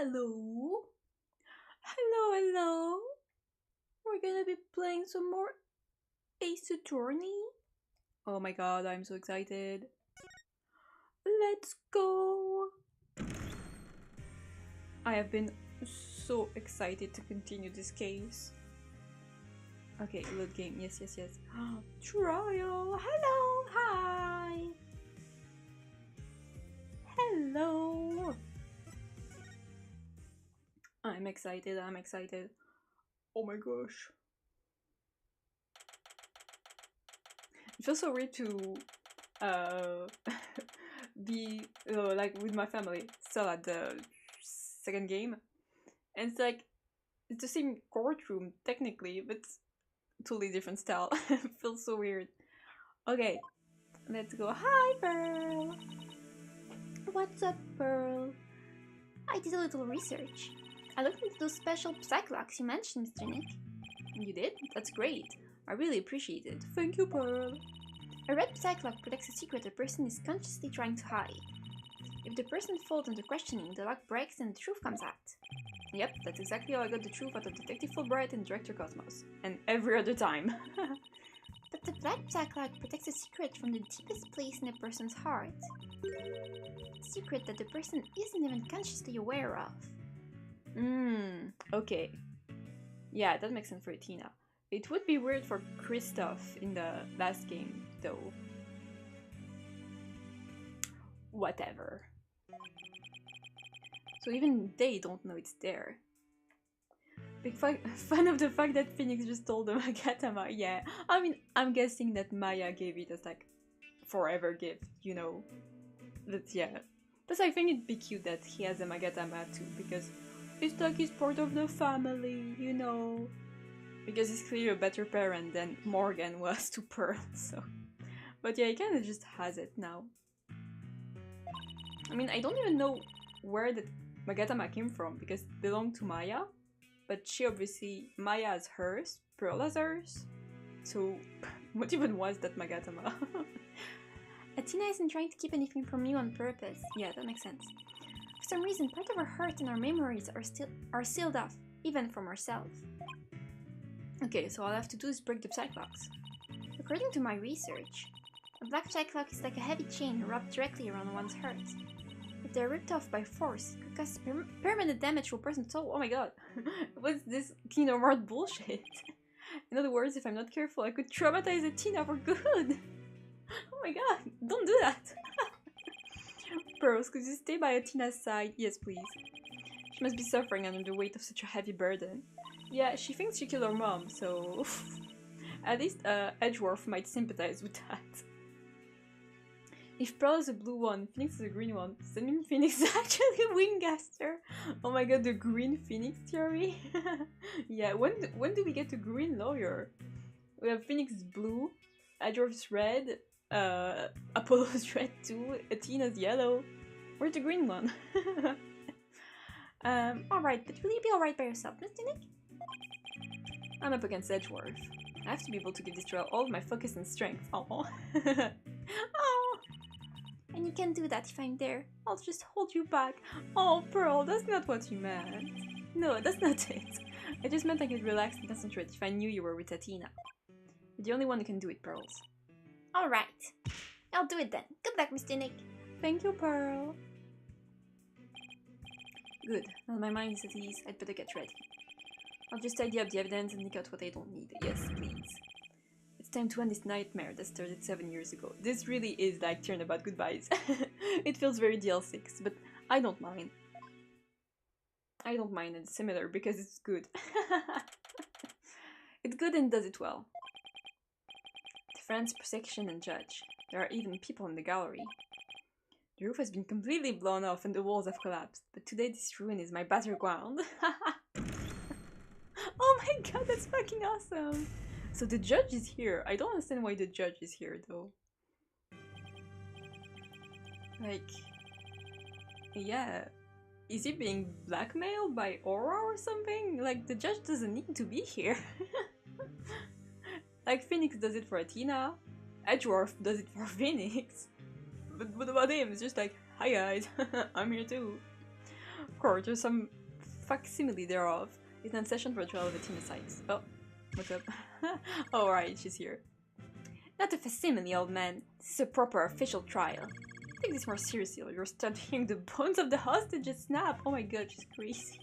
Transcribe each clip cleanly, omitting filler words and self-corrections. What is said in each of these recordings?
Hello? Hello. We're gonna be playing some more Ace Attorney. Oh my god, I'm so excited. Let's go. I have been so excited to continue this case. Okay, load game. Yes. Trial. Hello. Hi. Hello. I'm excited. Oh my gosh. It feels so weird to be like with my family still at the second game, and it's like it's the same courtroom technically, but totally different style. It feels so weird. Okay, let's go. Hi, Pearl. What's up, Pearl? I did a little research. I looked into those special psychlocks you mentioned, Mr. Nick. You did? That's great. I really appreciate it. Thank you, Pearl. A red psychlock protects a secret a person is consciously trying to hide. If the person falls into questioning, the lock breaks and the truth comes out. Yep, that's exactly how I got the truth out of Detective Fulbright and Director Cosmos. And every other time. But the black psychlock protects a secret from the deepest place in a person's heart. A secret that the person isn't even consciously aware of. Okay. Yeah, that makes sense for Tina. It would be weird for Christoph in the last game, though. Whatever. So even they don't know it's there. Big fan of the fact that Phoenix just told them Agatha. Yeah, I mean, I'm guessing that Maya gave it as like forever gift, you know. But yeah. Plus I think it'd be cute that he has a Magatama too, because it's like he's part of the family, you know. Because he's clearly a better parent than Morgan was to Pearl, so. But yeah, he kinda just has it now. I mean, I don't even know where that Magatama came from, because it belonged to Maya. But she obviously, Maya has hers, Pearl has hers. So, what even was that Magatama? Athena isn't trying to keep anything from you on purpose. Yeah, that makes sense. For some reason, part of our hurt and our memories are sealed off, even from ourselves. Okay, so all I have to do is break the psychlocks. According to my research, a black psychlock is like a heavy chain wrapped directly around one's heart. If they're ripped off by force, it could cause permanent damage to a person's soul. Oh my god, what's this Kingdom Hearts bullshit? In other words, if I'm not careful, I could traumatize Athena for good. Oh my god, don't do that. Pearls, could you stay by Athena's side? Yes, please. She must be suffering under the weight of such a heavy burden. Yeah, she thinks she killed her mom, so at least Edgeworth might sympathize with that. If Pearl is a blue one, Phoenix is a green one, does that mean Phoenix is actually Wingaster? Oh my god, the green Phoenix theory? Yeah, when do we get the green lawyer? We have Phoenix is blue, Edgeworth's red, Apollo's red too, Athena's yellow. Where's the green one? Alright, but will you be alright by yourself, Mr. Nick? I'm up against Edgeworth. I have to be able to give this trial all of my focus and strength. Oh. Oh. And you can do that if I'm there. I'll just hold you back. Oh, Pearl, that's not what you meant. No, that's not it. I just meant I could relax and concentrate if I knew you were with Athena. You're the only one who can do it, Pearls. Alright. I'll do it then. Good luck, Mr. Nick. Thank you, Pearl. Good. Now my mind is at ease, I'd better get ready. I'll just tidy up the evidence and nick out what I don't need. Yes, please. It's time to end this nightmare that started 7 years ago. This really is like Turnabout Goodbyes. It feels very DL6, but I don't mind. I don't mind, it's similar because it's good. It's good and does it well. Defense, prosecution, and judge. There are even people in the gallery. The roof has been completely blown off and the walls have collapsed, but today this ruin is my battleground. Oh my god, that's fucking awesome! So the judge is here. I don't understand why the judge is here though. Like, yeah. Is he being blackmailed by Aura or something? Like, the judge doesn't need to be here. Like, Phoenix does it for Athena, Edgeworth does it for Phoenix. But what about him? It's just like, hi guys, I'm here too. course, there's some facsimile thereof. It's an session for a trial of Athena Sykes. Oh, what's up? Oh, right, she's here. Not a facsimile, old man. This is a proper official trial. Take this more seriously or you're studying the bones of the hostages snap. Oh my god, she's crazy.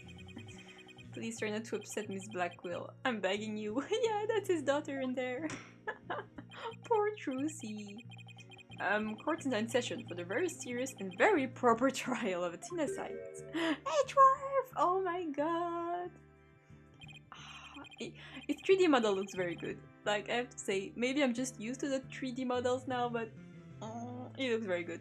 Please try not to upset Miss Blackquill. I'm begging you. Yeah, that's his daughter in there. Poor Trucy. Court is in session for the very serious and very proper trial of Athena Sykes. Edgeworth! Oh my god. Its 3D model looks very good. Like, I have to say, maybe I'm just used to the 3D models now, but it looks very good.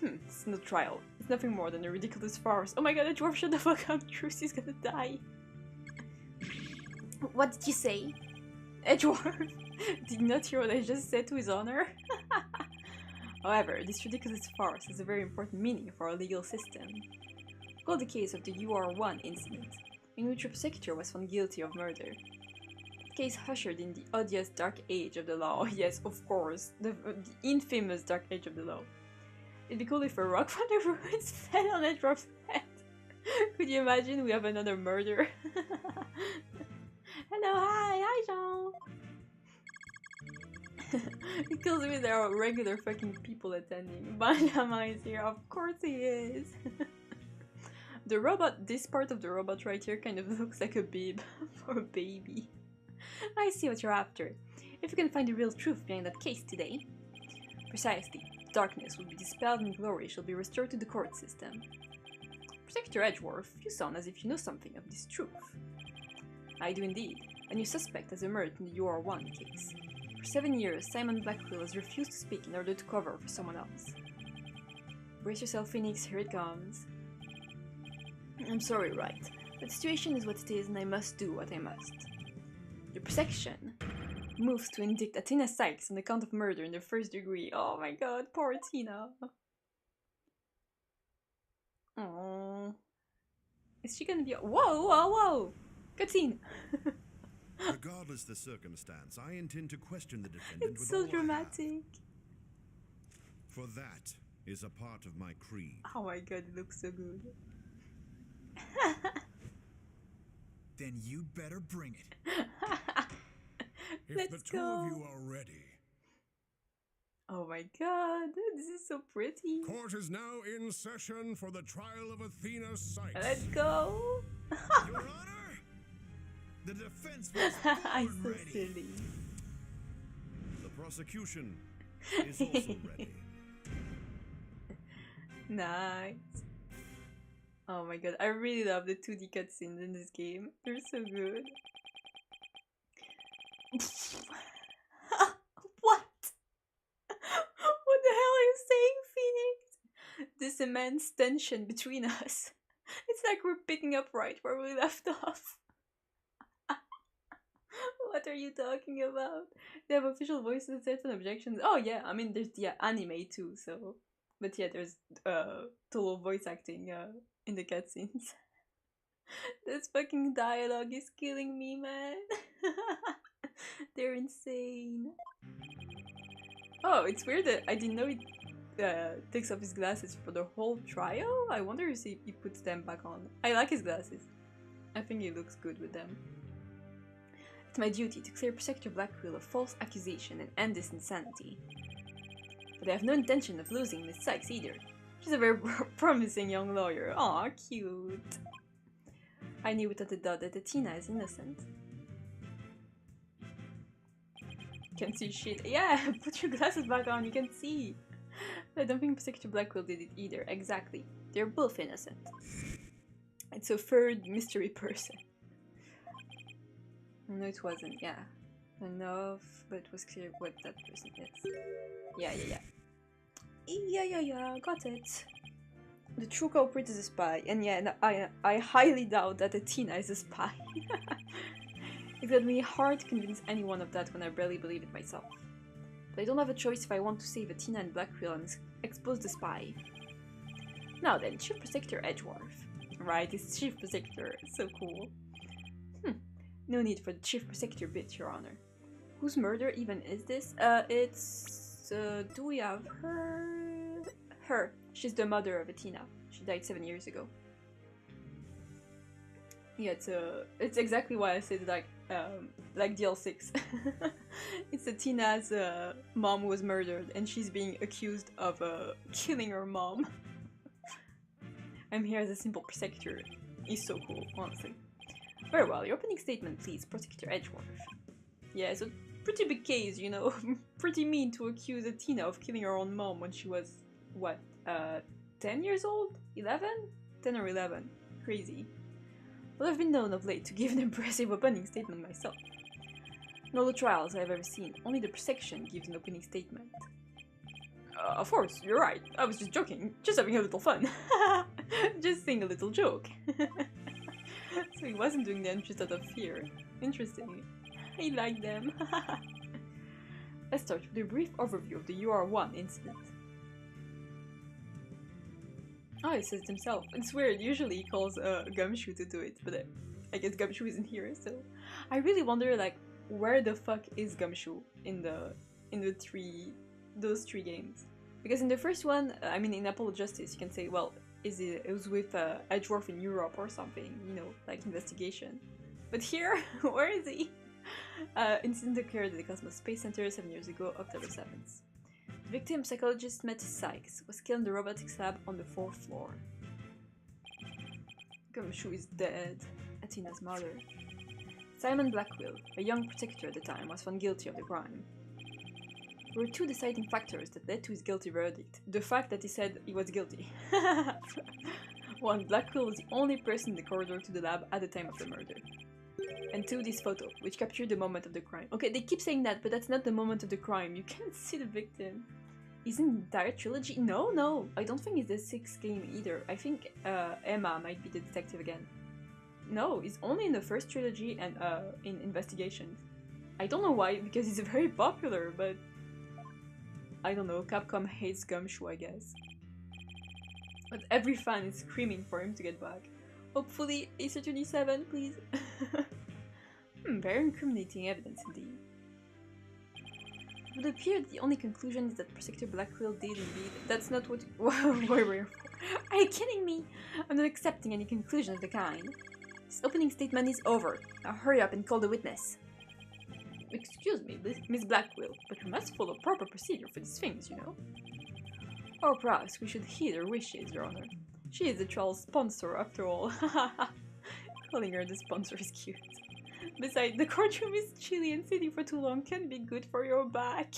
It's no trial. It's nothing more than a ridiculous farce. Oh my god, Edgeworth, shut the fuck up. Trucy's gonna die. What did you say? Edgeworth did not hear what I just said to his honor. However, this ridiculous farce has a very important meaning for our legal system. Call the case of the UR1 incident, in which a prosecutor was found guilty of murder. The case ushered in the odious dark age of the law. Yes, of course, the infamous dark age of the law. It'd be cool if a rock from the ruins fell on Edgeworth's head. Could you imagine we have another murder? Hello, hi Jean! It kills me there are regular fucking people attending. Benjamin is here, of course he is! The robot, this part of the robot right here kind of looks like a bib for a baby. I see what you're after. If you can find the real truth behind that case today. Precisely. Darkness will be dispelled and glory shall be restored to the court system. Prosecutor Edgeworth, you sound as if you know something of this truth. I do indeed. A new suspect has emerged in the UR1 case. For 7 years, Simon Blackquill has refused to speak in order to cover for someone else. Brace yourself, Phoenix, here it comes. I'm sorry, right. The situation is what it is and I must do what I must. The prosecution moves to indict Athena Sykes on account of murder in the first degree. Oh my god, poor Athena. Oh, is she gonna be? Whoa, whoa, whoa! Cutscene. Regardless the circumstance, I intend to question the defendant It's with so all I dramatic. have. For that is a part of my creed. Oh my god, it looks so good. Then you'd better bring it. If Let's the two go. of you are ready. Oh my god, this is so pretty. Court is now in session for the trial of Athena Sykes. Let's go. Your Honor, the defense was I'm so ready. silly. The prosecution is also ready. Nice. Oh my god, I really love the 2D cutscenes in this game. They're so good. What? What the hell are you saying, Phoenix? This immense tension between us. It's like we're picking up right where we left off. What are you talking about? They have official voices and certain objections. Oh yeah, I mean there's the anime too, so... But yeah, there's total voice acting in the cutscenes. This fucking dialogue is killing me, man. They're insane. Oh, it's weird that I didn't know it takes off his glasses for the whole trial. I wonder if he puts them back on. I like his glasses. I think he looks good with them. It's my duty to clear Prosecutor Blackquill of false accusation and end this insanity. But I have no intention of losing Miss Sykes either. She's a very promising young lawyer. Aw, cute. I knew without a doubt that Athena is innocent. Can't see shit. Yeah, put your glasses back on, you can see. I don't think Prosecutor Blackquill did it either. Exactly. They're both innocent. It's a third mystery person. No, it wasn't. Yeah. Enough, but it was clear what that person is. Yeah. Yeah, got it. The true culprit is a spy, and yeah, I highly doubt that Athena is a spy. It's gonna be hard to convince anyone of that when I barely believe it myself. But I don't have a choice if I want to save Athena and Blackquill and expose the spy. Now then, Chief Prosecutor Edgeworth. Right, it's Chief Prosecutor, it's so cool. No need for the Chief Prosecutor bit, Your Honor. Whose murder even is this? Do we have her? Her. She's the mother of Athena. She died 7 years ago. Yeah, it's exactly why I said like DL6. It's a Tina's mom was murdered and she's being accused of killing her mom. I'm here as a simple prosecutor. He's so cool, honestly. Very well, your opening statement, please, Prosecutor Edgeworth. Yeah, it's a pretty big case, you know. Pretty mean to accuse a Tina of killing her own mom when she was, what, 10 years old? 11? 10 or 11. Crazy. Well, I've been known of late to give an impressive opening statement myself. In all the trials I've ever seen, only the prosecution gives an opening statement. Of course, you're right. I was just joking. Just having a little fun. Just saying a little joke. So he wasn't doing them just out of fear. Interesting. I like them. Let's start with a brief overview of the UR1 incident. Oh, he says it himself. It's weird. Usually he calls Gumshoe to do it, but I guess Gumshoe isn't here, so I really wonder, like, where the fuck is Gumshoe in those three games? Because in the first one, I mean, in Apollo Justice, you can say, well, it was with Edgeworth in Europe or something, you know, like investigation. But here, where is he? Incident occurred at the Cosmos Space Center 7 years ago, October 7th. The victim, psychologist Matt Sykes, was killed in the robotics lab on the 4th floor. Gumshoe is dead. Athena's mother. Simon Blackwell, a young protector at the time, was found guilty of the crime. There were two deciding factors that led to his guilty verdict. The fact that he said he was guilty. One, Blackwell was the only person in the corridor to the lab at the time of the murder. And two, this photo, which captured the moment of the crime. Okay, they keep saying that, but that's not the moment of the crime. You can't see the victim. Isn't the entire trilogy? No, I don't think it's the 6th game either. I think Emma might be the detective again. No, it's only in the first trilogy and in Investigations. I don't know why, because it's very popular, but I don't know, Capcom hates Gumshoe, I guess. But every fan is screaming for him to get back. Hopefully, Acer 27, please. Very incriminating evidence indeed. It would appear that the only conclusion is that Prosecutor Blackwell did indeed. That's not what we're for. Are you kidding me? I'm not accepting any conclusion of the kind. This opening statement is over. Now hurry up and call the witness. Excuse me, Miss Blackwell, but we must follow proper procedure for these things, you know. Or perhaps we should heed her wishes, Your Honor. She is the trial's sponsor, after all. Calling her the sponsor is cute. Besides, the courtroom is chilly and sitting for too long can be good for your back.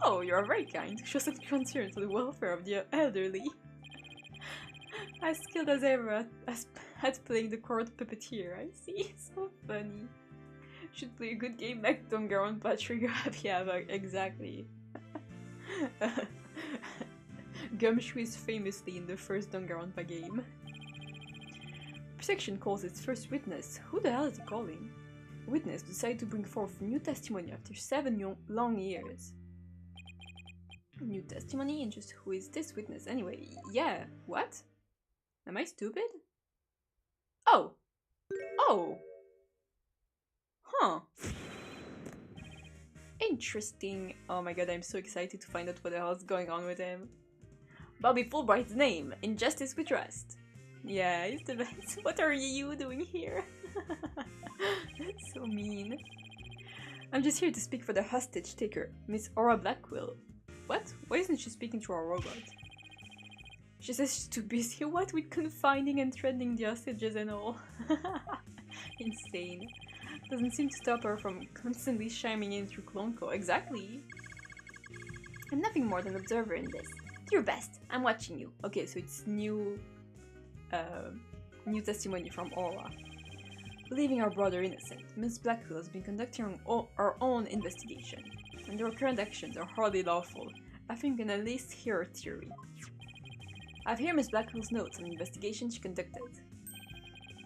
Oh, you are very kind to show such concern for the welfare of the elderly. As skilled as ever at playing the court puppeteer, I see. So funny. Should play a good game like Danganronpa trigger happy hour, exactly. Gumshoe is famously in the first Danganronpa game. Prosecution calls its first witness. Who the hell is he calling? Witness decided to bring forth new testimony after 7 long years. New testimony? And just who is this witness anyway? Yeah, what? Am I stupid? Oh! Oh! Huh. Interesting. Oh my god, I'm so excited to find out what the hell is going on with him. Bobby Fulbright's name, In Justice We Trust. Yeah, he's the best. What are you doing here? That's so mean. I'm just here to speak for the hostage taker, Miss Aura Blackwell. What? Why isn't she speaking to our robot? She says she's too busy. What with confining and threatening the hostages and all? Insane. Doesn't seem to stop her from constantly chiming in through Klonko. Exactly. I'm nothing more than an observer in this. Do your best. I'm watching you. Okay, so it's new testimony from Aura. Believing our brother innocent, Miss Blackwell has been conducting our own investigation, and her current actions are hardly lawful. I think we can at least hear her theory. I've here Miss Blackwell's notes on the investigation she conducted,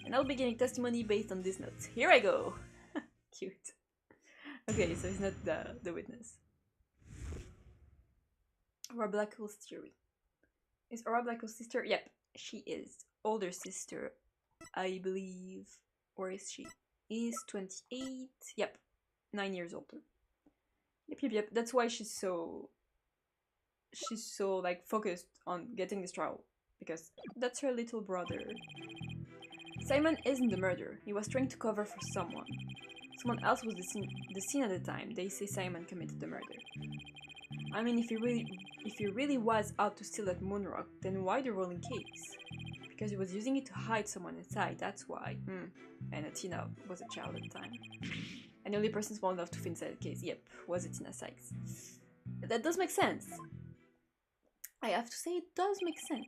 and I'll be giving testimony based on these notes. Here I go! Cute. Okay, so he's not the witness. Aura Blackwell's theory. Is Aura Blackwell's sister? Yep, she is. Older sister, I believe. Where is she? Is 28. Yep, 9 years older. Yep. That's why she's so like focused on getting this trial, because that's her little brother. Simon isn't the murderer. He was trying to cover for someone. Someone else was the scene at the time. They say Simon committed the murder. I mean, if he really was out to steal that moon rock, then why the rolling case? Because he was using it to hide someone inside, that's why. And Athena was a child at the time. And the only person small enough to fit inside the case, yep, was Athena Sykes. That does make sense. I have to say, it does make sense.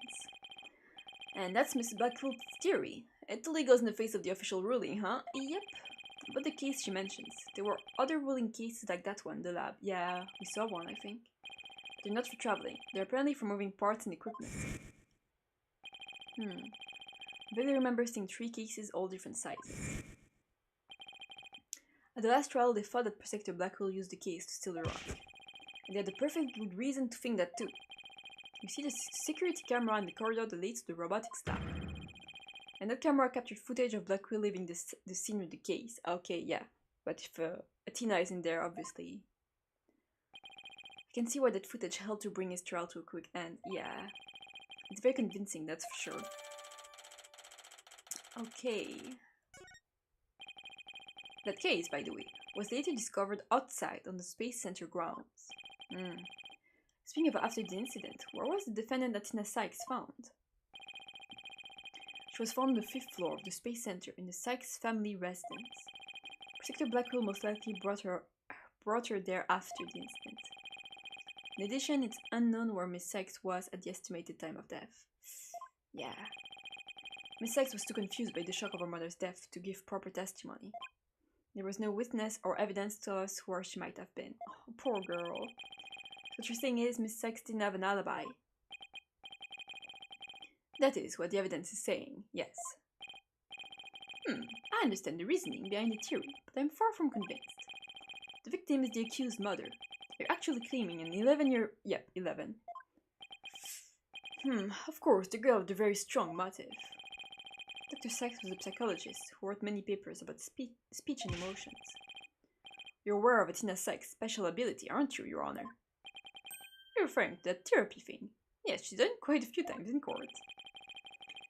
And that's Mrs. Blackpool's theory. It totally goes in the face of the official ruling, huh? Yep. But the case she mentions. There were other ruling cases like that one, the lab. Yeah, we saw one, I think. They're not for traveling. They're apparently for moving parts and equipment. I barely remember seeing 3 cases, all different sizes. At the last trial, they thought that Prosecutor Blackwell used the case to steal the rock. And they had the perfect good reason to think that too. You see the security camera in the corridor that leads to the robotics lab. And that camera captured footage of Blackwell leaving the scene with the case. Okay, yeah. But if Athena is in there, obviously. You can see why that footage helped to bring his trial to a quick end. Yeah. It's very convincing, that's for sure. Okay. That case, by the way, was later discovered outside on the Space Center grounds. Speaking of after the incident, where was the defendant Athena Sykes found? She was found on the 5th floor of the Space Center in the Sykes family residence. Prosecutor Blackwell most likely brought her there after the incident. In addition, it's unknown where Miss Sykes was at the estimated time of death. Yeah. Miss Sykes was too confused by the shock of her mother's death to give proper testimony. There was no witness or evidence to tell us where she might have been. Oh, poor girl. What you're saying is Miss Sykes didn't have an alibi. That is what the evidence is saying, yes. I understand the reasoning behind the theory, but I'm far from convinced. The victim is the accused mother. They're actually claiming an 11-year... Yep, 11. Of course, the girl had a very strong motive. Dr. Sykes was a psychologist who wrote many papers about speech and emotions. You're aware of Athena Sykes' special ability, aren't you, Your Honor? You're referring to that therapy thing. Yes, she's done it quite a few times in court.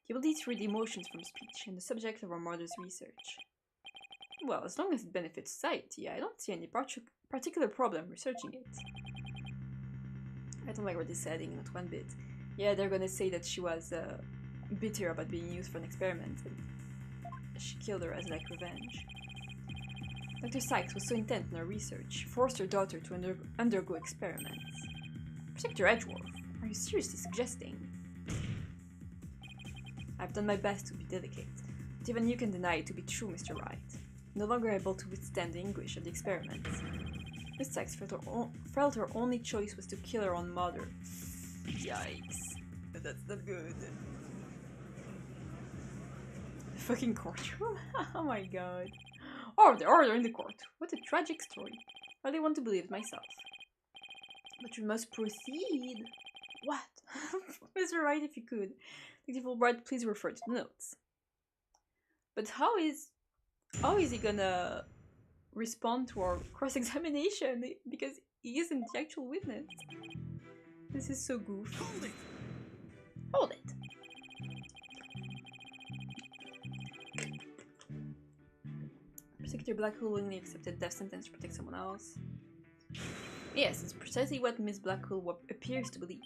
The ability to read emotions from speech and the subject of our mother's research. Well, as long as it benefits society, I don't see any particular problem researching it. I don't like what they're saying, not one bit. Yeah, they're gonna say that she was bitter about being used for an experiment and she killed her as like revenge. Dr. Sykes was so intent on her research, forced her daughter to undergo experiments. Prosecutor Edgeworth, are you seriously suggesting? I've done my best to be delicate, but even you can deny it to be true, Mr. Wright. No longer able to withstand the anguish of the experiments. Miss Sykes felt her only choice was to kill her own mother. Yikes. That's not good. The fucking courtroom? Oh my god. Order in the court. What a tragic story. I really want to believe it myself. But we must proceed. What? Mr. Wright, if you could. Detective Albright, please refer to the notes. But how is he gonna respond to our cross-examination? Because he isn't the actual witness. This is so goofy. Hold it. Prosecutor Blackwell willingly accepted death sentence to protect someone else. Yes, it's precisely what Miss Blackwell appears to believe.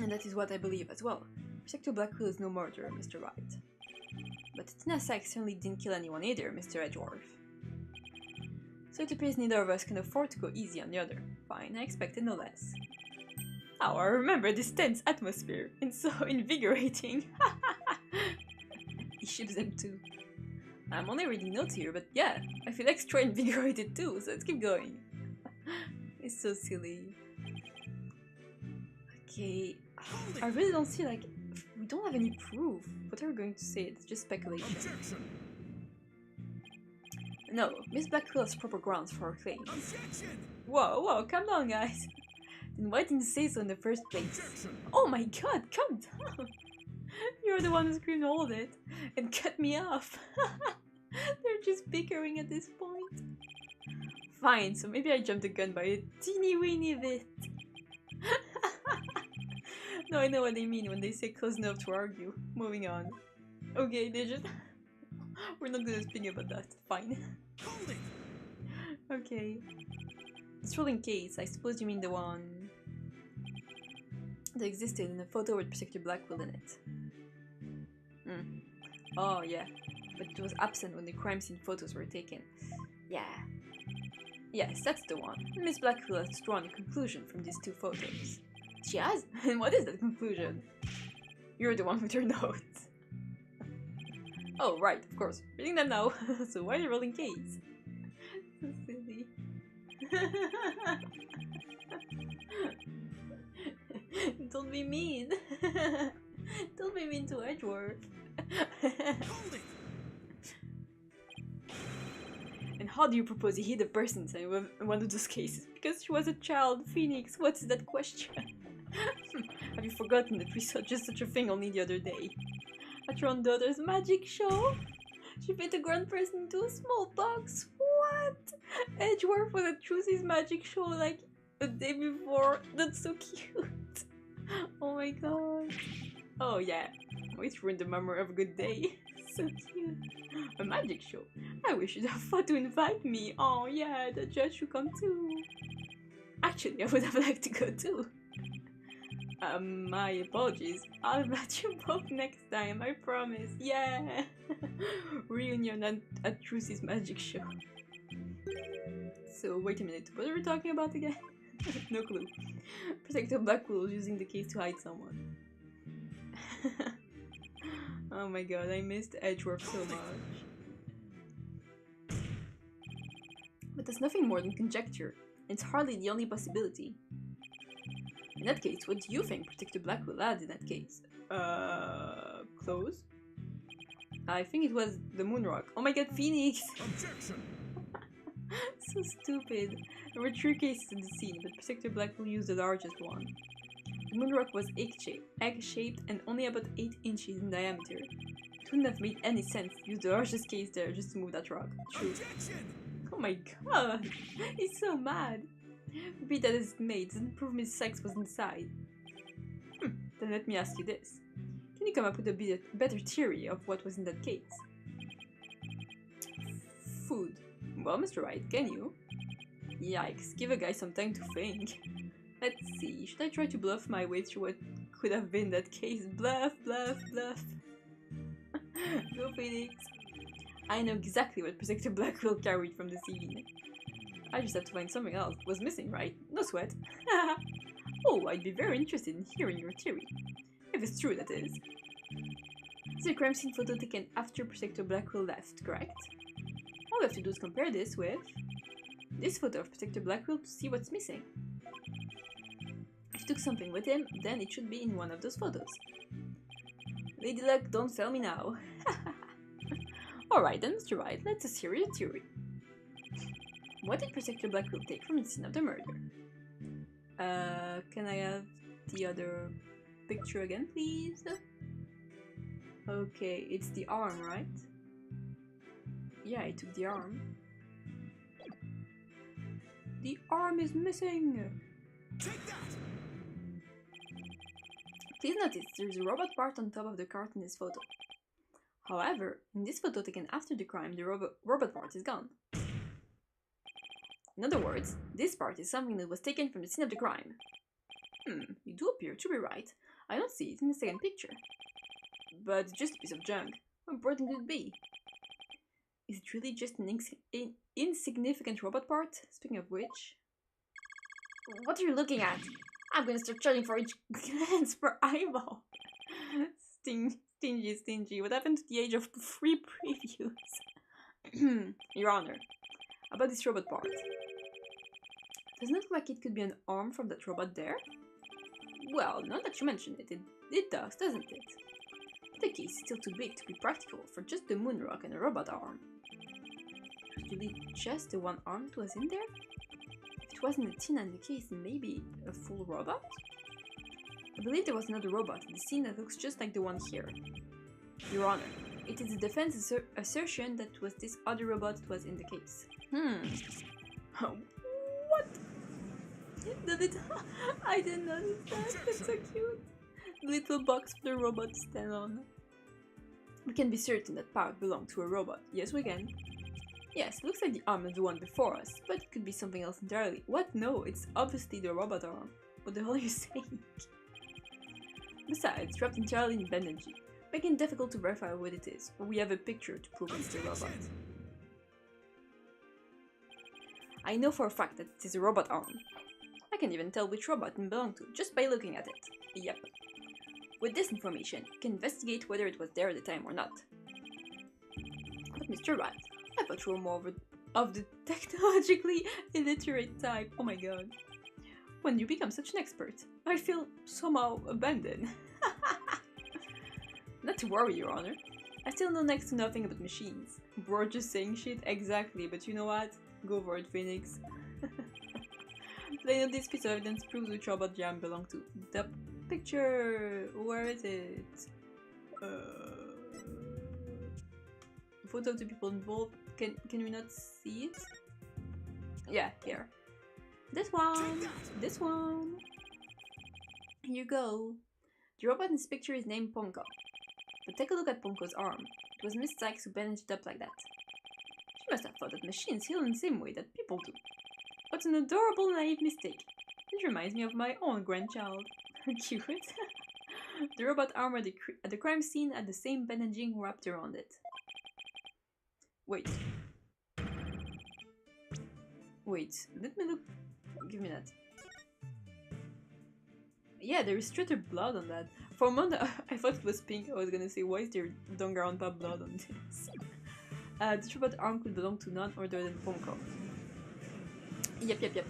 And that is what I believe as well. Prosecutor Blackwell is no murderer, Mr. Wright. But Athena Sykes certainly didn't kill anyone either, Mr. Edgeworth. So it appears neither of us can afford to go easy on the other. Fine, I expected no less. Oh, I remember this tense atmosphere. It's so invigorating. He ships them too. I'm only reading notes here, but yeah, I feel extra invigorated too, so let's keep going. It's so silly. Okay, I really don't see, like, we don't have any proof. What are we going to say? It's just speculation. Objection. No, Miss Blackwell has proper grounds for her claims. Objection. Whoa, calm down, guys. Then why didn't you say so in the first place? Objection. Oh my god, calm down. You're the one who screamed all of it and cut me off. They're just bickering at this point. Fine, so maybe I jumped the gun by a teeny weeny bit. No, I know what they mean when they say close enough to argue. Moving on. Okay, they just... We're not gonna speak about that. Fine. Hold it! Okay. This rolling case, I suppose you mean the one that existed in a photo with Protector Blackwell in it. Oh yeah, but it was absent when the crime scene photos were taken. Yeah. Yes, that's the one. Miss Blackwell has drawn a conclusion from these two photos. She has? And what is that conclusion? You're the one with your notes. Oh, right, of course. Reading them now. So why the rolling case? So silly. Don't be mean. Don't be mean to Edgeworth. Hold it! And how do you propose he hid the person in one of those cases? Because she was a child, Phoenix. What is that question? Have you forgotten that we saw just such a thing only the other day? At your own daughter's magic show? She fit a grown person into a small box. What? Edgeworth was at Trucy's magic show like a day before. That's so cute. Oh my god. Oh yeah. It ruined the memory of a good day. So cute. A magic show. I wish you'd have thought to invite me. Oh yeah, the judge should come too. Actually, I would have liked to go too. My apologies. I'll invite you both next time, I promise. Yeah! Reunion at Trucy's magic show. So, wait a minute, what are we talking about again? No clue. Protector Blackwell was using the case to hide someone. Oh my god, I missed Edgeworth so much. But that's nothing more than conjecture. It's hardly the only possibility. In that case, what do you think Protector Blackwell had in that case? Clothes? I think it was the moon rock. Oh my god, Phoenix! Objection! So stupid. There were 3 cases in the scene, but Protector Blackwell used the largest one. The moon rock was egg-shaped and only about 8 inches in diameter. It wouldn't have made any sense to use the largest case there just to move that rock. True. Objection! Oh my god! He's so mad! Repeat that as it may, doesn't prove Miss Sex was inside. Then let me ask you this. Can you come up with a better theory of what was in that case? Food. Well, Mr. Wright, can you? Yikes, give a guy some time to think. Let's see, should I try to bluff my way through what could have been that case? Bluff, bluff, bluff. Go Phoenix. I know exactly what Protector Blackwell carried from the scene. I just have to find something else. Was missing, right? No sweat. Oh, I'd be very interested in hearing your theory. If it's true, that is. It's a crime scene photo taken after Protector Blackwell left, correct? All we have to do is compare this with this photo of Protector Blackwell to see what's missing. If he took something with him, then it should be in one of those photos. Lady Luck, don't fail me now. Alright then, Mr. Wright, let's hear your theory. What did Protector Blackwell take from the scene of the murder? Can I have the other picture again, please? Okay, it's the arm, right? Yeah, I took the arm. The arm is missing! Take that! Please notice, there's a robot part on top of the cart in this photo. However, in this photo taken after the crime, the robot part is gone. In other words, this part is something that was taken from the scene of the crime. You do appear to be right. I don't see it in the second picture. But it's just a piece of junk. How important could it be? Is it really just an insignificant robot part? Speaking of which... What are you looking at? I'm gonna start charging for each glance per eyeball. Stingy. What happened to the age of free previews? Your Honor, about this robot part. Doesn't it look like it could be an arm from that robot there? Well, now that you mention it, it does, doesn't it? The case is still too big to be practical for just the moon rock and a robot arm. Really just the one arm that was in there? If it wasn't a Tina in the case, maybe a full robot? I believe there was another robot in the scene that looks just like the one here. Your Honor, it is the defense assertion that was this other robot that was in the case. What? I didn't notice that. That's so cute. The little box for the robot to stand on. We can be certain that part belonged to a robot. Yes, we can. Yes, looks like the arm of the one before us, but it could be something else entirely. What? No, it's obviously the robot arm. What the hell are you saying? Besides, wrapped entirely in bandaging, making it difficult to verify what it is. We have a picture to prove it's the robot. I know for a fact that it is a robot arm. I can even tell which robot it belonged to just by looking at it. Yep. With this information, you can investigate whether it was there at the time or not. But Mr. Rat, I thought you were more of the technologically illiterate type. Oh my god. When you become such an expert, I feel somehow abandoned. Not to worry, Your Honor. I still know next to nothing about machines. We're just saying shit, exactly, but you know what? Go for it, Phoenix. Plain of this piece of evidence proves which robot Jam belonged to. The picture... where is it? Photo of the people involved. Can we not see it? Yeah, here. This one! This one! Here you go. The robot in this picture is named Ponko. But take a look at Ponko's arm. It was Miss Sykes who bandaged it up like that. She must have thought that machines heal in the same way that people do. What an adorable naive mistake. It reminds me of my own grandchild. Cute. The robot arm at the crime scene had the same bandaging wrapped around it. Wait. Wait, let me look. Give me that. Yeah, there is straight blood on that. For a moment, I thought it was pink. I was gonna say, why is there Danganronpa blood on this? This robot arm could belong to none other than Ponko. Yep.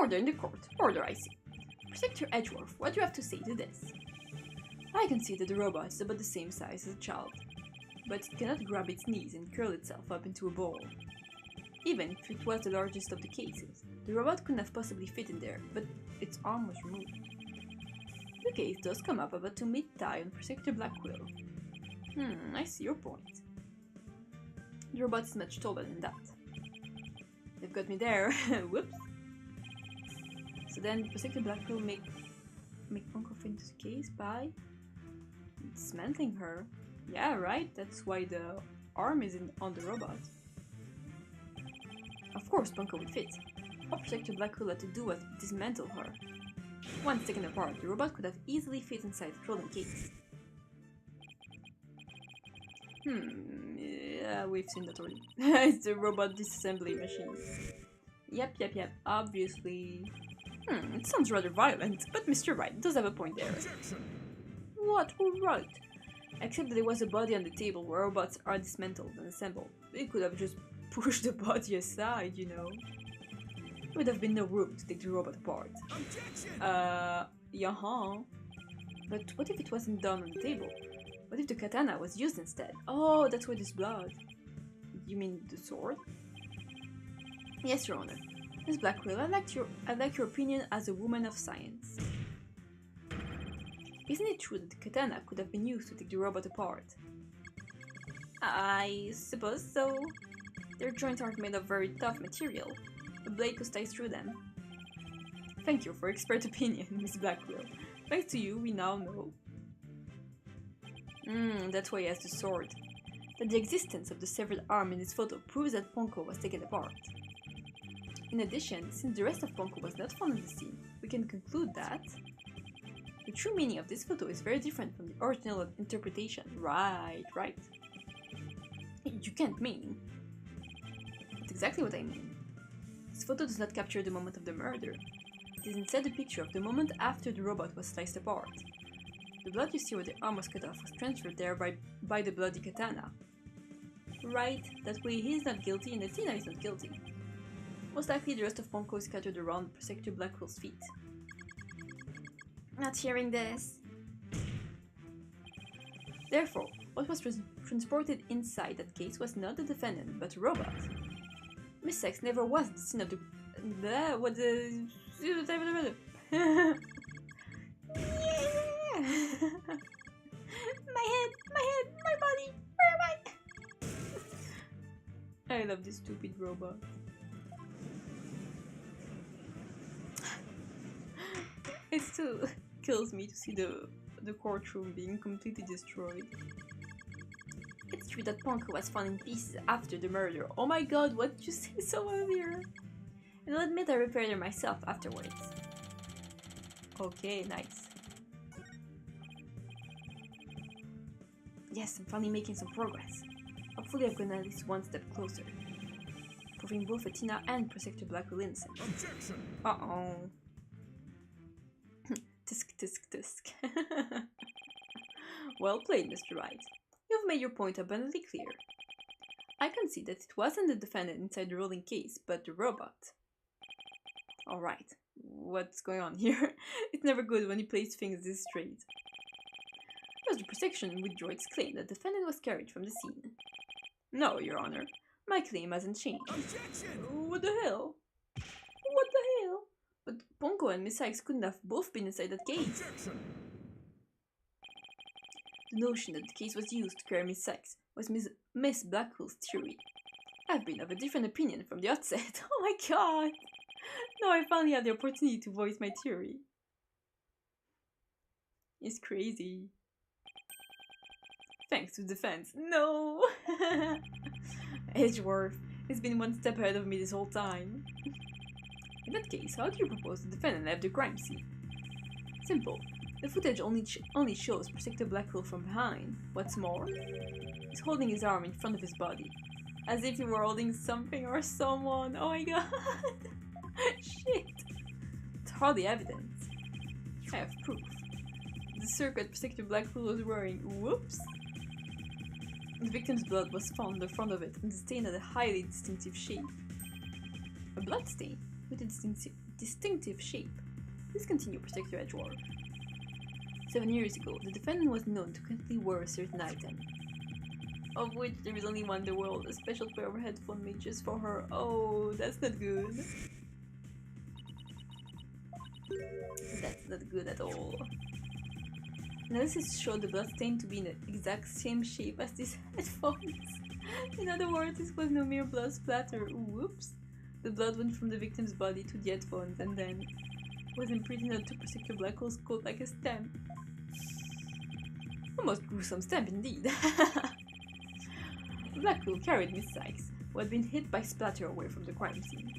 Order in the court. Order, I see. Protector Edgeworth, what do you have to say to this? I can see that the robot is about the same size as a child, but it cannot grab its knees and curl itself up into a ball. Even if it was the largest of the cases, the robot couldn't have possibly fit in there, but its arm was removed. The case does come up about to meet tie on Protector Blackquill. I see your point. The robot is much taller than that. They've got me there. Whoops. So then Protector Blackquill make Ponko fit into the case by dismantling her. Yeah, right, that's why the arm isn't on the robot. Of course Ponko would fit. All Protector Blackquill had to do was dismantle her. Once taken apart, the robot could have easily fit inside the trolling case. Yeah, we've seen that already. It's the robot disassembly machine. Yep, obviously. It sounds rather violent, but Mr. Wright does have a point there. What? Who right? Except that there was a body on the table where robots are dismantled and assembled. They could have just pushed the body aside, you know. There would have been no room to take the robot apart. Yeah. But what if it wasn't done on the table? What if the katana was used instead? Oh, that's why there's blood. You mean the sword? Yes, Your Honor. Miss Blackquill, I'd like your opinion as a woman of science. Isn't it true that the katana could have been used to take the robot apart? I suppose so. Their joints aren't made of very tough material. A blade could slice through them. Thank you for expert opinion, Miss Blackquill. Thanks to you, we now know. That's why he has the sword. That the existence of the severed arm in this photo proves that Ponko was taken apart. In addition, since the rest of Ponko was not found on the scene, we can conclude that the true meaning of this photo is very different from the original interpretation. Right. You can't mean. That's exactly what I mean. This photo does not capture the moment of the murder. It is instead a picture of the moment after the robot was sliced apart. The blood you see where the arm was cut off was transferred there by the bloody katana. Right, that way he is not guilty and Athena is not guilty. Most likely the rest of Ponko is scattered around Protector Blackwell's feet. Not hearing this. Therefore, what was transported inside that case was not the defendant, but a robot. Miss Sex never was at the scene of the... what the... Yeah! My head, my body, where am I? I love this stupid robot. It still kills me to see the the courtroom being completely destroyed. It's true that Ponko was found in pieces After the murder. Oh my god, what did you say so earlier? and I'll admit I repaired her myself afterwards. Okay, nice. Yes, I'm finally making some progress. Hopefully I've gone at least one step closer, proving both Athena and Protector Black will innocent. Objection! Uh-oh. Tisk tisk tisk. Well played, Mr. Wright. You've made your point abundantly clear. I can see that it wasn't the defendant inside the rolling case, but the robot. Alright, what's going on here? It's never good when he plays things this straight. Does the prosecution withdraw its claim that the defendant was carried from the scene? No, Your Honor. My claim hasn't changed. Objection! What the hell? What the hell? But Ponko and Miss Sykes couldn't have both been inside that case. Objection! The notion that the case was used to carry Miss Sykes was Miss Blackwell's theory. I've been of a different opinion from the outset. Oh my god! Now I finally have the opportunity to voice my theory. It's crazy. Thanks to defense. No! Edgeworth has been one step ahead of me this whole time. In that case, how do you propose the defendant left the crime scene? Simple. The footage only shows Protector Blackwell from behind. What's more, he's holding his arm in front of his body, as if he were holding something or someone. Oh my god! Shit! It's hardly evidence. I have proof. The circuit Protector Blackwell was wearing. Whoops! The victim's blood was found on the front of it, and the stain had a highly distinctive shape. A blood stain with a distinctive shape. Please continue, Protector Edgeworth. 7 years ago, the defendant was known to constantly wear a certain item, of which there is only one in the world, a special pair of headphones made just for her. Oh, that's not good. That's not good at all. Analysis showed the blood stain to be in the exact same shape as these headphones. In other words, this was no mere blood splatter. Whoops. The blood went from the victim's body to the headphones and then was imprinted onto Protector Blackwell's coat like a stamp. A most gruesome stamp indeed. Blackwell carried Miss Sykes, who had been hit by splatter, away from the crime scene.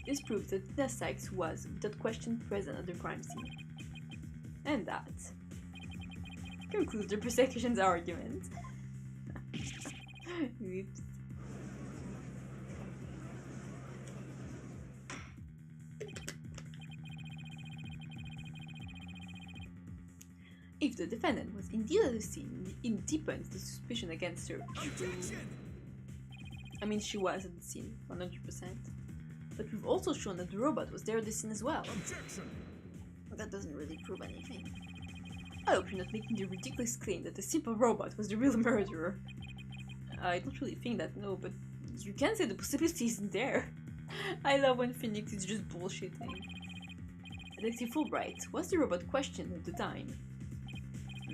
This proves that Miss Sykes was, without question, present at the crime scene. And that concludes the prosecution's argument. Oops. If the defendant was indeed at the scene, it deepens the suspicion against her. I mean, she was at the scene, 100%. But we've also shown that the robot was there at the scene as well. Objection! That doesn't really prove anything. I hope you're not making the ridiculous claim that the simple robot was the real murderer. I don't really think that, no, but you can say the possibility isn't there. I love when Phoenix is just bullshitting. Detective Fulbright, was the robot questioned at the time?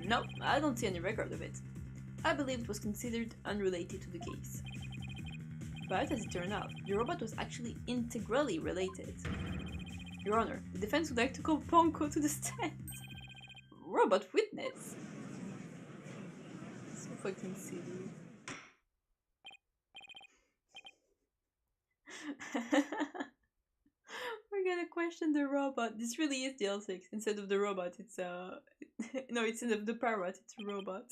No, I don't see any record of it. I believe it was considered unrelated to the case. But as it turned out, the robot was actually integrally related. Your Honor, the defense would like to call Ponko to the stand. Robot witness? So fucking silly. We're gonna question the robot. This really is the L6. Instead of the robot, it's no, instead of the parrot, it's a robot.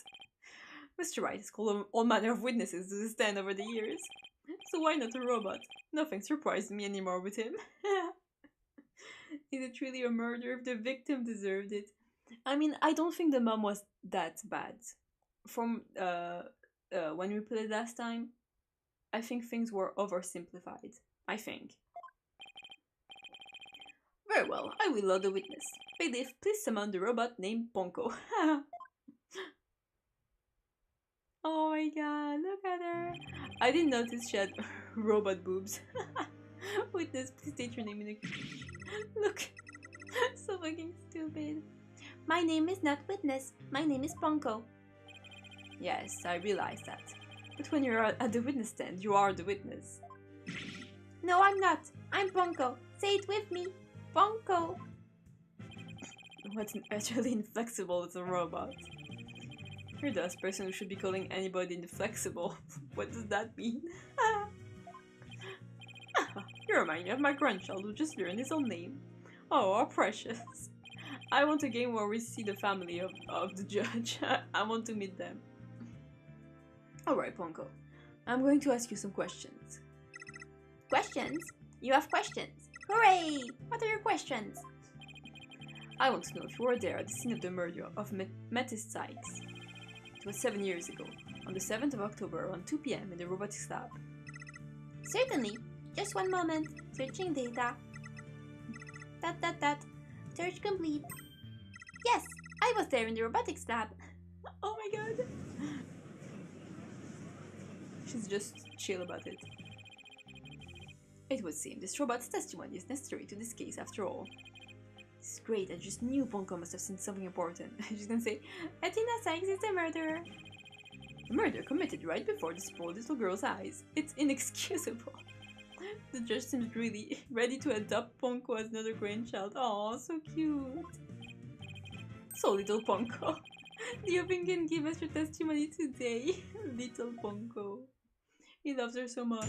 Mr. Wright has called all manner of witnesses to the stand over the years. So why not a robot? Nothing surprises me anymore with him. Is it really a murder if the victim deserved it? I mean, I don't think the mom was that bad. From when we played last time, I think things were oversimplified. I think. Very well, I will allow the witness. Bailiff, please summon the robot named Ponko. Oh my god, look at her. I didn't notice she had robot boobs. Witness, please state your name in the... Look, so fucking stupid. My name is not Witness, my name is Ponko. Yes, I realize that. But when you're at the witness stand, you are the witness. No, I'm not. I'm Ponko. Say it with me. Ponko. What's utterly inflexible is a robot. You're the last person who should be calling anybody inflexible. What does that mean? You remind me of my grandchild who just learned his own name. Oh, how precious. I want a game where we see the family of the judge. I want to meet them. Alright, Ponko. I'm going to ask you some questions. Questions? You have questions. Hooray! What are your questions? I want to know if you were there at the scene of the murder of Metis Sykes. It was 7 years ago, on the 7th of October around 2 PM in the robotics lab. Certainly. Just one moment. Searching data. Search complete. Yes, I was there in the robotics lab. Oh my god. She's just chill about it. It would seem this robot's testimony is necessary to this case after all. This is great, I just knew Ponko must have seen something important. She's gonna say, Athena Sykes is the murderer. The murder committed right before this poor little girl's eyes. It's inexcusable. The judge seems really ready to adopt Ponko as another grandchild. Aw, so cute. So little Ponko. Do you think you can give us your testimony today? Little Ponko. He loves her so much.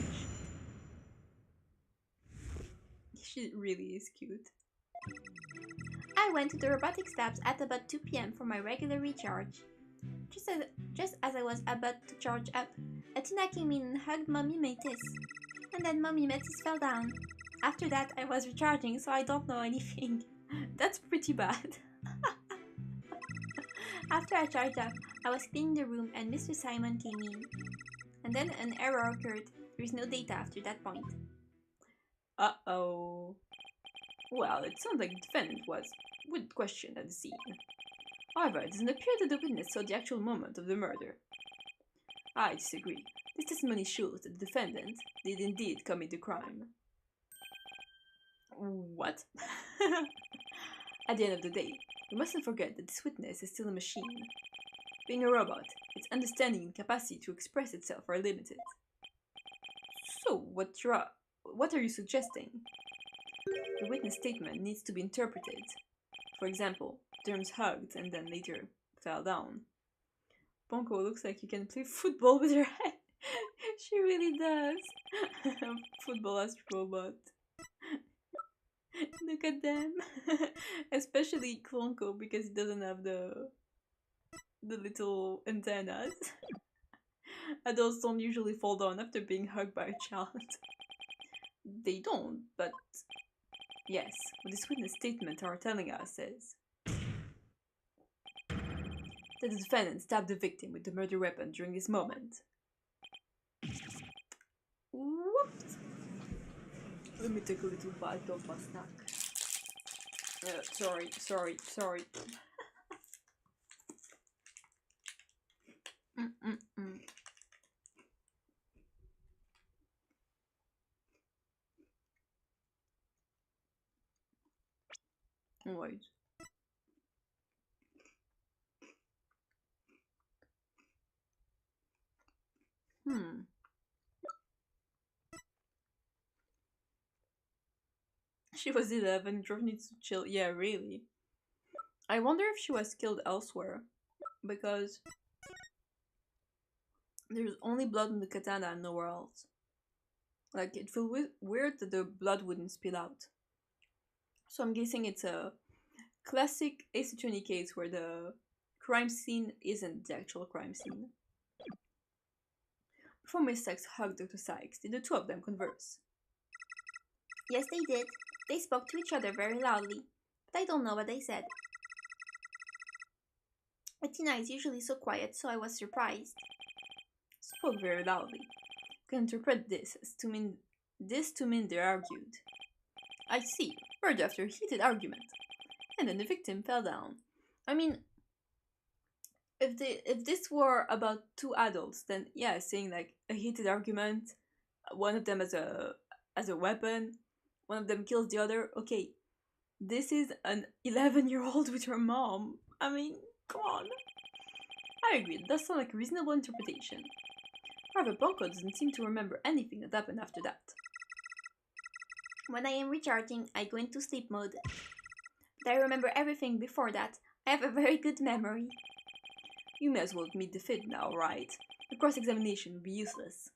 She really is cute. I went to the robotics labs at about 2 PM for my regular recharge. Just as I was about to charge up, Athena came in and hugged Mommy Metis. And then Mommy Metis fell down. After that, I was recharging, so I don't know anything. That's pretty bad. After I charged up, I was cleaning the room and Mr. Simon came in. And then an error occurred. There is no data after that point. Uh-oh. Well, it sounds like the defendant would question at the scene. However, it doesn't appear that the witness saw the actual moment of the murder. I disagree. This testimony shows that the defendant did indeed commit the crime. What? At the end of the day, we mustn't forget that this witness is still a machine. Being a robot, its understanding and capacity to express itself are limited. So, what are you suggesting? The witness statement needs to be interpreted. For example, terms hugged and then later fell down. Ponko looks like you can play football with her head. She really does. Football as robot. Look at them. Especially Klonko because he doesn't have the little antennas. Adults don't usually fall down after being hugged by a child. They don't, but yes, what this witness statement are telling us is that the defendant stabbed the victim with the murder weapon during this moment. Whoops! Let me take a little bite of my snack. Sorry. Wait. She was 11, Drove needs to chill. Yeah, really. I wonder if she was killed elsewhere. Because there's only blood on the katana and nowhere else. Like, it feels weird that the blood wouldn't spill out. So I'm guessing it's a classic Ace Attorney case where the crime scene isn't the actual crime scene. Before Miss Sykes hugged Dr. Sykes, did the two of them converse? Yes, they did. They spoke to each other very loudly, but I don't know what they said. Athena is usually so quiet, so I was surprised. Spoke very loudly. You can interpret this as to mean they argued. I see. Heard after a heated argument. And then the victim fell down. I mean, if this were about two adults, then yeah, saying like a heated argument, one of them as a weapon, one of them kills the other. Okay, this is an 11-year-old with her mom. I mean, come on. I agree. It does sound like a reasonable interpretation. However, Ponko doesn't seem to remember anything that happened after that. When I am recharging, I go into sleep mode. but I remember everything before that. I have a very good memory. You may as well admit defeat now, right? The cross-examination would be useless.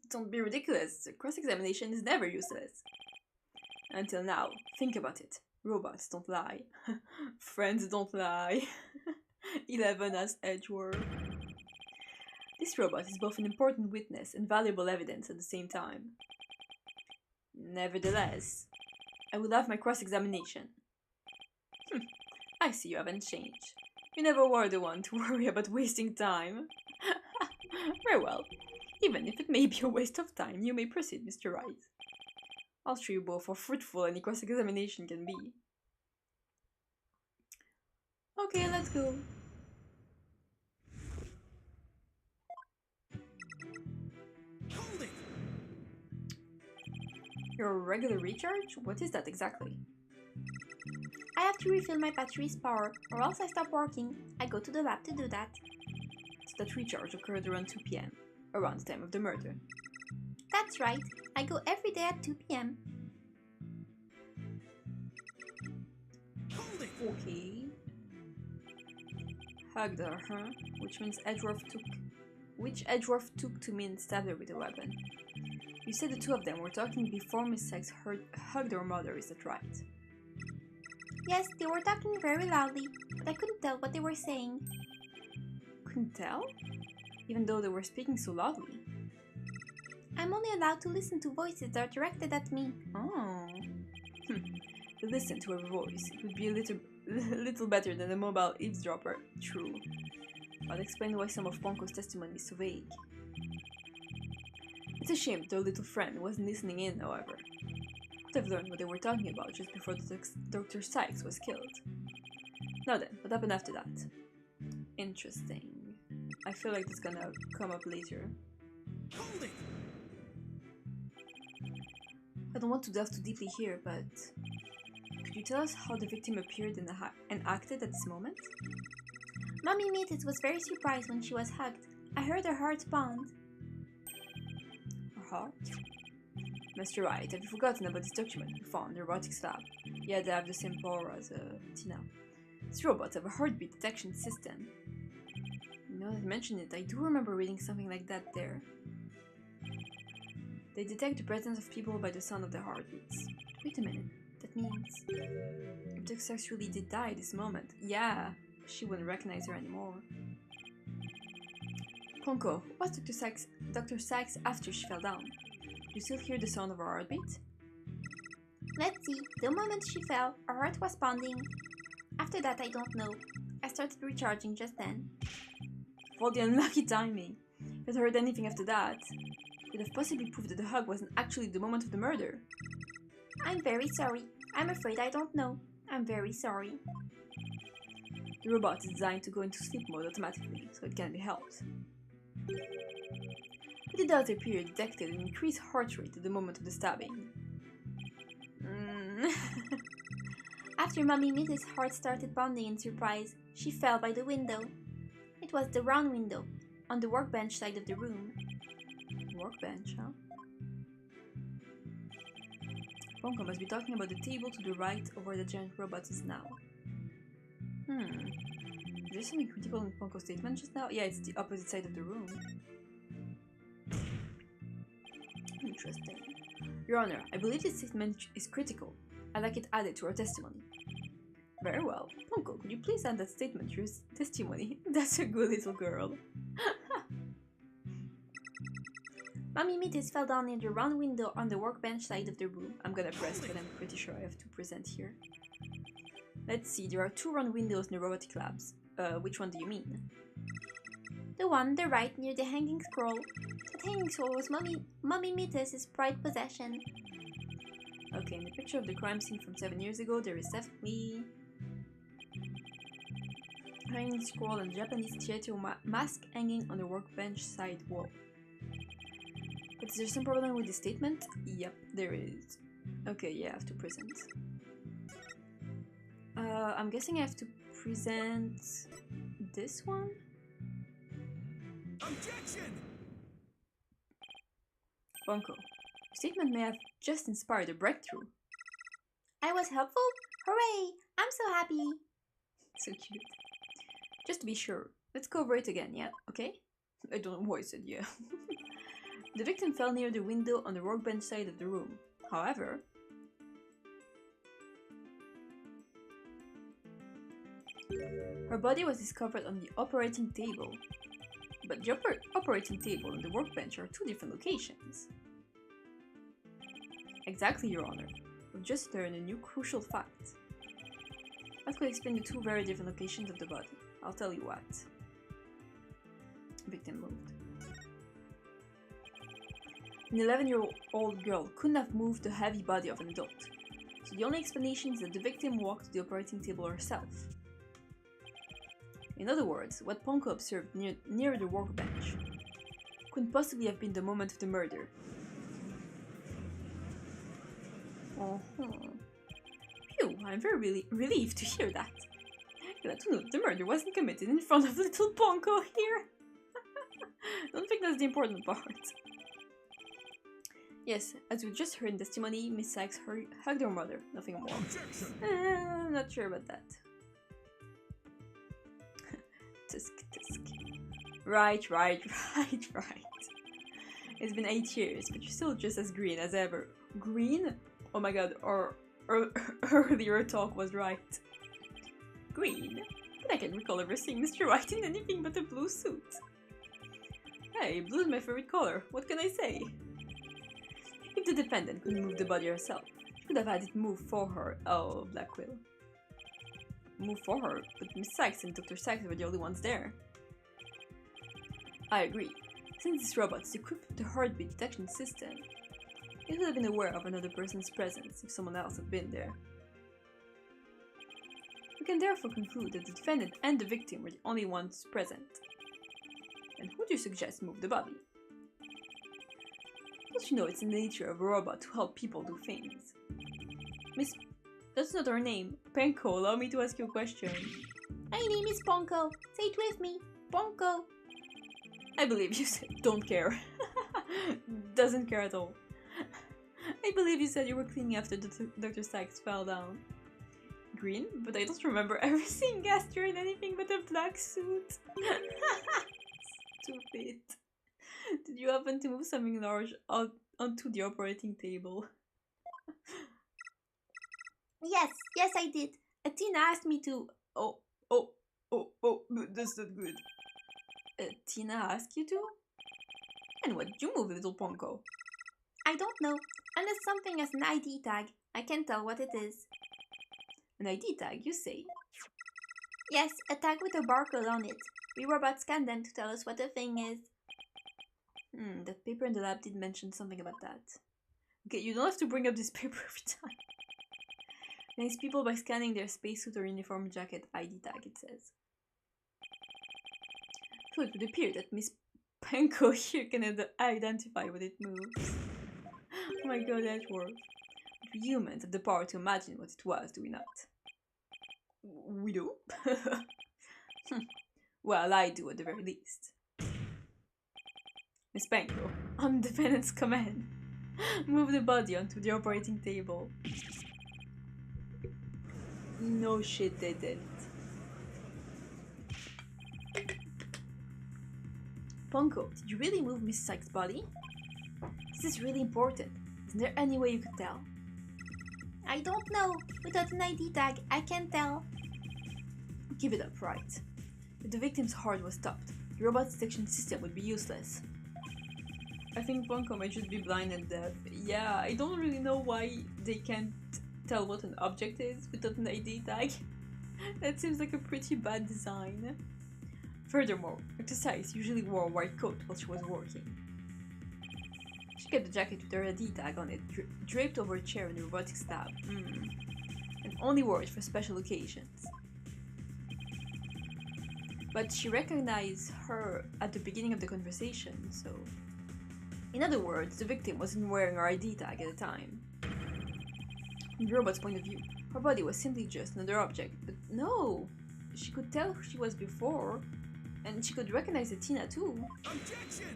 Don't be ridiculous. Cross-examination is never useless. Until now. Think about it. Robots don't lie. Friends don't lie. 11 as Edgeworth. This robot is both an important witness and valuable evidence at the same time. Nevertheless, I will have my cross-examination. I see you haven't changed. You never were the one to worry about wasting time. Very well. Even if it may be a waste of time, you may proceed, Mr. Wright. I'll show you both how fruitful any cross-examination can be. Okay, let's go. Hold it! Your regular recharge? What is that exactly? I have to refill my battery's power, or else I stop working. I go to the lab to do that. So that recharge occurred around 2 p.m., around the time of the murder. That's right. I go every day at 2 p.m. Hold it! Okay. Hugged her, huh? Which Edgeworth took to mean stabbed her with a weapon. You said the two of them were talking before Miss Sykes hugged her mother, is that right? Yes, they were talking very loudly, but I couldn't tell what they were saying. Couldn't tell? Even though they were speaking so loudly. I'm only allowed to listen to voices that are directed at me. Oh. To listen to her voice, it would be a little better than a mobile eavesdropper. True. I'll explain why some of Ponko's testimony is so vague. It's a shame their little friend wasn't listening in, however. Could have learned what they were talking about just before Dr. Sykes was killed. Now then, what happened after that? Interesting. I feel like it's gonna come up later. Hold it! I don't want to delve too deeply here, but could you tell us how the victim appeared and acted at this moment? Mommy Meatis was very surprised when she was hugged. I heard her heart pound. Her heart? Mr. Wright, have you forgotten about this document we found in the robotics lab? Yeah, they have the same power as Tina. These robots have a heartbeat detection system. Now that you mention it, I do remember reading something like that there. They detect the presence of people by the sound of their heartbeats. Wait a minute, that means... if Dr. Sykes really did die this moment, yeah, she wouldn't recognize her anymore. Ponko, what's Dr. Sykes after she fell down? You still hear the sound of her heartbeat? Let's see, the moment she fell, her heart was pounding. After that, I don't know. I started recharging just then. For the unlucky timing. If I'd heard anything after that, could have possibly proved that the hug wasn't actually the moment of the murder. I'm very sorry. I'm afraid I don't know. I'm very sorry. The robot is designed to go into sleep mode automatically, so it can be helped. But it does appear it detected an increased heart rate at the moment of the stabbing. After Mommy Meatis' heart started pounding in surprise, she fell by the window. It was the round window, on the workbench side of the room. Workbench, huh? Ponko must be talking about the table to the right of where the giant robot is now. Is there something critical in Ponko's statement just now? Yeah, it's the opposite side of the room. Interesting. Your Honor, I believe this statement is critical. I'd like it added to our testimony. Very well. Ponko, could you please add that statement to your testimony? That's a good little girl. Mommy Meatis fell down near the round window on the workbench side of the room. I'm gonna press, but I'm pretty sure I have to present here. Let's see, there are 2 round windows in the robotic labs. Which one do you mean? The one on the right near the hanging scroll. That hanging scroll was Mommy Meatis' pride possession. Okay, in the picture of the crime scene from 7 years ago, there is definitely a hanging scroll and Japanese theater mask hanging on the workbench side wall. But is there some problem with the statement? Yep, there is. Okay, yeah, I have to present. I'm guessing I have to present this one? Objection! Ponko, your statement may have just inspired a breakthrough. I was helpful? Hooray! I'm so happy. So cute. Just to be sure, let's go over it again, yeah? Okay? I don't know why I said yeah. The victim fell near the window on the workbench side of the room. However, her body was discovered on the operating table. But the operating table and the workbench are two different locations. Exactly, Your Honor. We've just learned a new crucial fact. That could explain the two very different locations of the body. I'll tell you what. Victim moved. An 11-year-old girl couldn't have moved the heavy body of an adult. So the only explanation is that the victim walked to the operating table herself. In other words, what Ponko observed near the workbench couldn't possibly have been the moment of the murder. Phew, I'm very relieved to hear that. Glad to know the murder wasn't committed in front of little Ponko here. Don't think that's the important part. Yes, as we just heard in testimony, Miss Sykes hugged her mother, nothing more. I'm not sure about that. Tusk. Right. It's been 8 years, but you're still just as green as ever. Green? Oh my god, our earlier talk was right. Green? But I can recall ever seeing Mr. White in anything but a blue suit. Hey, blue's my favorite color, what can I say? If the defendant couldn't move the body herself, she could have had it moved for her. Oh, Black Quill. Move for her, but Miss Sykes and Dr. Sykes were the only ones there. I agree. Since this robot is equipped with a heartbeat detection system, it would have been aware of another person's presence if someone else had been there. We can therefore conclude that the defendant and the victim were the only ones present. And who do you suggest moved the body? Don't you know it's in the nature of a robot to help people do things? Miss... That's not her name. Penko, allow me to ask you a question. My name is Ponko. Say it with me. Ponko. I believe you said don't care. Doesn't care at all. I believe you said you were cleaning after Dr. Sykes fell down. Green? But I don't remember ever seeing Gaster in anything but a black suit. Stupid. Did you happen to move something large onto the operating table? Yes, I did. Tina asked me to. Oh, that's not good. Tina asked you to? And what did you move, little Ponko? I don't know. Unless something has an ID tag, I can't tell what it is. An ID tag, you say? Yes, a tag with a barcode on it. We robots scan them to tell us what the thing is. That paper in the lab did mention something about that. Okay, you don't have to bring up this paper every time. Nice people by scanning their spacesuit or uniform jacket ID tag, it says. So it would appear that Miss Penko here can identify what it moves. Oh my god, Edgeworth. We humans have the power to imagine what it was, do we not? We do? Well, I do at the very least. Miss Penko, on the defendant's command, move the body onto the operating table. No shit, they didn't. Ponko, did you really move Miss Sykes' body? This is really important. Isn't there any way you could tell? I don't know. Without an ID tag, I can't tell. Give it up, right? If the victim's heart was stopped, the robot detection system would be useless. I think Ponko might just be blind and deaf. Yeah, I don't really know why they can't tell what an object is without an ID tag. That seems like a pretty bad design. Furthermore, Dr. Sykes usually wore a white coat while she was working. She kept the jacket with her ID tag on it, draped over a chair in the robotics lab, and only wore it for special occasions. But she recognized her at the beginning of the conversation, so... In other words, the victim wasn't wearing her ID tag at the time. From the robot's point of view, her body was simply just another object, but no! She could tell who she was before, and she could recognize Tina too. Objection!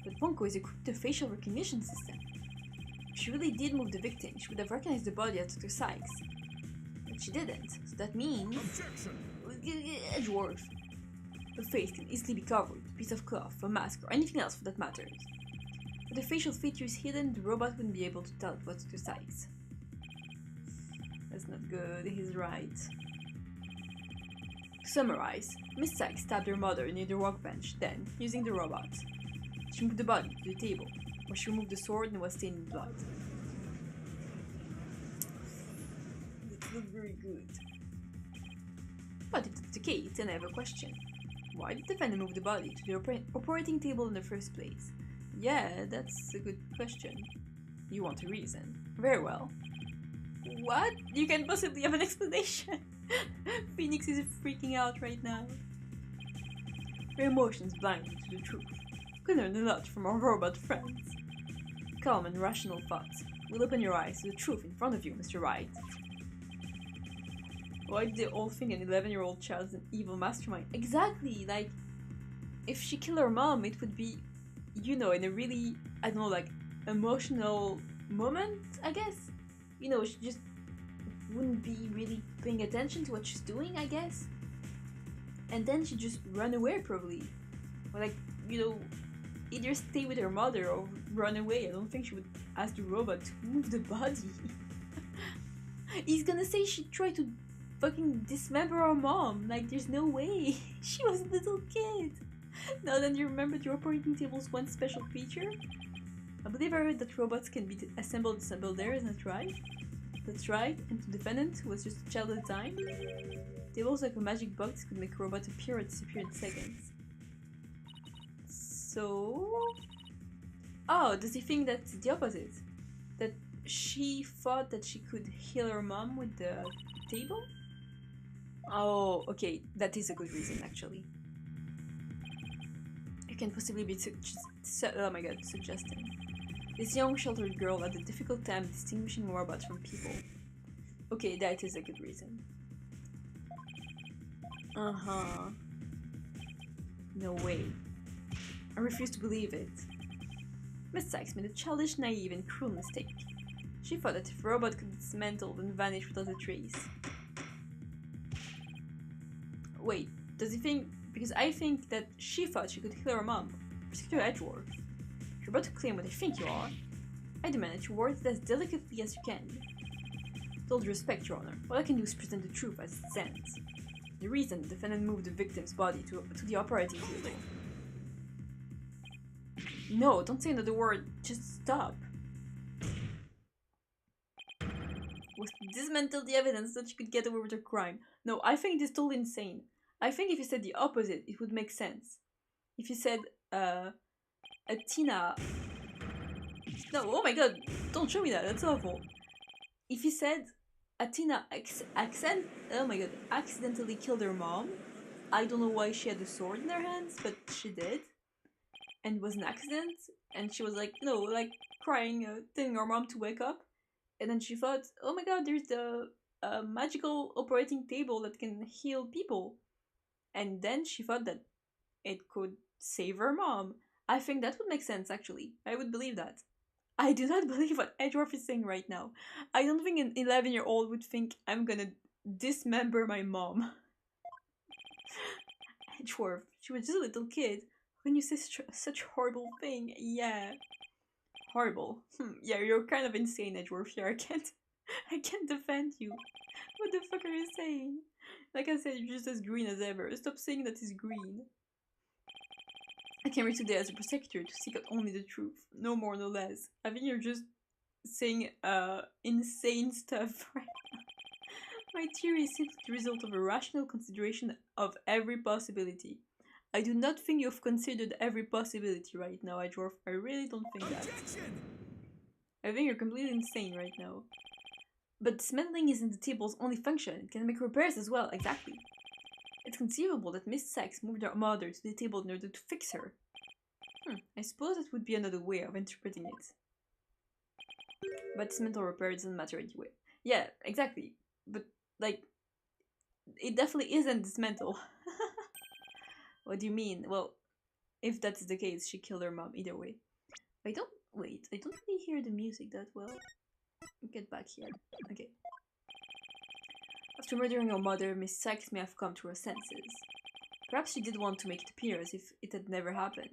But Ponko is equipped with a facial recognition system. If she really did move the victim, she would have recognized the body as Dr. Sykes. But she didn't, so that means... Objection! Edgeworth. The face can easily be covered with a piece of cloth, a mask, or anything else for that matter. If the facial feature is hidden, the robot wouldn't be able to tell it was Dr. Sykes. That's not good, he's right. To summarize, Miss Sykes stabbed her mother near the workbench, then, using the robot, she moved the body to the table, where she removed the sword and was stained in blood. That's not very good. But if that's the case, then I have a question. Why did the defendant move the body to the operating table in the first place? Yeah, that's a good question. You want a reason. Very well. What? You can possibly have an explanation? Phoenix is freaking out right now. Her emotions blind you to the truth. We learn a lot from our robot friends. Calm and rational thoughts will open your eyes to the truth in front of you, Mr. Wright. Why did they all think an 11-year-old child is an evil mastermind? Exactly, like, if she killed her mom, it would be, you know, in a really, I don't know, like, emotional moment, I guess? You know, she just wouldn't be really paying attention to what she's doing, I guess? And then she'd just run away, probably. Or, like, you know, either stay with her mother or run away. I don't think she would ask the robot to move the body. He's gonna say she tried to fucking dismember her mom. Like, there's no way. She was a little kid. Now then, you remember the operating table's one special feature? I believe I heard that robots can be assembled there, isn't that right? That's right, and the defendant, who was just a child at the time, tables like a magic box could make a robot appear or disappear in seconds. So... Oh, does he think that's the opposite? That she thought that she could heal her mom with the table? Oh, okay, that is a good reason, actually. You can possibly be oh my god, suggesting. This young sheltered girl had a difficult time distinguishing robots from people. Okay, that is a good reason. Uh-huh. No way. I refuse to believe it. Miss Sykes made a childish, naive, and cruel mistake. She thought that if a robot could dismantle and vanish without a trace. Wait, does he think... Because I think that she thought she could heal her mom. Prosecutor Edgeworth. If you're about to claim what I think you are, I demand that you word it as delicately as you can. With all due respect, Your Honor, all I can do is present the truth as it stands. The reason the defendant moved the victim's body to the operating table. No, don't say another word, just stop. Was to dismantle the evidence so that she could get away with her crime. No, I think it is totally insane. I think if you said the opposite, it would make sense. If you said, Athena... No, oh my god, don't show me that, that's awful. If you said Athena accidentally killed her mom, I don't know why she had a sword in her hands, but she did. And it was an accident, and she was like, you know, like crying, telling her mom to wake up. And then she thought, oh my god, there's the magical operating table that can heal people. And then she thought that it could save her mom. I think that would make sense, actually. I would believe that. I do not believe what Edgeworth is saying right now. I don't think an 11-year-old would think I'm gonna dismember my mom. Edgeworth, she was just a little kid. When you say such a horrible thing, yeah. Horrible. Yeah, you're kind of insane, Edgeworth here. I can't defend you. What the fuck are you saying? Like I said, you're just as green as ever. Stop saying that he's green. I came here today as a prosecutor to seek out only the truth. No more, no less. I think you're just saying insane stuff right now. My theory is simply the result of a rational consideration of every possibility. I do not think you've considered every possibility right now, Edgeworth. I really don't think that. I think you're completely insane right now. But dismantling isn't the table's only function. It can make repairs as well, exactly. It's conceivable that Miss Sykes moved her mother to the table in order to fix her. I suppose that would be another way of interpreting it. But dismantle repair doesn't matter anyway. Yeah, exactly. But, like, it definitely isn't dismantle. What do you mean? Well, if that's the case, she killed her mom either way. I don't Wait, I don't really hear the music that well. Get back here. Okay. After murdering her mother, Miss Sykes may have come to her senses. Perhaps she did want to make it appear as if it had never happened.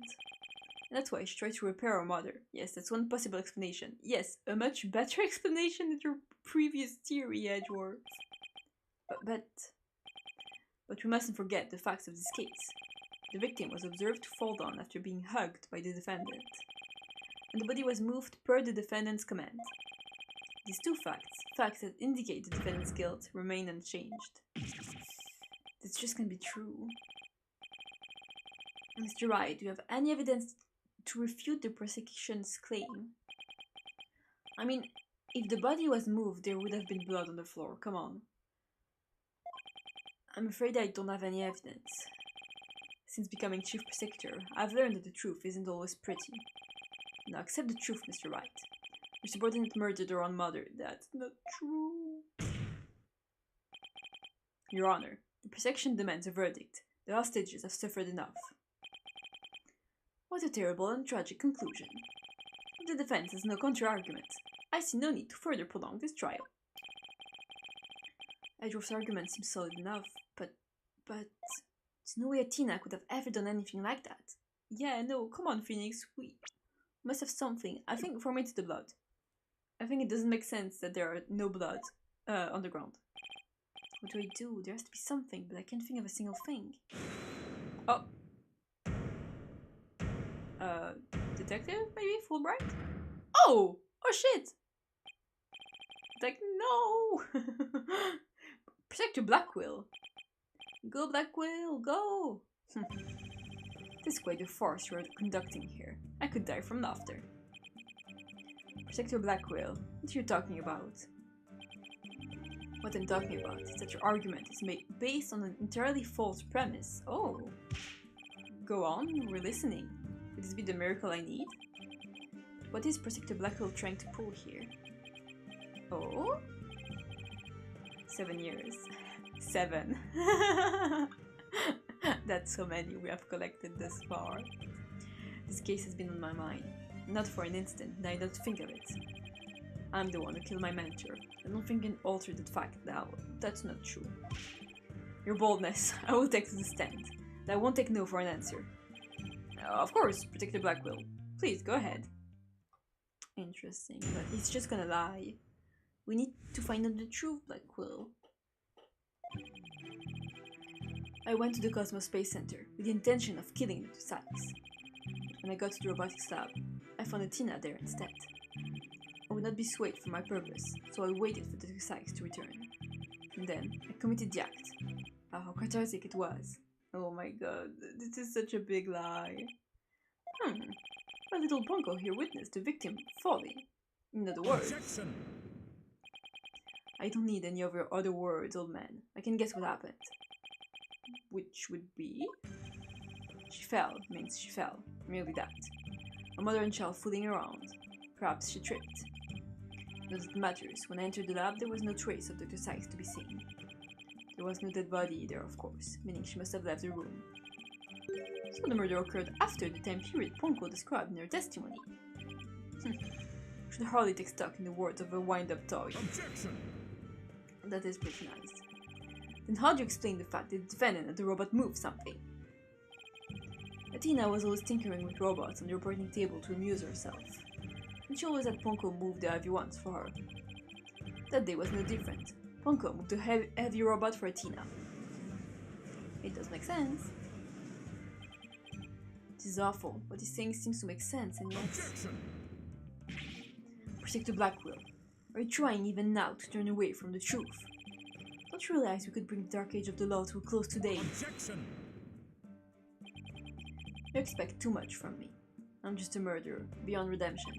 And that's why she tried to repair her mother. Yes, that's one possible explanation. Yes, a much better explanation than your previous theory, Edgeworth. But we mustn't forget the facts of this case. The victim was observed to fall down after being hugged by the defendant, and the body was moved per the defendant's command. These two facts that indicate the defendant's guilt, remain unchanged. This just can't be true. Mr. Wright, do you have any evidence to refute the prosecution's claim? I mean, if the body was moved, there would have been blood on the floor. Come on. I'm afraid I don't have any evidence. Since becoming chief prosecutor, I've learned that the truth isn't always pretty. Now accept the truth, Mr. Wright. Your subordinate murdered her own mother. That's not true. Your Honor, the prosecution demands a verdict. The hostages have suffered enough. What a terrible and tragic conclusion. If the defense has no counter-argument, I see no need to further prolong this trial. Edgeworth's argument seems solid enough, but there's no way Athena could have ever done anything like that. Yeah, no, come on, Phoenix, we must have something. I think for me it's the blood. I think it doesn't make sense that there are no blood on the ground. What do I do? There has to be something, but I can't think of a single thing. Oh. Detective, maybe? Fulbright? Oh! Oh shit! Like, no! Protector Blackwell. Go, Blackwell, go! This is quite the farce you are conducting here. I could die from laughter. Protector Blackwell, what are you talking about? What I'm talking about is that your argument is based on an entirely false premise. Oh. Go on, we're listening. Would this be the miracle I need? What is Protector Blackwell trying to pull here? Oh? 7 years. 7. That's so many we have collected thus far. This case has been on my mind. Not for an instant, did I not think of it. I'm the one who killed my mentor. I don't think you can alter that fact now. That's not true. Your boldness, I will take to the stand. I won't take no for an answer. Of course, Protector Blackwell. Please, go ahead. Interesting, but he's just gonna lie. We need to find out the truth, Blackwell. I went to the Cosmos Space Center with the intention of killing the Sykes. When I got to the robotics lab, I found Athena there instead. I would not be swayed from my purpose, so I waited for the Sykes to return. And then, I committed the act. How cathartic it was. Oh my god, this is such a big lie. My little Bronco here witnessed the victim falling. In other words... Objection! I don't need any of your other words, old man. I can guess what happened. Which would be... She fell means she fell. Merely that. A mother and child fooling around. Perhaps she tripped. Not that it matters. When I entered the lab, there was no trace of Dr. Sykes to be seen. There was no dead body either, of course, meaning she must have left the room. So the murder occurred after the time period Ponko described in her testimony. Should hardly take stock in the words of a wind-up toy. Objection! That is pretty nice. Then how do you explain the fact that the defendant and the robot moved something? Athena was always tinkering with robots on the operating table to amuse herself, and she always had Ponko move the heavy ones for her. That day was no different. Ponko moved the heavy robot for Athena. It does make sense. This is awful. What he's saying seems to make sense, and yet... Objection! Protector Blackwell, are you trying even now to turn away from the truth? Don't you realize we could bring the Dark Age of the Law to a close today? Objection! You expect too much from me. I'm just a murderer, beyond redemption.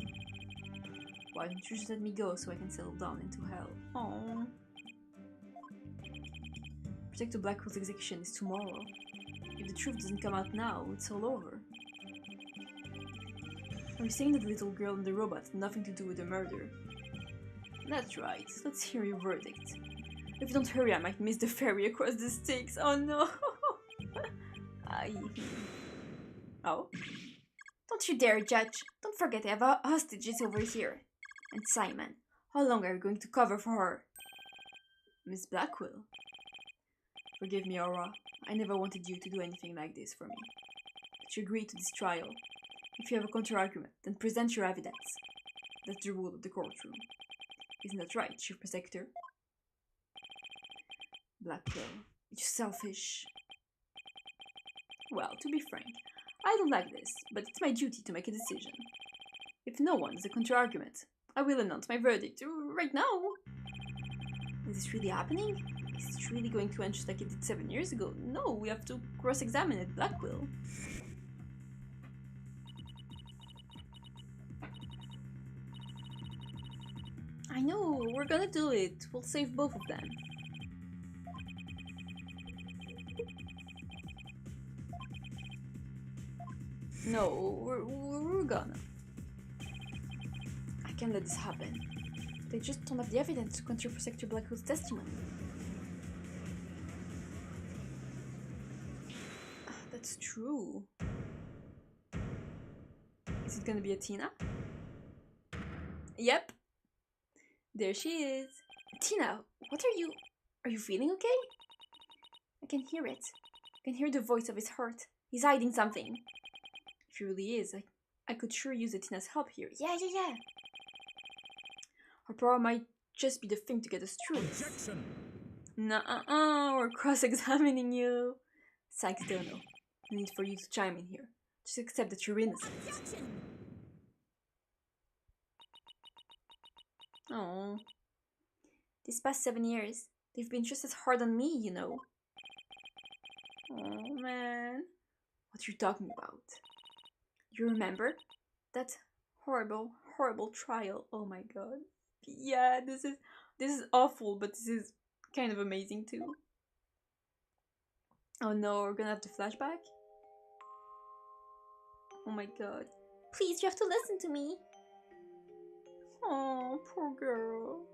Why don't you just let me go so I can settle down into hell? Aww. Protector Blackwell's execution is tomorrow. If the truth doesn't come out now, it's all over. Are you saying that the little girl and the robot had nothing to do with the murder? That's right. Let's hear your verdict. If you don't hurry, I might miss the ferry across the stakes. Oh no! Oh? Don't you dare judge. Don't forget I have hostages over here. And Simon, how long are you going to cover for her? Miss Blackwell. Forgive me, Aura. I never wanted you to do anything like this for me. But you agreed to this trial. If you have a counter-argument, then present your evidence. That's the rule of the courtroom. Isn't that right, Chief Protector? Blackwell, you're selfish. Well, to be frank, I don't like this, but it's my duty to make a decision. If no one has a counter-argument, I will announce my verdict right now. Is this really happening? Is it really going to end just like it did 7 years ago? No, we have to cross-examine it, Blackwell. I know, we're gonna do it. We'll save both of them. No, we're gonna. I can't let this happen. They just don't have the evidence to counter Protector Blackwell's testimony. That's true. Is it gonna be Athena? Yep. There she is. Tina, what are you... Are you feeling okay? I can hear it. I can hear the voice of his heart. He's hiding something. If he really is, I could sure use Athena's help here. Yeah. Her power might just be the thing to get us through. Objection! Nuh-uh, we're cross-examining you. Sykes don't know. No need for you to chime in here. Just accept that you're innocent. Objection! Oh. These past 7 years, they've been just as hard on me, you know. Oh, man. What you talking about? You remember? That horrible trial. Oh my god. Yeah, this is awful, but this is kind of amazing too. Oh no, we're gonna have the flashback? Oh my god. Please, you have to listen to me. Oh, poor girl.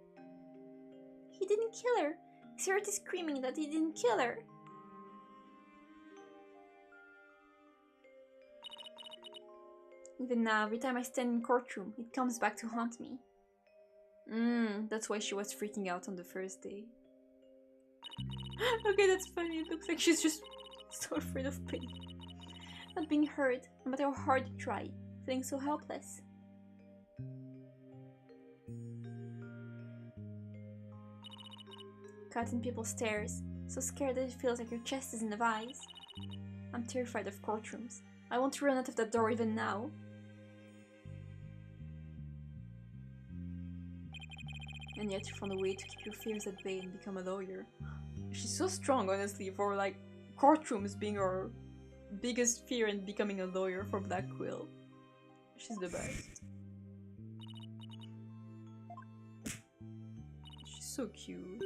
He didn't kill her. His heart is screaming that he didn't kill her. Even now, every time I stand in courtroom, it comes back to haunt me. That's why she was freaking out on the first day. Okay, that's funny. It looks like she's just so afraid of pain. Not being heard, no matter how hard you try. Feeling so helpless. Caught in people's stares. So scared that it feels like your chest is in the vise. I'm terrified of courtrooms. I want to run out of that door even now. And yet you found a way to keep your fears at bay and become a lawyer. She's so strong, honestly, for like courtrooms being her biggest fear and becoming a lawyer for Blackwell. She's the best. She's so cute.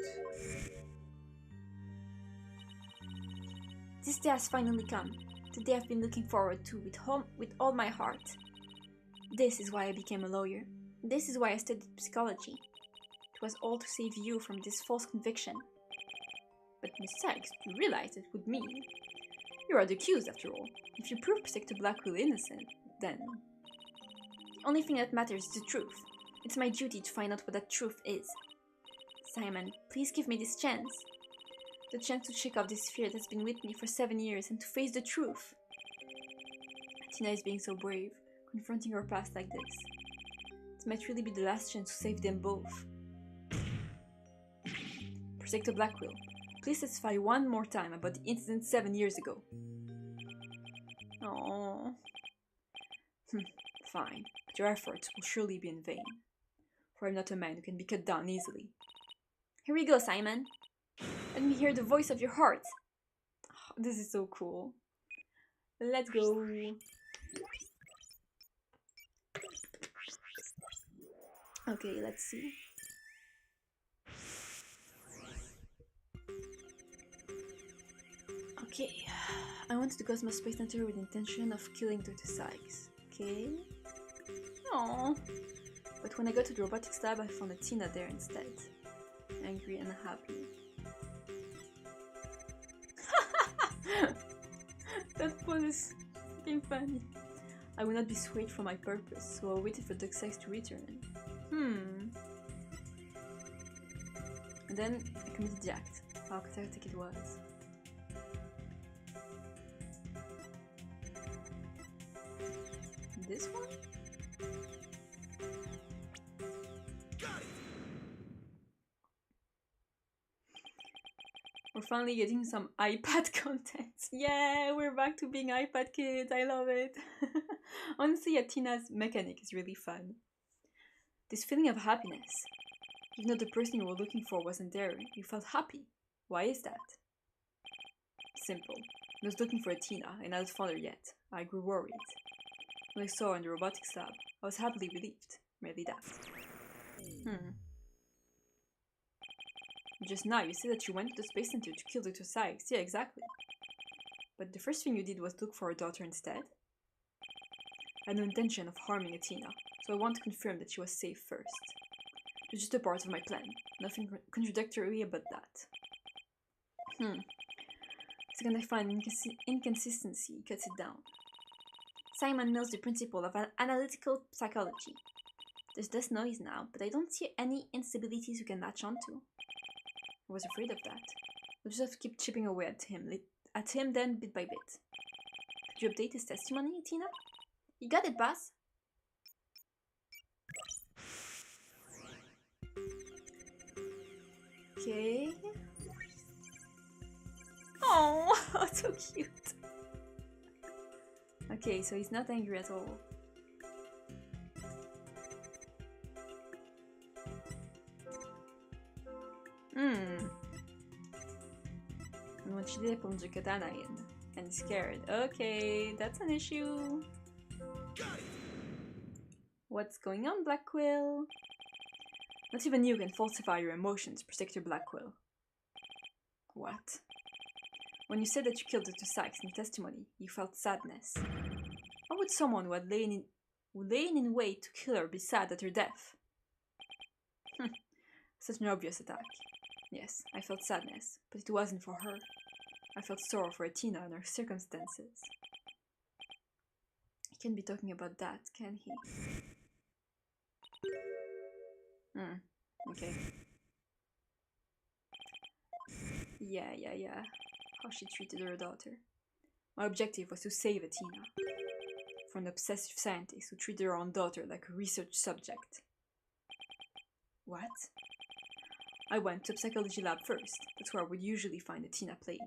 This day has finally come. The day I've been looking forward to with all my heart. This is why I became a lawyer. This is why I studied psychology. It was all to save you from this false conviction. But Miss Sykes, you realize it would mean you are the accused after all. If you prove Protector Blackwell innocent, then the only thing that matters is the truth. It's my duty to find out what that truth is. Simon, please give me this chance. The chance to shake off this fear that's been with me for 7 years and to face the truth. Tina is being so brave, confronting her past like this. It might really be the last chance to save them both. Protector Blackwell, please testify one more time about the incident 7 years ago. Oh. Fine, but your efforts will surely be in vain. For I'm not a man who can be cut down easily. Here we go, Simon. Let me hear the voice of your heart. Oh, this is so cool. Let's go. Okay, let's see. Okay, I went to the Cosmos Space Center with the intention of killing Dr. Sykes. Okay. Aww. But when I got to the robotics lab, I found a Tina there instead. Angry and happy. That pose is fucking funny. I would not be swayed from my purpose, so I waited for the sex to return. And then I committed the act. How pathetic it was. This one? We're finally getting some iPad content. Yeah, we're back to being iPad kids. I love it. Honestly, Athena's mechanic is really fun. This feeling of happiness. Even though the person you were looking for wasn't there, you felt happy. Why is that? Simple. I was looking for Athena and I hadn't found her yet. I grew worried. When I saw her in the robotics lab, I was happily relieved. Merely that. Just now, you said that you went to the Space Center to kill Dr. Sykes. Yeah, exactly. But the first thing you did was look for her daughter instead? I had no intention of harming Athena, so I want to confirm that she was safe first. It was just a part of my plan. Nothing contradictory about that. Second, I find inconsistency cuts it down. Simon knows the principle of analytical psychology. There's less noise now, but I don't see any instabilities you can latch onto. I was afraid of that. We'll just have to keep chipping away at him then, bit by bit. Could you update his testimony, Athena? You got it, boss. Okay. Oh, so cute. Okay, so he's not angry at all. Want she did put the katana in and he's scared. Okay, that's an issue. What's going on, Black Quill? Not even you can falsify your emotions, Protector Black Quill. What? When you said that you killed Dr. Sykes in testimony, you felt sadness. How would someone who had lain in wait to kill her be sad at her death? Such an obvious attack. Yes, I felt sadness, but it wasn't for her. I felt sorrow for Athena and her circumstances. He can't be talking about that, can he? Okay. Yeah. How she treated her daughter. My objective was to save Athena from an obsessive scientist who treated her own daughter like a research subject. What? I went to a psychology lab first. That's where I would usually find Athena playing.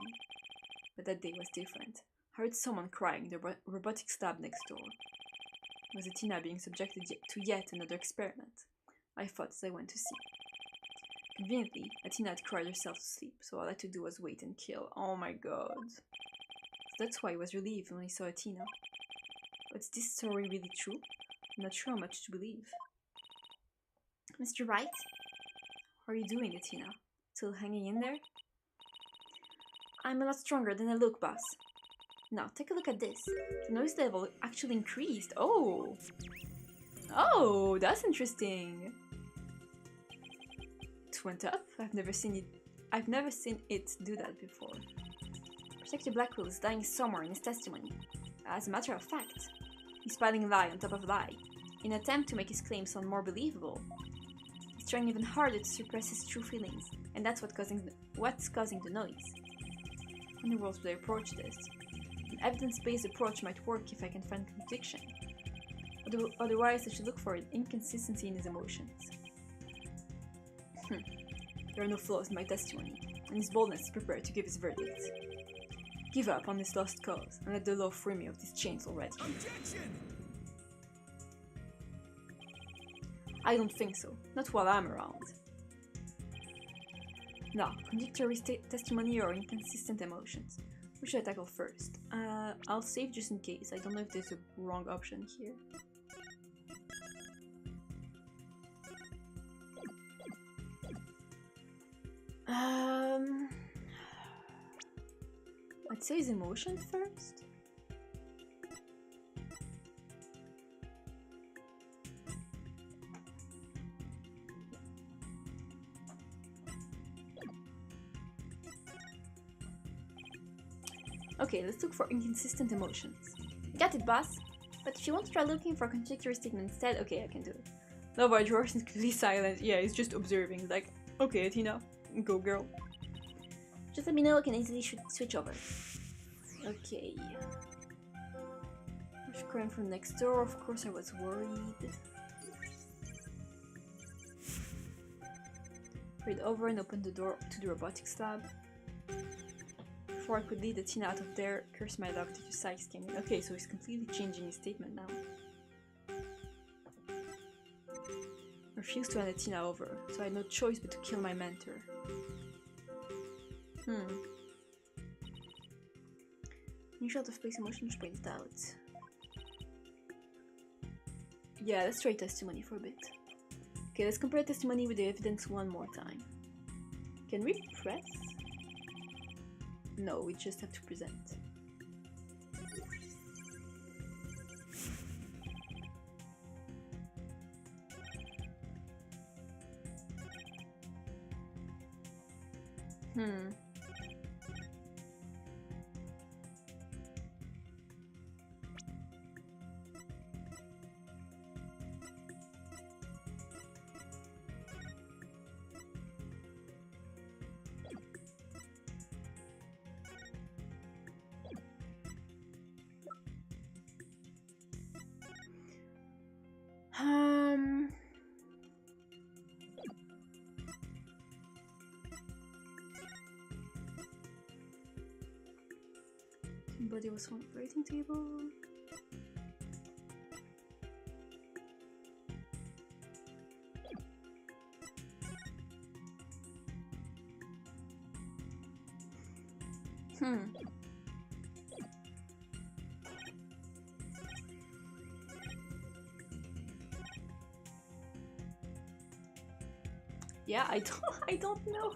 But that day was different. I heard someone crying in the robotics lab next door. Was Athena being subjected to yet another experiment? I thought as I went to see. Conveniently, Athena had cried herself to sleep, so all I had to do was wait and kill. Oh my god. So that's why I was relieved when I saw Athena. But is this story really true? I'm not sure how much to believe. Mr. Wright? How are you doing, Athena? Still hanging in there? I'm a lot stronger than I look, boss. Now, take a look at this. The noise level actually increased. Oh! Oh, that's interesting. It went up? I've never seen it do that before. Protector Blackwell is lying somewhere in his testimony. As a matter of fact, he's piling lie on top of lie, in an attempt to make his claims sound more believable. He's trying even harder to suppress his true feelings, and that's what's causing the noise. How in the world would I approach this? An evidence-based approach might work if I can find contradiction. Otherwise, I should look for an inconsistency in his emotions. There are no flaws in my testimony, and his boldness is prepared to give his verdict. Give up on this lost cause, and let the law free me of these chains already. Objection! I don't think so. Not while I'm around. Now, contradictory testimony or inconsistent emotions. Which should I tackle first? I'll save just in case. I don't know if there's a wrong option here. I'd say his emotion first. Okay, let's look for inconsistent emotions. Got it, boss. But if you want to try looking for a contradictory statement instead, okay, I can do it. No, but George is completely silent. Yeah, he's just observing. Like, okay, Tina, go girl. Just let me know, I can easily switch over. Okay. Who's crying from next door? Of course I was worried. Read over and open the door to the robotics lab. Before I could lead the Tina out of there, curse my luck, Dr. Sykes came in. Okay, so he's completely changing his statement now. Refused to hand the Tina over, so I had no choice but to kill my mentor. Unusual out of place emotions pointed out. Yeah, let's try testimony for a bit. Okay, let's compare testimony with the evidence one more time. Can we press? No, we just have to present. Somebody was on the operating table. Yeah, I don't know.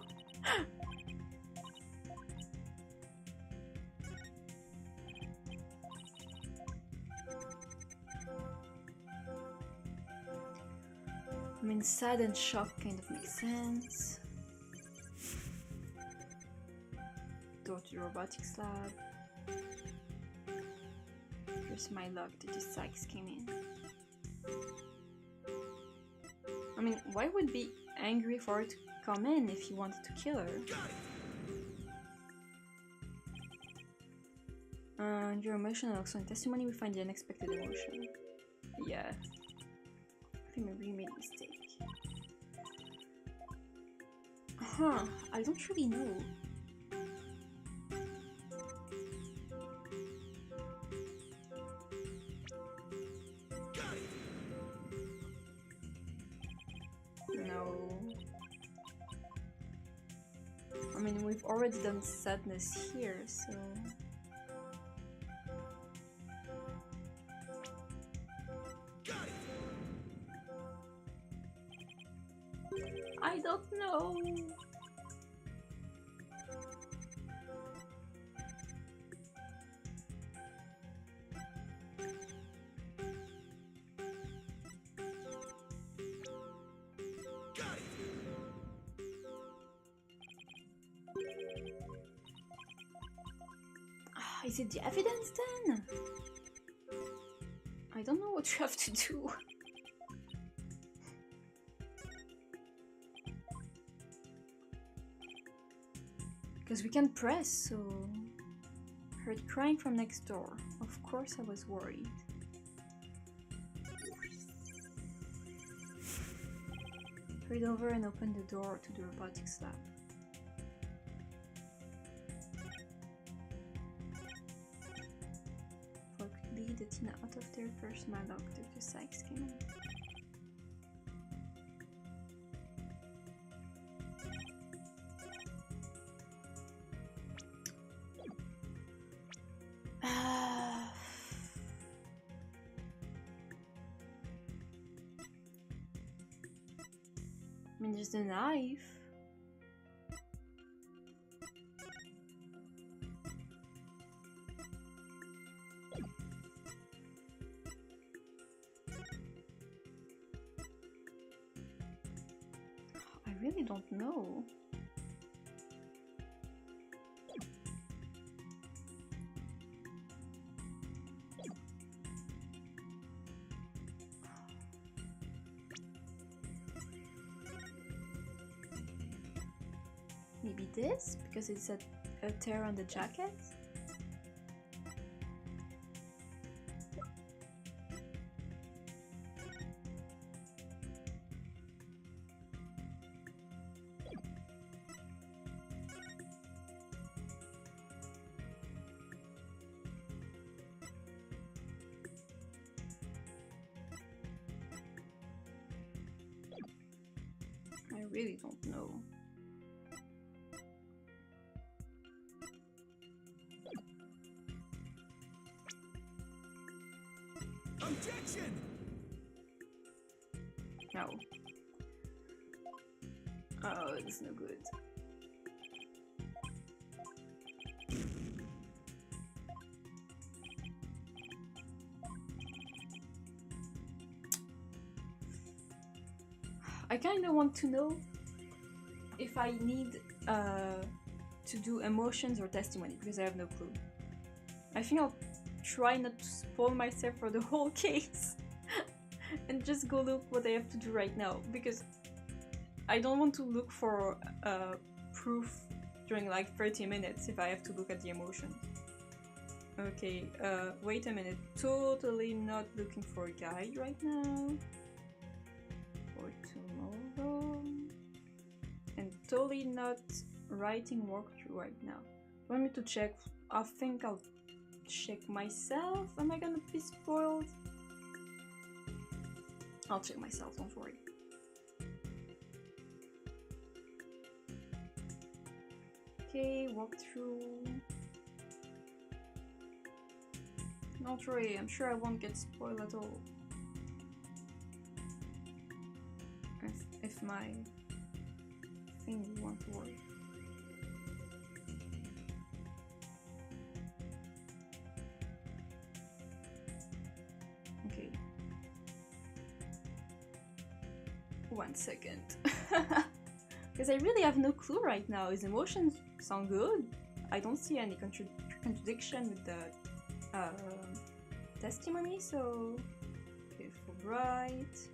I mean, sad and shocked kind of makes sense. Door to the robotics lab. Here's my luck that the Sykes came in. I mean, why would be angry for her to come in if he wanted to kill her? Your emotional also in testimony we find the unexpected emotion. Yeah. I think maybe we made a mistake. I don't really know. No. I mean, we've already done sadness here, so... I don't know. Is it the evidence then? I don't know what you have to do. Because we can press, so... Heard crying from next door. Of course I was worried. Hurried over and opened the door to the robotics lab. Before I could lead the Tina out of there, first my luck, Dr. Sykes came in. I mean, there's the knife. I really don't know. this because it's a tear on the jacket. I really don't know. Objection! No. Oh, it's no good. I kind of want to know if I need to do emotions or testimony because I have no clue. I think I'll try not to spoil myself for the whole case and just go look what I have to do right now because I don't want to look for proof during like 30 minutes if I have to look at the emotions. Okay, wait a minute. Totally not looking for a guide right now. For tomorrow. And totally not writing walkthrough right now. Want me to check? I think I'll check myself. Am I gonna be spoiled? I'll check myself, don't worry. Okay, walkthrough. Don't worry, I'm sure I won't get spoiled at all. If my thing won't work. Okay. 1 second. Because I really have no clue right now. His emotions sound good. I don't see any contradiction with the testimony, so... Okay, Fulbright.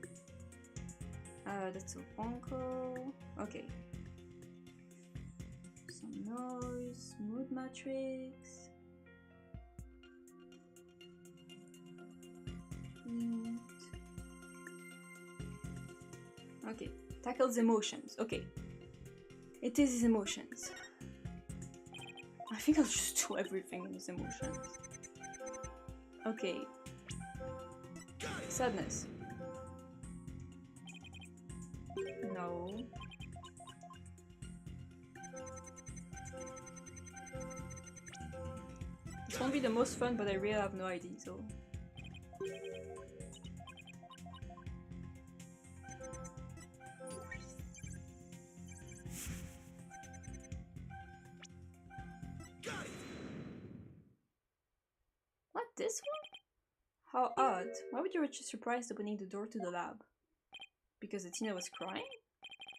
That's a Ponko. Okay. Some noise, mood matrix. Hint. Okay, tackles emotions. Okay. It is his emotions. I think I'll just do everything in his emotions. Okay. Sadness. No. This won't be the most fun, but I really have no idea, so... What, this one? How odd. Why would you were just surprised opening the door to the lab? Because Athena was crying?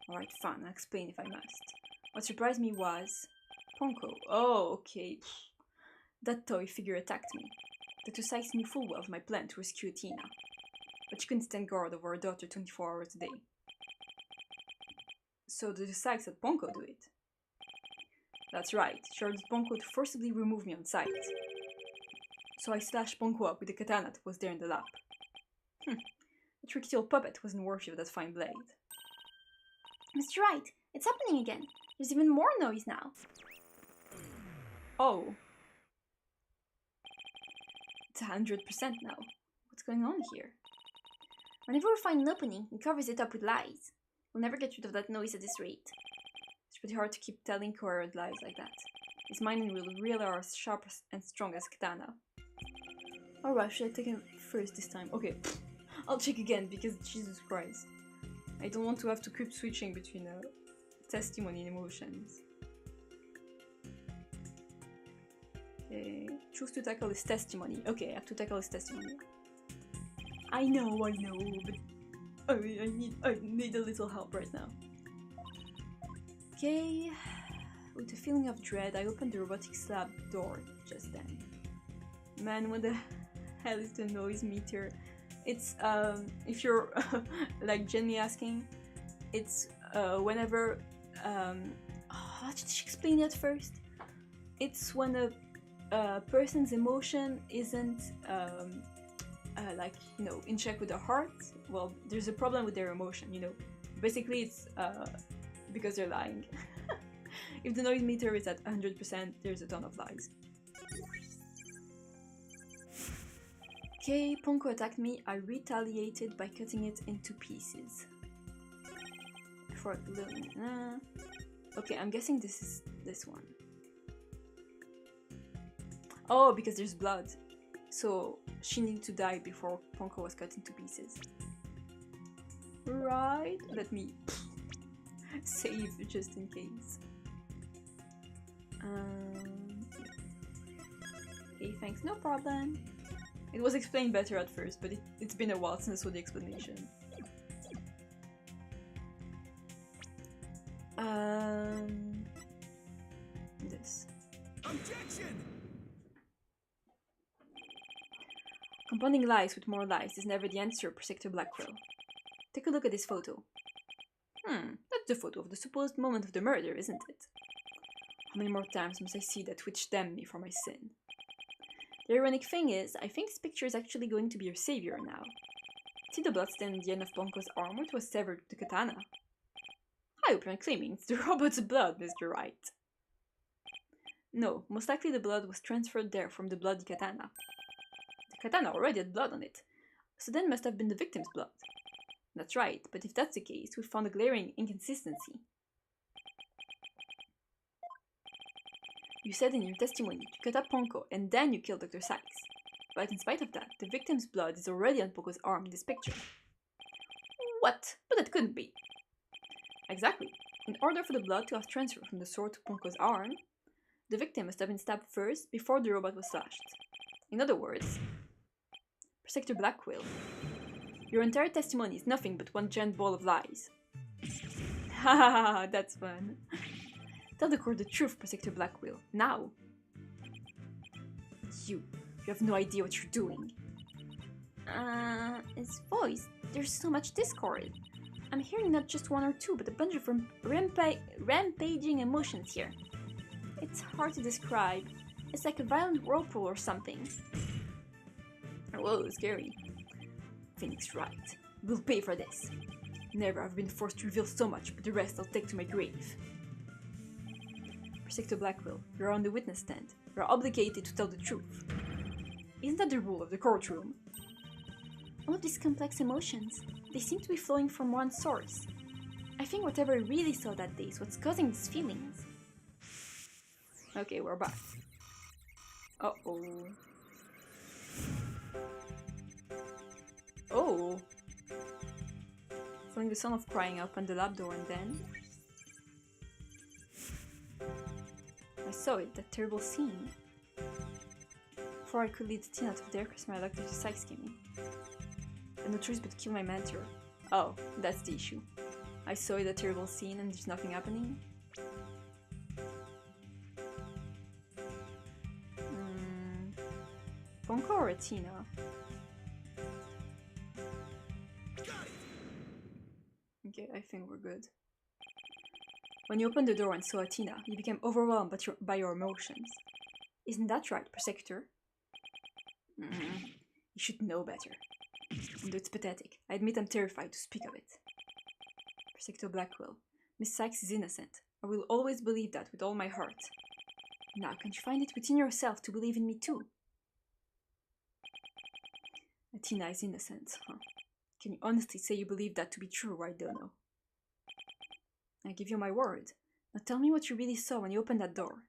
Alright, fine, I'll explain if I must. What surprised me was... Ponko. Oh, okay. That toy figure attacked me. The two Sykes knew full well of my plan to rescue Athena. But she couldn't stand guard over her daughter 24 hours a day. So the Sykes had Ponko do it. That's right, she ordered Ponko to forcibly remove me on sight. So I slashed Ponko up with the katana that was there in the lab. The tricky old puppet wasn't worthy of that fine blade. Mr. Wright, it's happening again. There's even more noise now. Oh. It's 100% now. What's going on here? Whenever we find an opening, he covers it up with lies. We'll never get rid of that noise at this rate. It's pretty hard to keep telling coherent lies like that. His mind will really are as sharp and strong as katana. Alright, should I take him first this time? Okay, I'll check again because Jesus Christ. I don't want to have to keep switching between testimony and emotions. Okay, choose to tackle his testimony. Okay, I have to tackle his testimony. I know, but I need a little help right now. Okay, with a feeling of dread, I opened the robotics lab door just then. Man, what the hell is the noise meter? It's, if you're like genuinely asking, it's whenever How did she explain it first? It's when a person's emotion isn't like, you know, in check with the heart. Well, there's a problem with their emotion, you know. Basically, it's because they're lying. If the noise meter is at 100%, there's a ton of lies. Okay, Ponko attacked me. I retaliated by cutting it into pieces. Before I could learn. Okay, I'm guessing this is this one. Oh, because there's blood. So she needed to die before Ponko was cut into pieces. Right, let me save just in case. Okay, thanks, no problem. It was explained better at first, but it's been a while since I saw the explanation. This. Objection! Compounding lies with more lies is never the answer, Protector Blackwell. Take a look at this photo. That's the photo of the supposed moment of the murder, isn't it? How many more times must I see that which damn me for my sin? The ironic thing is, I think this picture is actually going to be your savior now. See the bloodstain at the end of Ponko's arm, which was severed with the katana? I hope you're not claiming it's the robot's blood, Mr. Wright. No, most likely the blood was transferred there from the bloody katana. The katana already had blood on it, so then must have been the victim's blood. That's right, but if that's the case, we found a glaring inconsistency. You said in your testimony you cut up Ponko and then you killed Dr. Sykes. But in spite of that, the victim's blood is already on Ponko's arm in this picture. What? But that couldn't be. Exactly. In order for the blood to have transferred from the sword to Ponko's arm, the victim must have been stabbed first before the robot was slashed. In other words, Protector Blackwell, your entire testimony is nothing but one giant ball of lies. Hahaha, that's fun. Tell the court the truth, Protector Blackwell, now! You have no idea what you're doing. His voice, there's so much discord. I'm hearing not just one or two, but a bunch of rampaging emotions here. It's hard to describe. It's like a violent whirlpool or something. Whoa, scary. Phoenix Wright. We'll pay for this. Never have been forced to reveal so much, but the rest I'll take to my grave. Protector Blackwell, you're on the witness stand. You're obligated to tell the truth. Isn't that the rule of the courtroom? All of these complex emotions, they seem to be flowing from one source. I think whatever I really saw that day is what's causing these feelings. Okay, we're back. Uh-oh. Oh! Following the sound of crying up on the lab door, and then I saw it, that terrible scene. Before I could lead the teen out of there, because my Dr. Sykes came in. I had no choice but to kill my mentor. Oh, that's the issue. I saw it, a terrible scene, and there's nothing happening. Ponko or Athena? Okay, I think we're good. When you opened the door and saw Athena, you became overwhelmed by your emotions. Isn't that right, Protector? You should know better. And it's pathetic. I admit I'm terrified to speak of it. Protector Blackwell, Miss Sykes is innocent. I will always believe that with all my heart. Now, can't you find it within yourself to believe in me too? Athena is innocent, huh? Can you honestly say you believe that to be true, I don't know. I give you my word. Now tell me what you really saw when you opened that door.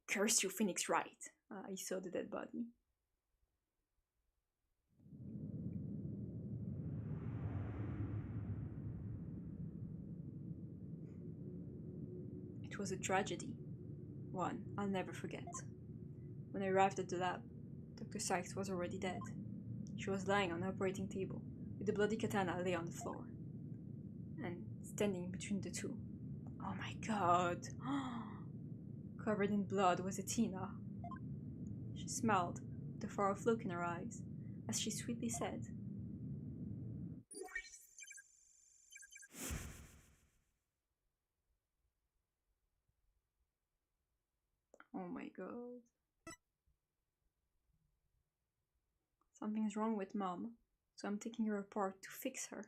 Curse you, Phoenix Wright. I saw the dead body. It was a tragedy. One I'll never forget. When I arrived at the lab, Dr. Sykes was already dead. She was lying on the operating table, with the bloody katana lay on the floor. And standing between the two. Oh my god! Covered in blood was Athena. She smiled, with a far-off look in her eyes, as she sweetly said, Oh my god. Something's wrong with Mom, so I'm taking her apart to fix her.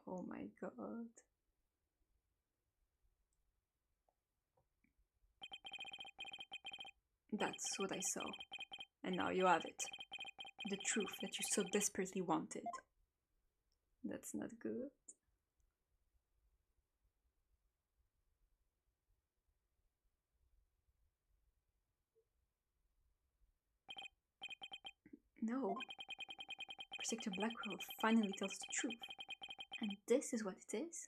Oh my god. That's what I saw. And now you have it. The truth that you so desperately wanted. That's not good. No. Protector Blackwell finally tells the truth. And this is what it is?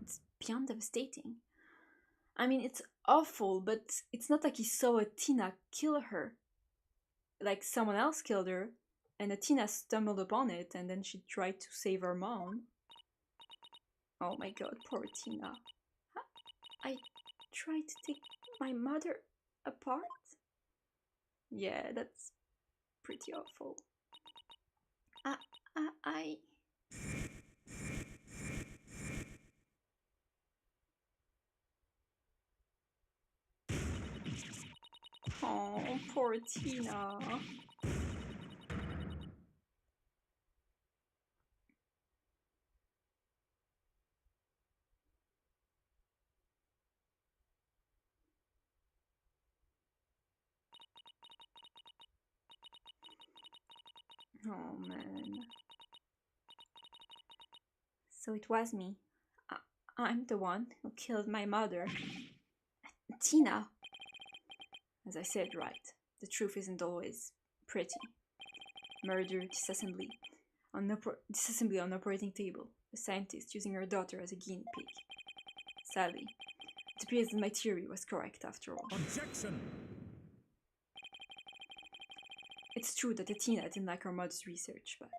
It's beyond devastating. I mean, it's awful, but it's not like he saw a Tina kill her. Like someone else killed her, and a Tina stumbled upon it, and then she tried to save her mom. Oh my god, poor Tina. I tried to take my mother apart? Yeah, that's pretty awful. I... Oh, poor Tina. Oh man. So it was me. I'm the one who killed my mother. Tina. As I said, right. The truth isn't always pretty. Murder, disassembly on operating table. A scientist using her daughter as a guinea pig. Sadly, it appears that my theory was correct after all. Objection! It's true that Athena didn't like her mother's research, but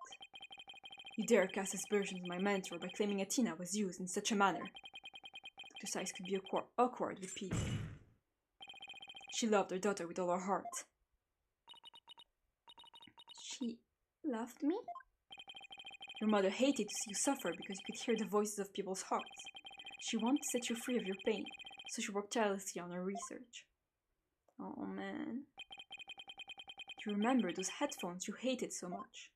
you dare cast aspersions on my mentor by claiming Athena was used in such a manner. Dr. Sykes could be awkward with people. She loved her daughter with all her heart. She loved me? Your mother hated to see you suffer because you could hear the voices of people's hearts. She wanted to set you free of your pain, so she worked tirelessly on her research. Oh man. Do you remember those headphones you hated so much?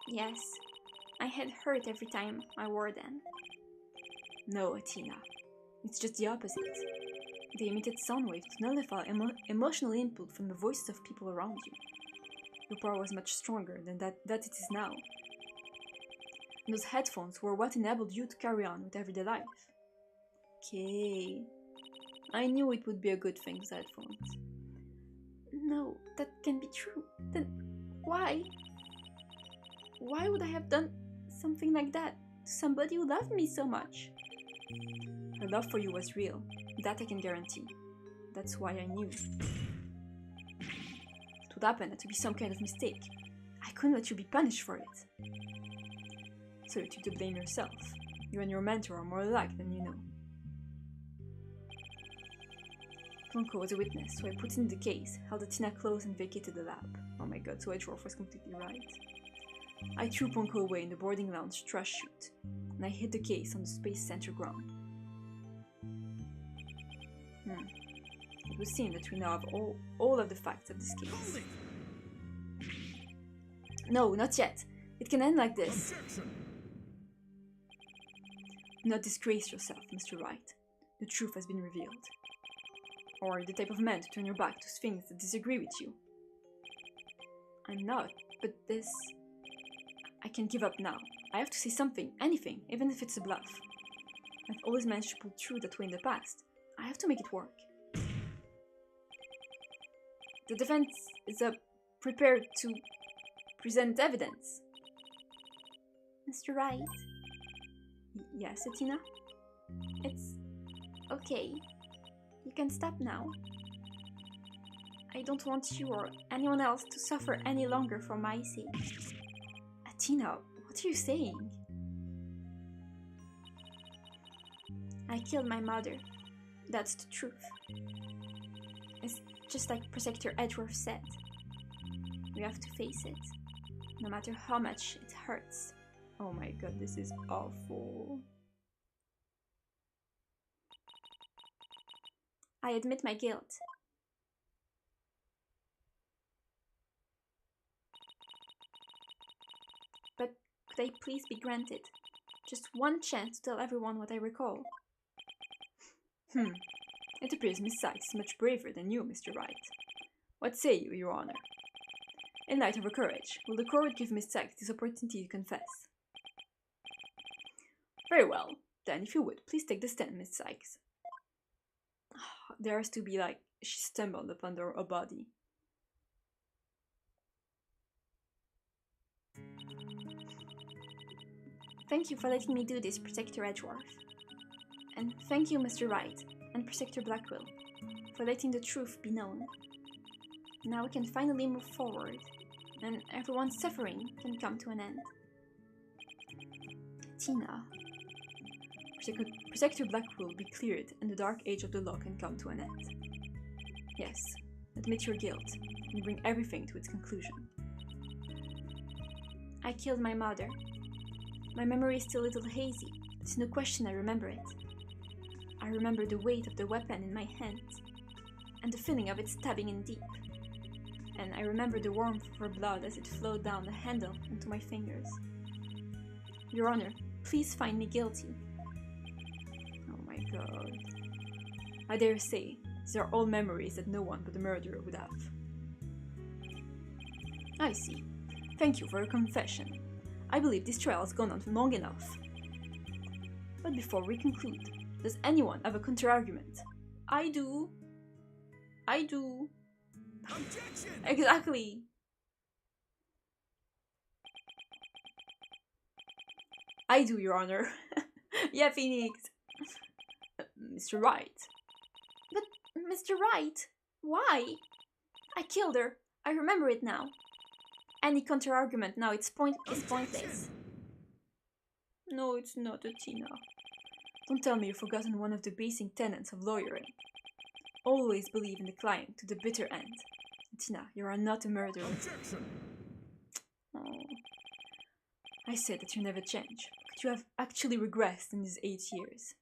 Yes. I had hurt every time I wore them. No, Athena. It's just the opposite. They emitted sound waves to nullify emotional input from the voices of people around you. Your power was much stronger than that it is now. And those headphones were what enabled you to carry on with everyday life. Okay. I knew it would be a good thing, those headphones. No, that can be true. Then why? Why would I have done something like that to somebody who loved me so much? Her love for you was real. That I can guarantee. That's why I knew. It would happen had to be some kind of mistake. I couldn't let you be punished for it. So you took the blame yourself. You and your mentor are more alike than you know. Plonko was a witness, so I put in the case, held Athena close and vacated the lab. Oh my god, so EDGEWORTH was completely right. I threw Plonko away in the boarding lounge trash chute, and I hid the case on the Space Center ground. It would seem that we now have all of the facts of this case. No, not yet. It can end like this. Objection! Do not disgrace yourself, Mr. Wright. The truth has been revealed. Or the type of man to turn your back to things that disagree with you. I'm not, but this... I can't give up now. I have to say something, anything, even if it's a bluff. I've always managed to pull through that way in the past. I have to make it work. The defense is prepared to present evidence. Mr. Wright? Yes, Athena? It's okay. You can stop now. I don't want you or anyone else to suffer any longer for my sake. Athena, what are you saying? I killed my mother. That's the truth. It's just like Protector EDGEWORTH said. We have to face it. no matter how much it hurts. Oh my god, this is awful. I admit my guilt. But could I please be granted just one chance to tell everyone what I recall? It appears Miss Sykes is much braver than you, Mr. Wright. What say you, Your Honor? In light of her courage, will the court give Miss Sykes this opportunity to confess? Very well. Then, if you would, please take the stand, Miss Sykes. There has to be like, she stumbled upon her body. Thank you for letting me do this, Protector Edgeworth. And thank you, Mr. Wright and Protector Blackwell, for letting the truth be known. Now we can finally move forward, and everyone's suffering can come to an end. Tina. Protector Blackwell will be cleared, and the dark age of the law can come to an end. Yes, admit your guilt, and bring everything to its conclusion. I killed my mother. My memory is still a little hazy, but it's no question I remember it. I remember the weight of the weapon in my hands, and the feeling of it stabbing in deep. And I remember the warmth of her blood as it flowed down the handle into my fingers. Your Honor, please find me guilty. Oh my god. I dare say, these are all memories that no one but the murderer would have. I see. Thank you for your confession. I believe this trial has gone on long enough. But before we conclude, does anyone have a counter-argument? I do. I do. Objection! Exactly. I do, Your Honor. Yeah, Phoenix. Mr. Wright. But, Mr. Wright, why? I killed her. I remember it now. Any counter-argument now is pointless. No, it's not, Tina. Don't tell me you've forgotten one of the basic tenets of lawyering. Always believe in the client to the bitter end. Tina, you are not a murderer. Objection! Oh. I said that you never change, but you have actually regressed in these 8 years.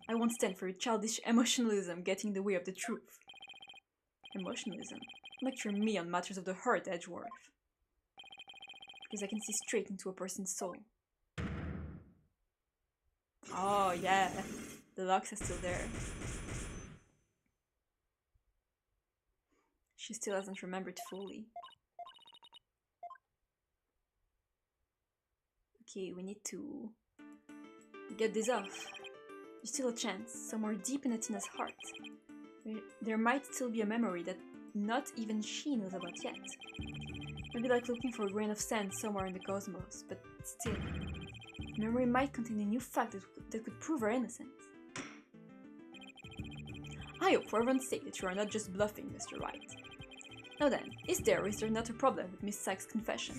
I won't stand for your childish emotionalism getting in the way of the truth. Emotionalism? Lecture me on matters of the heart, Edgeworth. Because I can see straight into a person's soul. Oh yeah, the locks are still there. She still hasn't remembered fully. Okay, we need to get this off. There's still a chance, somewhere deep in Atina's heart. There might still be a memory that not even she knows about yet. Maybe like looking for a grain of sand somewhere in the cosmos, but still. The memory might contain a new fact that could prove her innocence. I hope for everyone's sake that you are not just bluffing, Mr. Wright. Now then, is there or is there not a problem with Miss Sykes' confession?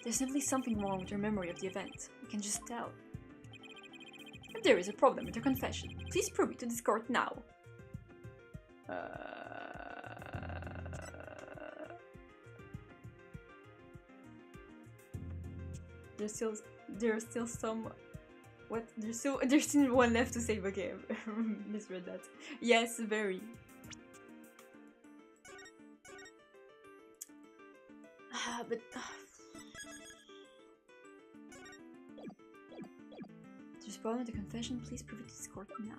There's definitely something wrong with her memory of the event. We can just tell. If there is a problem with her confession, please prove it to this court now. There's still some. What? There's still one left to save. Okay, misread that. Yes, very. But. There's a problem with the confession. Please prove it to this court now.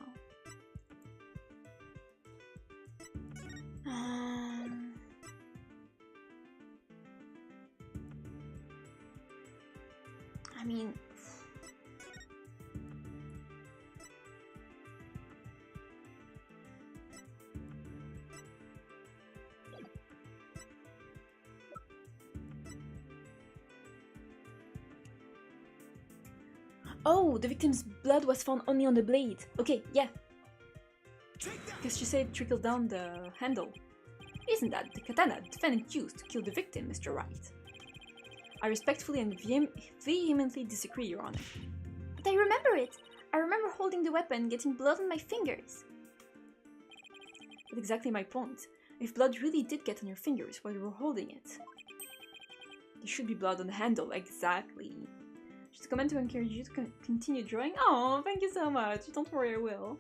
I mean, oh, the victim's blood was found only on the blade. Okay, yeah. Because she said it trickled down the handle. Isn't that the katana the defendant used to kill the victim, Mr. Wright? I respectfully and vehemently disagree, Your Honor. But I remember it. I remember holding the weapon, getting blood on my fingers. That's exactly my point. If blood really did get on your fingers while you were holding it, there should be blood on the handle, exactly. Just a comment to encourage you to continue drawing. Oh, thank you so much. Don't worry, I will.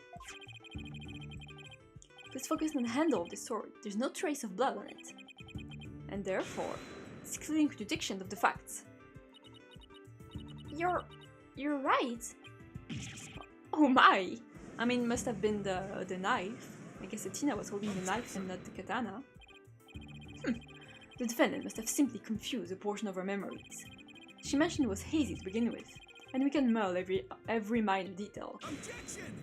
Please focus on the handle of the sword. There's no trace of blood on it. And therefore, it's clearly in contradiction of the facts. You're right. Oh my! I mean, must have been the knife. I guess Athena was holding the knife and not the katana. The defendant must have simply confused a portion of her memories. She mentioned it was hazy to begin with, and we can mull every minor detail. Objection!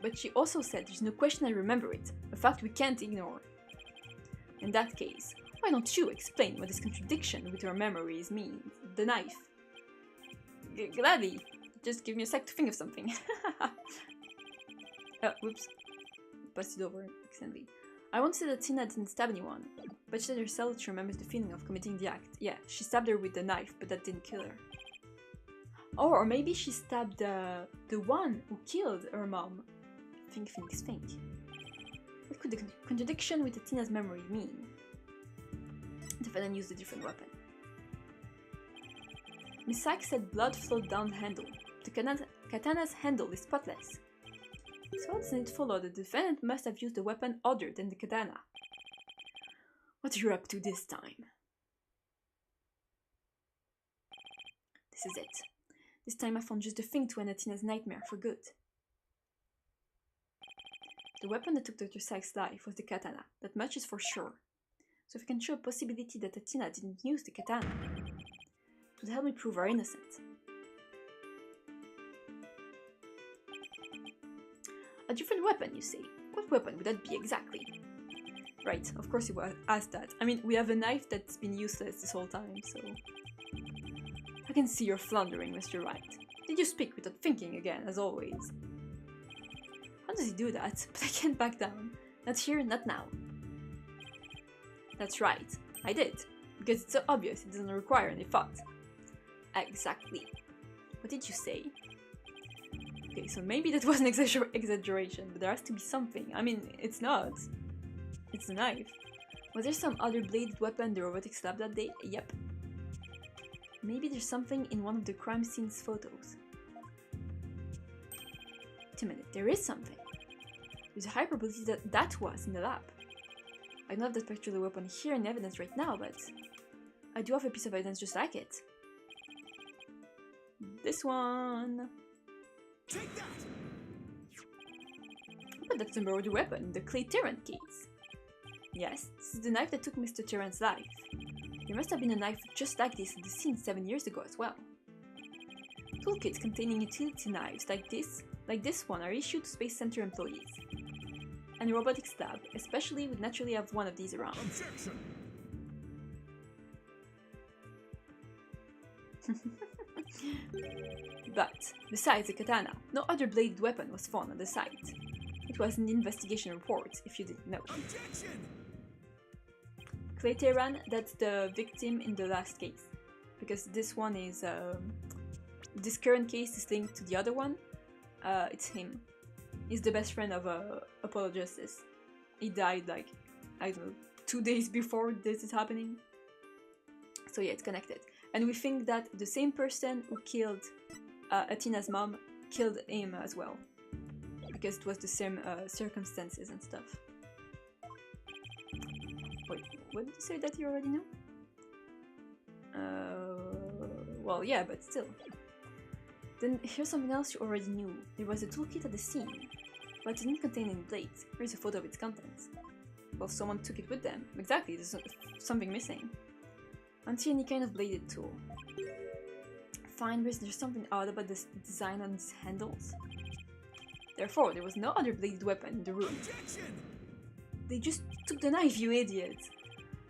But she also said there's no question I remember it, a fact we can't ignore. In that case, why don't you explain what this contradiction with your memories means? The knife. Gladly. Just give me a sec to think of something. Whoops. Passed it over accidentally. I won't say that Tina didn't stab anyone, but she said herself she remembers the feeling of committing the act. Yeah, she stabbed her with the knife, but that didn't kill her. Oh, or maybe she stabbed the one who killed her mom. Think, Phoenix, think. What could the contradiction with Tina's memory mean? The defendant used a different weapon. Miss Sykes said blood flowed down the handle. The katana's handle is spotless. So doesn't it follow that the defendant must have used a weapon other than the katana? What are you up to this time? This is it. This time I found just the thing to end Athena's nightmare for good. The weapon that took Dr. Sykes' life was the katana, that much is for sure. So if we can show a possibility that Athena didn't use the katana, it would help me prove her innocent. A different weapon, you say? What weapon would that be exactly? Right, of course you will ask that. I mean, we have a knife that's been useless this whole time, so... I can see you're floundering, Mr. Wright. Did you speak without thinking again, as always? How does he do that? But I can't back down. Not here, not now. That's right, I did. Because it's so obvious it doesn't require any thought. Exactly. What did you say? Okay, so maybe that was an exaggeration, but there has to be something. I mean, it's not. It's a knife. Was there some other bladed weapon the robotic stabbed that day? Yep. Maybe there's something in one of the crime scene's photos. Wait a minute, there is something. There's a high probability that that was in the lab. I don't have that particular weapon here in evidence right now, but I do have a piece of evidence just like it. This one. Take that! But that's the murder weapon, the Clay Tarrant case. Yes, this is the knife that took Mr. Tarrant's life. There must have been a knife just like this at the scene 7 years ago as well. Toolkits containing utility knives like this one are issued to Space Center employees. And a robotics lab, especially, would naturally have one of these around. Objection! But, besides the katana, no other bladed weapon was found on the site. It was in the investigation report, if you didn't know. Objection! Clay Tarrant, that's the victim in the last case. Because this one is, this current case is linked to the other one. It's him. He's the best friend of Apollo Justice. He died like, I don't know, 2 days before this is happening. So yeah, it's connected. And we think that the same person who killed Athena's mom killed him as well. Because it was the same circumstances and stuff. Wait, what did you say that you already knew? Well, yeah, but still. Then here's something else you already knew. There was a toolkit at the scene, but it didn't contain any blades. Here's a photo of its contents. Well, someone took it with them. Exactly, there's something missing. I don't see any kind of bladed tool. Fine, but there's something odd about the design on these handles. Therefore, there was no other bladed weapon in the room. Objection! They just took the knife, you idiot!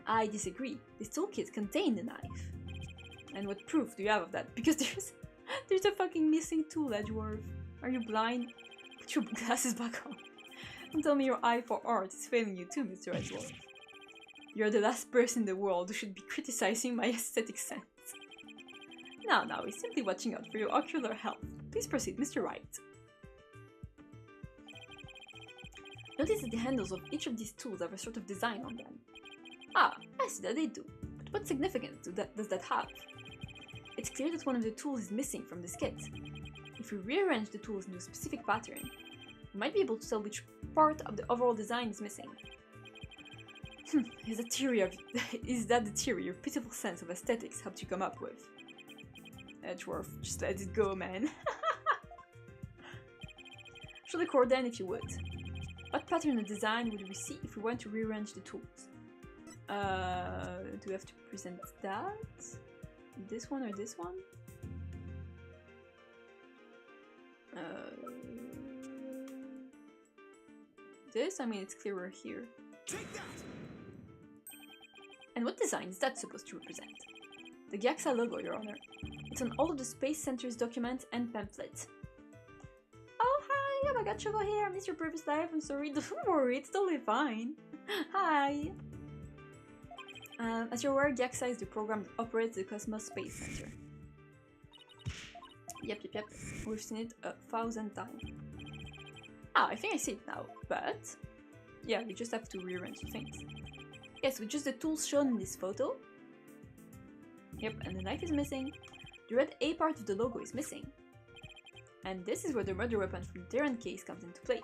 I disagree. This toolkit contained the knife. And what proof do you have of that? Because there's a fucking missing tool, Edgeworth. Are you blind? Put your glasses back on. Don't tell me your eye for art is failing you too, Mr. Edgeworth. You're the last person in the world who should be criticizing my aesthetic sense. Now, he's simply watching out for your ocular health. Please proceed, Mr. Wright. Notice that the handles of each of these tools have a sort of design on them. Ah, I see that they do. But what significance does that have? It's clear that one of the tools is missing from this kit. If we rearrange the tools into a specific pattern, we might be able to tell which part of the overall design is missing. Is that the theory your pitiful sense of aesthetics helped you come up with? Edgeworth, just let it go, man. Show the core then if you would. What pattern of design would we see if we went to rearrange the tools? Do we have to present that? This one or this one? This? I mean, it's clearer here. Take that! And what design is that supposed to represent? The GAXA logo, Your Honor. It's on all of the Space Center's documents and pamphlets. Oh, hi! Oh my god, Choco here! I missed your previous live, I'm sorry. Don't worry, it's totally fine. Hi! As you're aware, GAXA is the program that operates the Cosmos Space Center. Yep. We've seen it 1,000 times. Ah, I think I see it now, but... yeah, we just have to rearrange the things. Yes, with just the tools shown in this photo. Yep, and the knife is missing. The red A part of the logo is missing. And this is where the murder weapon from the Terran case comes into play.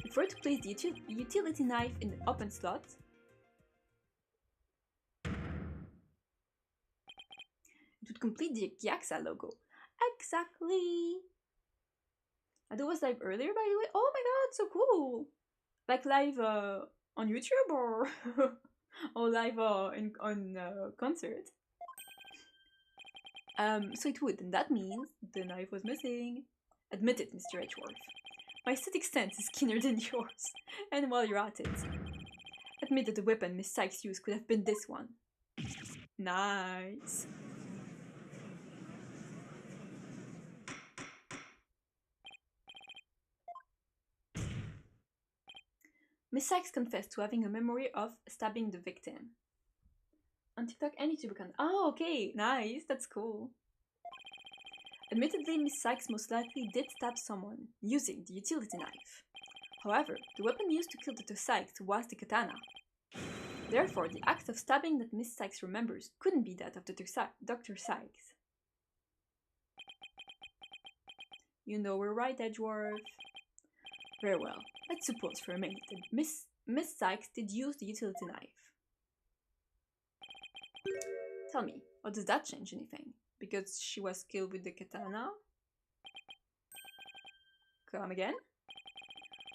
If we were to place the utility knife in the open slot, it would complete the GAXA logo. Exactly! And it was live earlier, by the way. Oh my god, so cool! Like live on YouTube or or live on concert. So it would, and that means the knife was missing. Admit it, Mr. Edgeworth. My aesthetic sense is keener than yours. And while you're at it, admit that the weapon Miss Sykes used could have been this one. Nice. Miss Sykes confessed to having a memory of stabbing the victim. On TikTok and YouTube account. Oh, okay, nice, that's cool. Admittedly, Miss Sykes most likely did stab someone using the utility knife. However, the weapon used to kill Dr. Sykes was the katana. Therefore, the act of stabbing that Miss Sykes remembers couldn't be that of Dr. Sykes. You know we're right, Edgeworth. Very well. Let's suppose for a minute that Miss Sykes did use the utility knife. Tell me, how does that change anything? Because she was killed with the katana? Come again?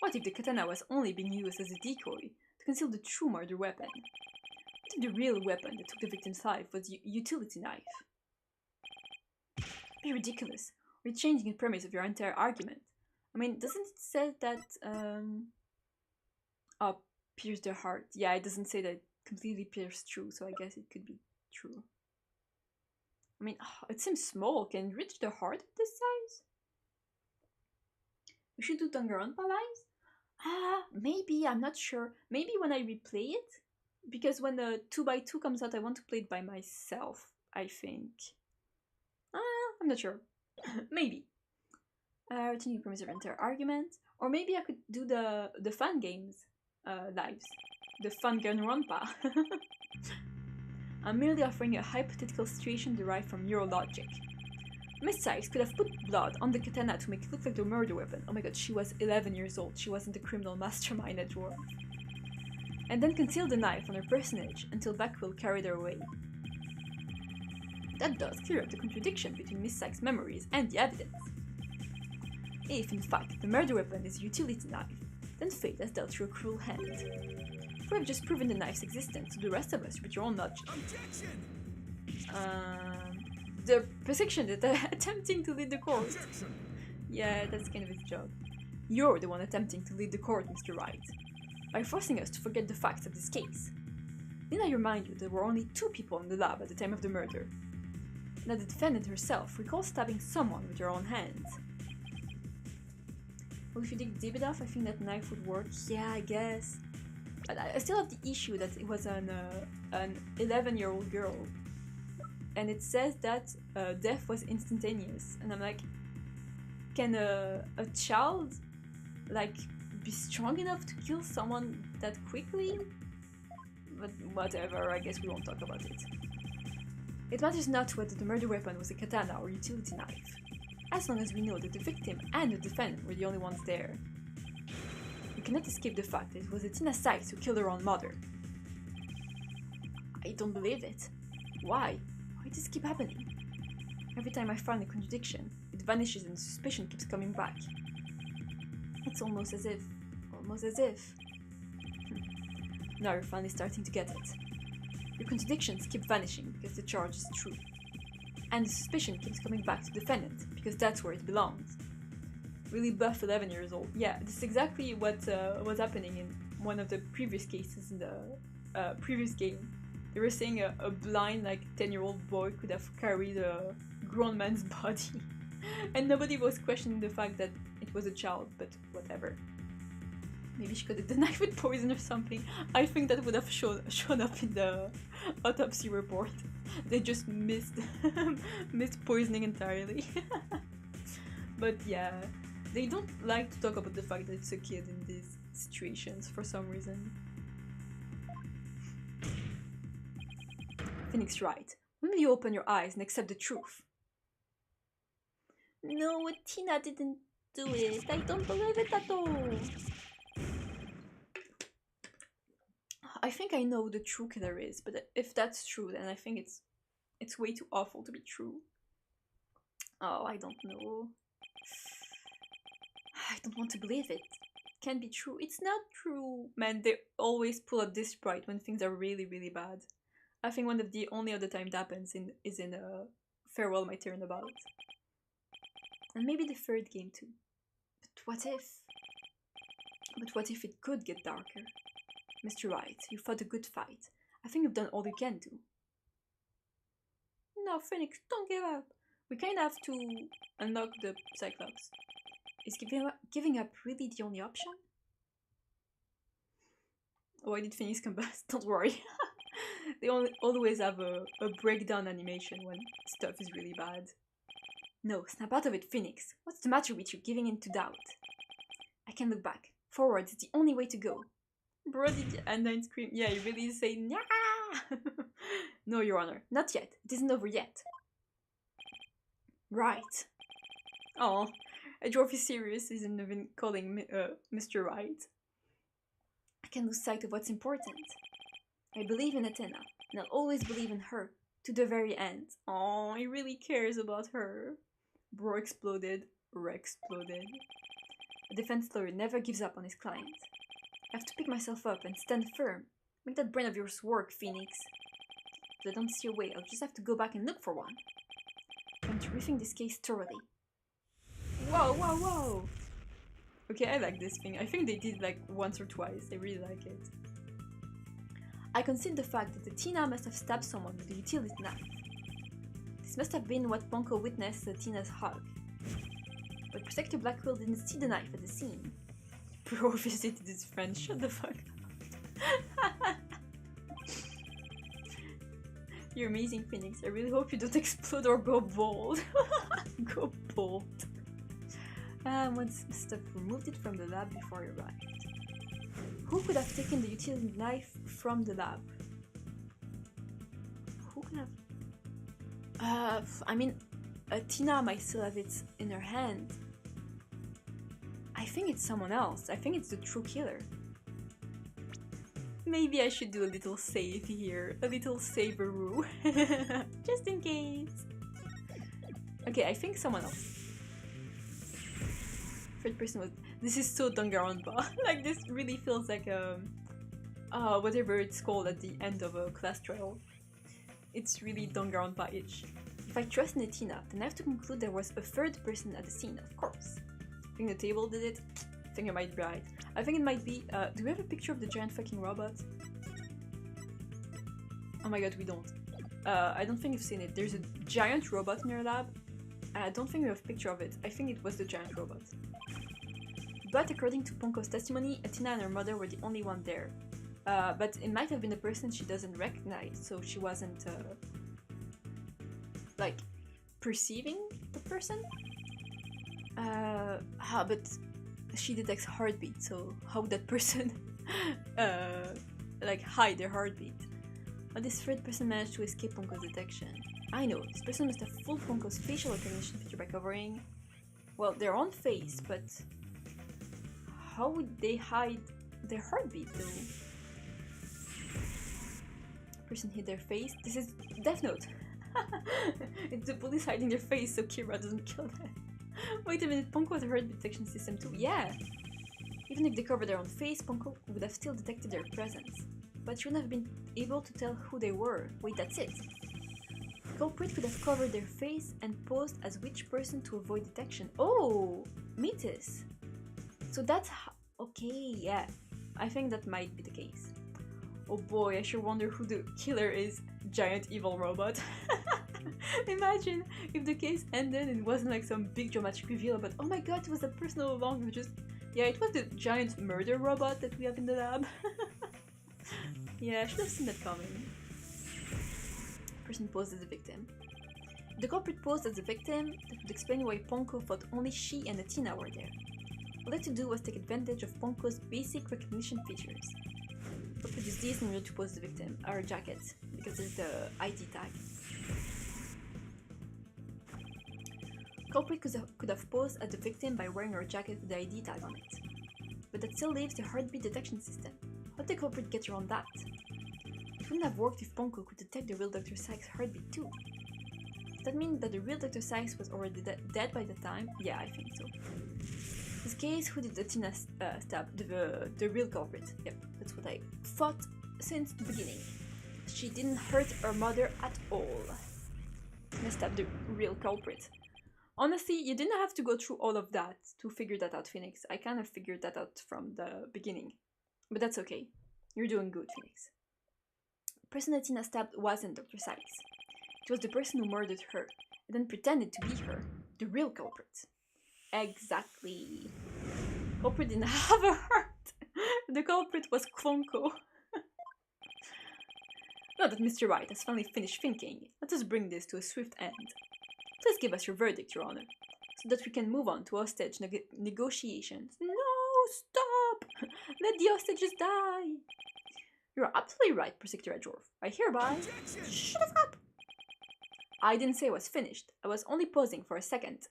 What if the katana was only being used as a decoy to conceal the true murder weapon? What if the real weapon that took the victim's life was the utility knife? Be ridiculous. We're changing the premise of your entire argument. I mean, doesn't it say that, oh, pierce the heart. Yeah, it doesn't say that it completely pierced through, so I guess it could be true. I mean, it seems small. Can it reach the heart at this size? We should do Danganronpa lives? Maybe, I'm not sure. Maybe when I replay it? Because when the 2x2 comes out, I want to play it by myself, I think. I'm not sure. Maybe. Returning premise of entire argument. Or maybe I could do the fun games lives. The fun Danganronpa. I'm merely offering a hypothetical situation derived from neural logic. Miss Sykes could have put blood on the katana to make it look like the murder weapon. Oh my god, she was 11 years old. She wasn't a criminal mastermind at war. And then concealed the knife on her personage until Vakul carried her away. That does clear up the contradiction between Miss Sykes' memories and the evidence. If, in fact, the murder weapon is a utility knife, then fate has dealt you a cruel hand. We have just proven the knife's existence to the rest of us with your own logic. Objection! The prosecution that attempting to lead the court. Objection! Yeah, that's kind of his job. You're the one attempting to lead the court, Mr. Wright, by forcing us to forget the facts of this case. Didn't I remind you there were only 2 people in the lab at the time of the murder? And that the defendant herself recalls stabbing someone with her own hands. Well, if you dig deep enough, I think that knife would work. Yeah, I guess. But I still have the issue that it was an 11-year-old girl. And it says that death was instantaneous. And I'm like, can a child, like, be strong enough to kill someone that quickly? But whatever, I guess we won't talk about it. It matters not whether the murder weapon was a katana or utility knife, as long as we know that the victim and the defendant were the only ones there. We cannot escape the fact that it was Tina Sykes who killed her own mother. I don't believe it. Why? Why does this keep happening? Every time I find a contradiction, it vanishes and suspicion keeps coming back. It's almost as if... Now you're finally starting to get it. Your contradictions keep vanishing because the charge is true. And the suspicion keeps coming back to the defendant because that's where it belongs. Really buff 11 years old. Yeah, this is exactly what was happening in one of the previous cases in the previous game. They were saying a blind, like, 10-year-old boy could have carried a grown man's body. And nobody was questioning the fact that it was a child, but whatever. Maybe she could have done knife with poison or something. I think that would have shown up in the autopsy report. They just missed poisoning entirely. But yeah, they don't like to talk about the fact that it's a kid in these situations for some reason. Phoenix right. When will you open your eyes and accept the truth? No, Tina didn't do it. I don't believe it at all. I think I know who the true killer is, but if that's true, then I think it's way too awful to be true. Oh, I don't know. I don't want to believe it. It can't be true. It's not true. Man, they always pull up this sprite when things are really, really bad. I think one of the only other time that happens is in Farewell My Turnabout. And maybe the third game too. But what if? But what if it could get darker? Mr. Wright, you fought a good fight. I think you've done all you can do. No, Phoenix, don't give up. We kinda have to unlock the Cyclops. Is giving up really the only option? Why did Phoenix come back? Don't worry. They always have a breakdown animation when stuff is really bad. No, snap out of it, Phoenix. What's the matter with you giving in to doubt? I can look back. Forward is the only way to go. Bro, did Undyne scream? Yeah, you really say, Nyah! No, Your Honor, not yet. It isn't over yet. Right. Oh, a dwarf is serious, isn't even calling me, Mr. Right. I can lose sight of what's important. I believe in Athena, and I'll always believe in her, to the very end. Oh, he really cares about her. Bro exploded, Rex exploded. A defense lawyer never gives up on his client. I have to pick myself up and stand firm. Make that brain of yours work, Phoenix. If I don't see a way, I'll just have to go back and look for one. I'm to rethink this case thoroughly. Whoa, whoa, whoa! Okay, I like this thing. I think they did like once or twice. I really like it. I consider the fact that the Tina must have stabbed someone with a utility knife. This must have been what Ponko witnessed at Tina's hug. But Protector Blackwell didn't see the knife at the scene. Bro visited his friend, shut the fuck up. You're amazing, Phoenix. I really hope you don't explode or go bald. Go bald. Once Steph removed it from the lab before you arrived. Who could have taken the utility knife from the lab? Who could have... I mean, Tina might still have it in her hand. I think it's someone else. I think it's the true killer. Maybe I should do a little save here. A little saveroo. Just in case. Okay, I think someone else. Third person was... This is so Danganronpa. Like, this really feels like whatever it's called at the end of a class trial. It's really Danganronpa-ish. If I trust Netina, then I have to conclude there was a third person at the scene, of course. I think the table did it. I think I might be right. I think it might be... do we have a picture of the giant fucking robot? Oh my god, we don't. I don't think you've seen it. There's a giant robot in your lab. I don't think we have a picture of it. I think it was the giant robot. But according to Ponko's testimony, Athena and her mother were the only one there. But it might have been a person she doesn't recognize, so she wasn't, like, perceiving the person? But she detects heartbeat, so how would that person like hide their heartbeat? How this third person managed to escape Ponko's detection? I know, this person must have fooled Ponko's facial recognition feature by covering, well, their own face, but how would they hide their heartbeat though? Person hid their face? This is Death Note! It's the police hiding their face so Kira doesn't kill them. Wait a minute, Ponko has a heartbeat detection system too. Yeah! Even if they covered their own face, Ponko would have still detected their presence. But she wouldn't have been able to tell who they were. Wait, that's it. The culprit could have covered their face and posed as which person to avoid detection. Oh! Metis! So that's how... Okay, yeah. I think that might be the case. Oh boy, I sure wonder who the killer is. Giant evil robot. Imagine if the case ended and it wasn't like some big dramatic reveal about, oh my god, it was that person all along who just... Yeah, it was the giant murder robot that we have in the lab. Yeah, I should have seen that coming. Person posed as a victim. If the culprit posed as a victim, that would explain why Ponko thought only she and Athena were there. All they had to do was take advantage of Ponko's basic recognition features. We'll produce these in order to pose the victim, our jacket, because it's the ID tag. Culprit could have posed as the victim by wearing our jacket with the ID tag on it. But that still leaves the heartbeat detection system. How did the culprit get around that? It wouldn't have worked if Ponko could detect the real Dr. Sykes' heartbeat too. Does that mean that the real Dr. Sykes was already dead by the time? Yeah, I think so. In this case, who did Athena stab? The real culprit. Yep, that's what I thought since the beginning. She didn't hurt her mother at all. Athena stabbed the real culprit. Honestly, you didn't have to go through all of that to figure that out, Phoenix. I kind of figured that out from the beginning. But that's okay. You're doing good, Phoenix. The person Athena stabbed wasn't Dr. Sykes. It was the person who murdered her, and then pretended to be her, the real culprit. Exactly. Culprit didn't have a heart. The culprit was Kwonko. Now that Mr. Wright has finally finished thinking, let us bring this to a swift end. Please give us your verdict, Your Honor, so that we can move on to hostage negotiations. No, stop! Let the hostages die! You're absolutely right, Prosecutor Edgeworth. I hereby... Shut up! I didn't say I was finished. I was only pausing for a second.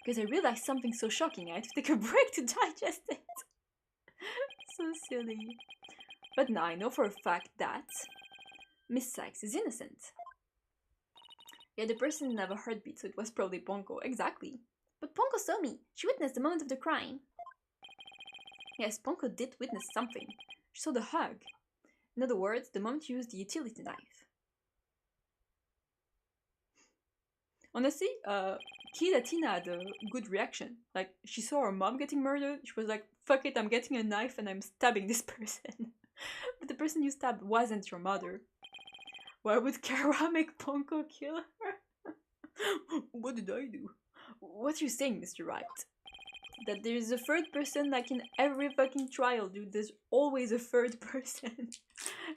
Because I realized something so shocking I had to take a break to digest it. So silly. But now I know for a fact that Miss Sykes is innocent. Yeah, the person didn't have a heartbeat, so it was probably Ponko. Exactly. But Ponko saw me. She witnessed the moment of the crime. Yes, Ponko did witness something. She saw the hug. In other words, the moment she used the utility knife. Honestly, Kid Athena had a good reaction. Like, she saw her mom getting murdered. She was like, fuck it, I'm getting a knife and I'm stabbing this person. But the person you stabbed wasn't your mother. Why would Kara make Ponko kill her? What did I do? What are you saying, Mr. Wright? That there's a third person like in every fucking trial, dude. There's always a third person.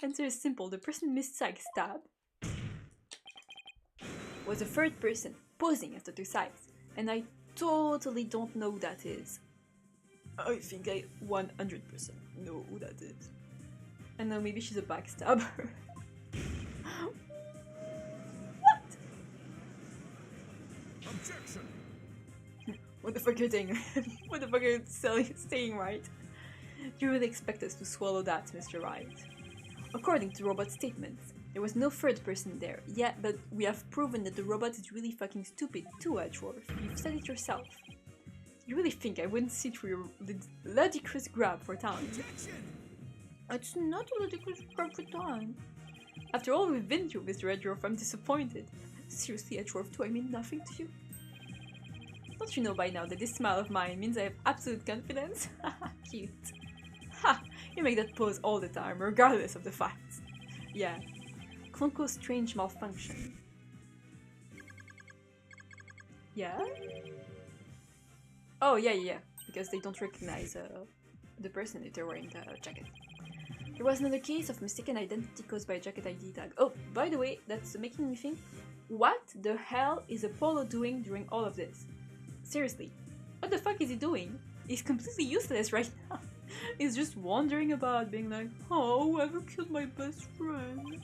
Answer is simple. The person Miss Sykes stabbed was a third person posing as Dr. Sykes. And I totally don't know who that is. I think I 100% know who that is. I know, maybe she's a backstabber. What? Objection! What the fuck are you doing? What the fuck are you saying, right? Do you really expect us to swallow that, Mr. Wright? According to robot statements, there was no third person there. Yeah, but we have proven that the robot is really fucking stupid too, Edgeworth. You've said it yourself. You really think I wouldn't see through your ludicrous grab for time? It's not a ludicrous grab for time. After all we've been through, Mr. Edgeworth, I'm disappointed. Seriously, Edgeworth, do I mean nothing to you? Don't you know by now that this smile of mine means I have absolute confidence? Haha, cute. Ha! You make that pose all the time, regardless of the facts. Yeah. Klonko's strange malfunction. Yeah? Oh, yeah. Because they don't recognize the person if they're wearing the jacket. There was another case of mistaken identity caused by a jacket ID tag. Oh, by the way, that's making me think, what the hell is Apollo doing during all of this? Seriously, what the fuck is he doing? is completely useless right now. He's just wandering about, being like, oh, whoever killed my best friend?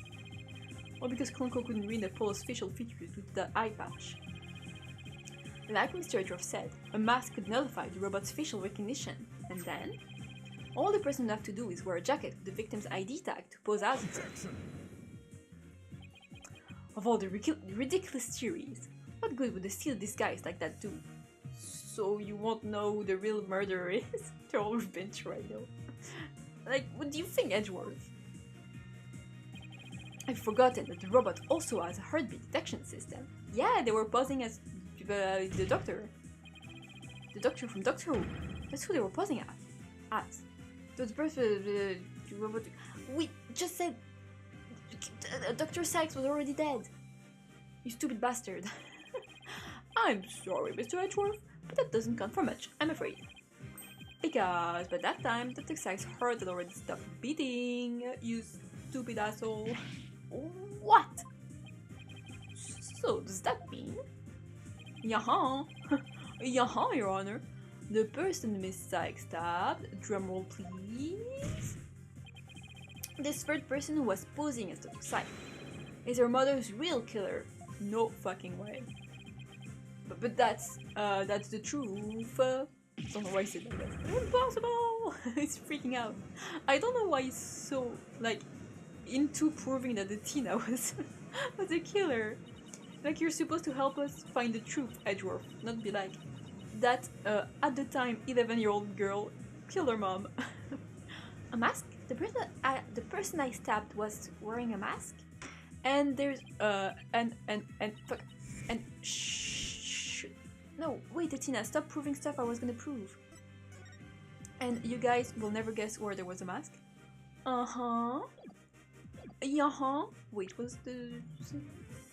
Or because Klonko couldn't read Apollo's facial features with the eye patch. Like Mr. Edgeworth said, a mask could nullify the robot's facial recognition, and then all the person would have to do is wear a jacket with the victim's ID tag to pose as it. Of all the ridiculous theories, what good would a steel disguise like that do? So you won't know who the real murderer is? They're all revenge right now. Like, what do you think, Edgeworth? I've forgotten that the robot also has a heartbeat detection system. Yeah, they were posing as the doctor. The doctor from Doctor Who. That's who they were posing as. The person, robot. We just said Dr. Sykes was already dead. You stupid bastard. I'm sorry, Mr. Edgeworth, but that doesn't count for much, I'm afraid. Because by that time, Dr. Sykes' heart had already stopped beating, you stupid asshole. What? So, does that mean? Yaha, yaha, Your Honor. The person Miss Sykes stabbed, drumroll please. This third person who was posing as Dr. Sykes is her mother's real killer. No fucking way. But that's the truth. I don't know why I said that. Impossible! He's freaking out. I don't know why he's so, like, into proving that the Tina was the killer. Like, you're supposed to help us find the truth, Edgeworth, not be like that at the time 11-year-old girl killed her mom. A mask? The person I stabbed was wearing a mask, and there's shh. No, wait, Tina, stop proving stuff I was gonna prove. And you guys will never guess where there was a mask. Wait, was the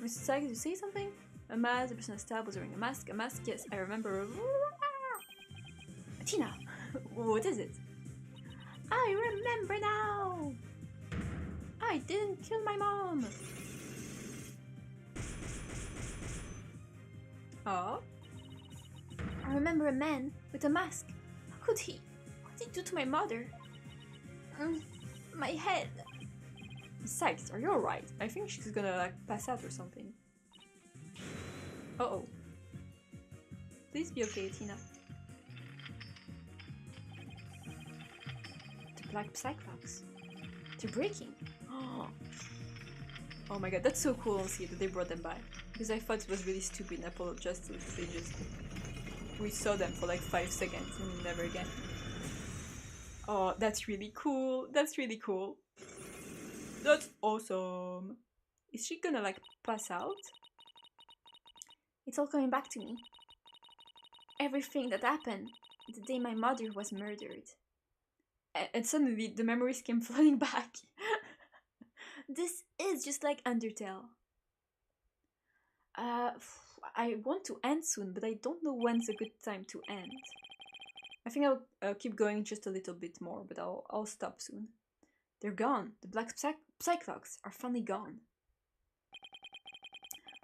Mr. Sykes, did you say something? A mask. The person I stabbed was wearing a mask. A mask. Yes, I remember. Tina, what is it? I remember now! I didn't kill my mom! Oh? I remember a man with a mask. What did he do to my mother? My head. Sykes, are you alright? I think she's gonna like pass out or something. Uh-oh. Please be okay, Tina. Black Cyclops. They're breaking. Oh my god, that's so cool, honestly, that they brought them back. Because I thought it was really stupid in Apollo Justice. We saw them for like 5 seconds and never again. Oh, that's really cool. That's really cool. That's awesome. Is she gonna like pass out? It's all coming back to me. Everything that happened the day my mother was murdered. And suddenly the memories came flooding back. This is just like Undertale. I want to end soon, but I don't know when's a good time to end. I think I'll keep going just a little bit more, but I'll stop soon. They're gone. The black Cyclops are finally gone.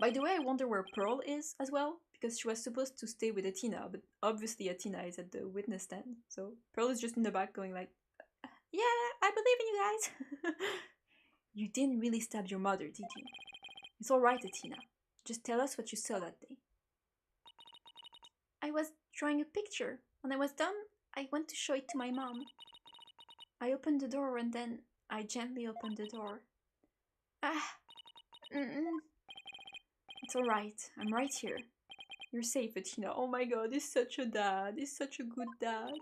By the way, I wonder where Pearl is as well, because she was supposed to stay with Athena, but obviously Athena is at the witness stand, so Pearl is just in the back going like, yeah, I believe in you guys. You didn't really stab your mother, did you? It's alright, Athena. Just tell us what you saw that day. I was drawing a picture. When I was done, I went to show it to my mom. I opened the door and then I gently opened the door. It's alright, I'm right here. You're safe, Athena. Oh my god, he's such a dad. He's such a good dad.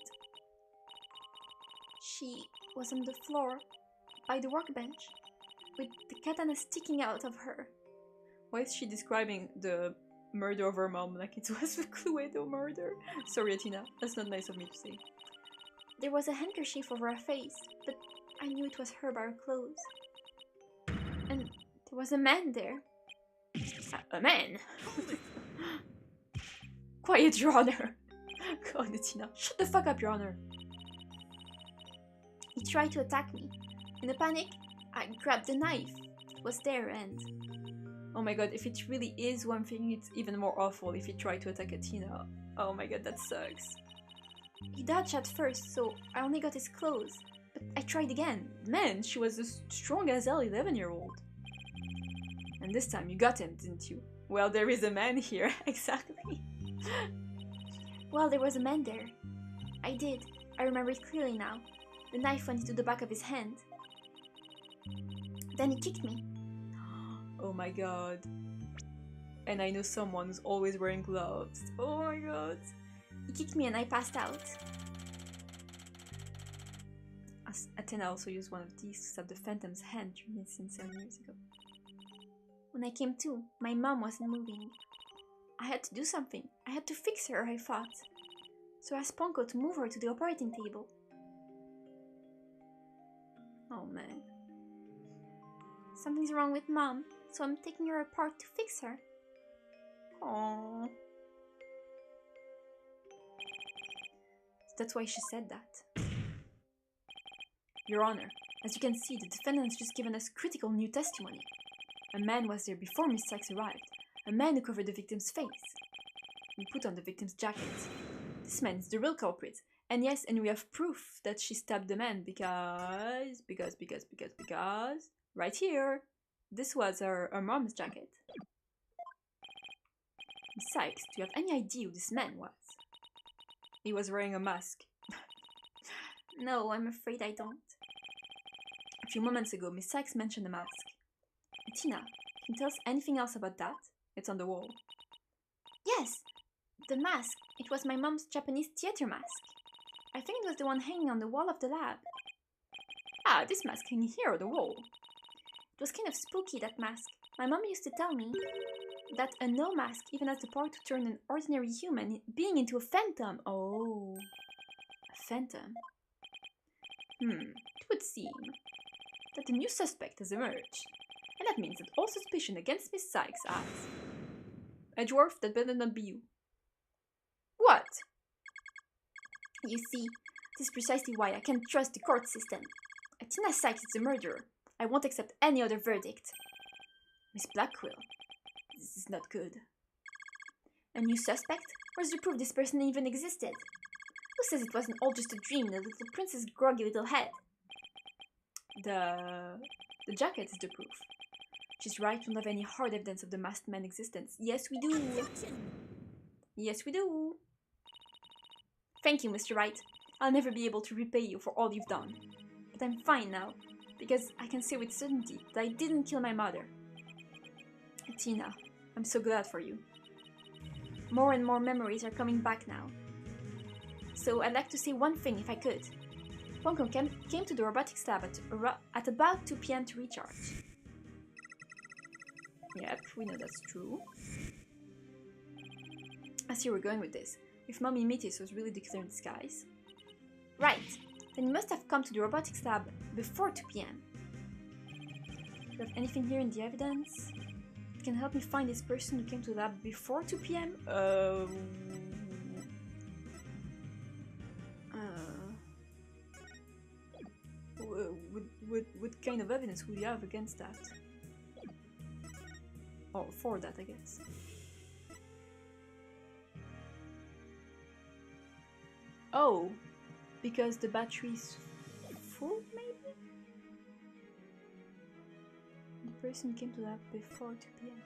She was on the floor, by the workbench, with the katana sticking out of her. Why is she describing the murder of her mom like it was a Cluedo murder? Sorry, Athena, that's not nice of me to say. There was a handkerchief over her face, but I knew it was her by her clothes. And there was a man there. A man? Quiet, Your Honor. God, Athena. Shut the fuck up, Your Honor. He tried to attack me. In a panic, I grabbed the knife. It was there and... Oh my god, if it really is one thing, it's even more awful if he tried to attack Athena. Oh my god, that sucks. He dodged at first, so I only got his clothes. But I tried again. Man, she was as strong as hell 11-year-old. And this time you got him, didn't you? Well, there is a man here, exactly. Well, there was a man there. I did. I remember it clearly now. The knife went into the back of his hand. Then he kicked me. Oh my god. And I know someone who's always wearing gloves. Oh my god. He kicked me and I passed out. Athena also used one of these to stab the Phantom's hand during its scene 7 years ago. When I came to, my mom wasn't moving. I had to do something. I had to fix her, I thought. So I asked Ponko to move her to the operating table. Oh man. Something's wrong with Mom, so I'm taking her apart to fix her. Aww. That's why she said that. Your Honor, as you can see, the defendant has just given us critical new testimony. A man was there before Miss Sykes arrived. A man who covered the victim's face. We put on the victim's jacket. This man is the real culprit. And yes, and we have proof that she stabbed the man because... Right here. This was her mom's jacket. Miss Sykes, do you have any idea who this man was? He was wearing a mask. No, I'm afraid I don't. A few moments ago, Miss Sykes mentioned a mask. Tina, can you tell us anything else about that? It's on the wall. Yes, the mask. It was my mom's Japanese theater mask. I think it was the one hanging on the wall of the lab. Ah, this mask hanging here on the wall. It was kind of spooky, that mask. My mom used to tell me that a no mask even has the power to turn an ordinary human being into a phantom. Oh, a phantom. It would seem that a new suspect has emerged. And that means that all suspicion against Miss Sykes has... Edgeworth, that better not be you. What? You see, this is precisely why I can't trust the court system. Tina Sykes is a murderer. I won't accept any other verdict. Miss Blackwell, this is not good. A new suspect? Where's the proof this person even existed? Who says it wasn't all just a dream in the little princess' groggy little head? The jacket is the proof. She's right, we don't have any hard evidence of the masked man's existence. Yes, we do. Yes, we do. Thank you, Mr. Wright. I'll never be able to repay you for all you've done. But I'm fine now, because I can say with certainty that I didn't kill my mother. Tina, I'm so glad for you. More and more memories are coming back now. So I'd like to say one thing if I could. Ponko came to the robotics lab at about 2 PM to recharge. Yep, we know that's true. I see we're going with this. If Mommy Metis was really the killer in disguise. Right, then he must have come to the robotics lab before 2 PM. Do you have anything here in the evidence? It can help me find this person who came to the lab before 2 PM? What kind of evidence would you have against that? Or for that, I guess. Oh, because the battery's full, maybe? The person came to that before 2 PM.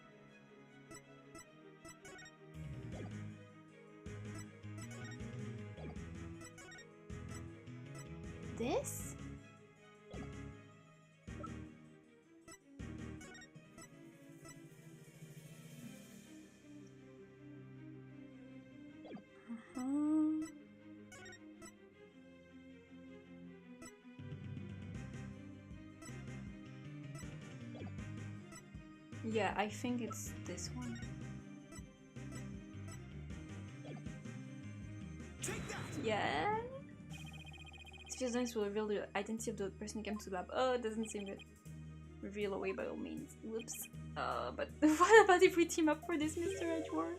This? Yeah, I think it's this one. Yeah. Citizens will reveal the identity of the person who came to the lab. Oh, it doesn't seem to reveal away by all means. Whoops. But what about if we team up for this, Mr. Edgeworth?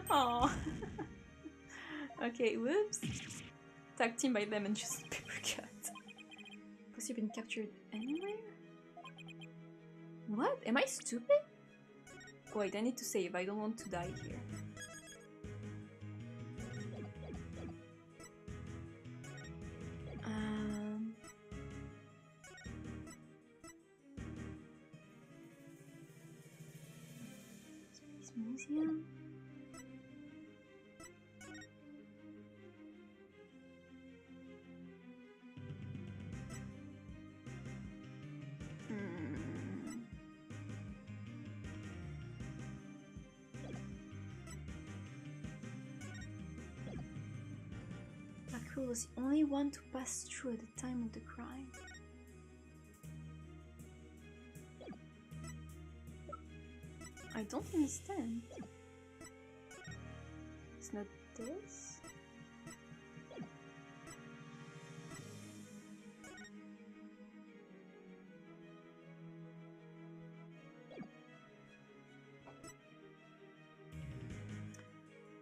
Oh. Okay, whoops. Tag team by them and just paper cut. Pussy been captured anywhere? What? Am I stupid? Wait, I need to save. I don't want to die here. Museum? Blackpool was the only one to pass through at the time of the crime. I don't understand. It's not this?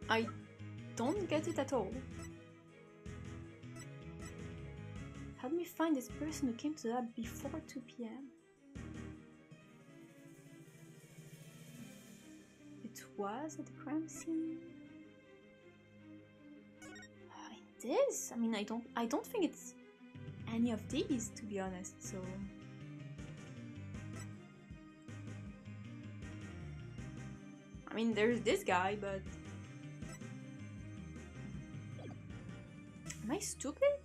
I don't get it at all. Help me find this person who came to the lab before 2 p.m. It was at the crime scene. It is. I mean, I don't think it's any of these, to be honest. So I mean, there's this guy, but am I stupid?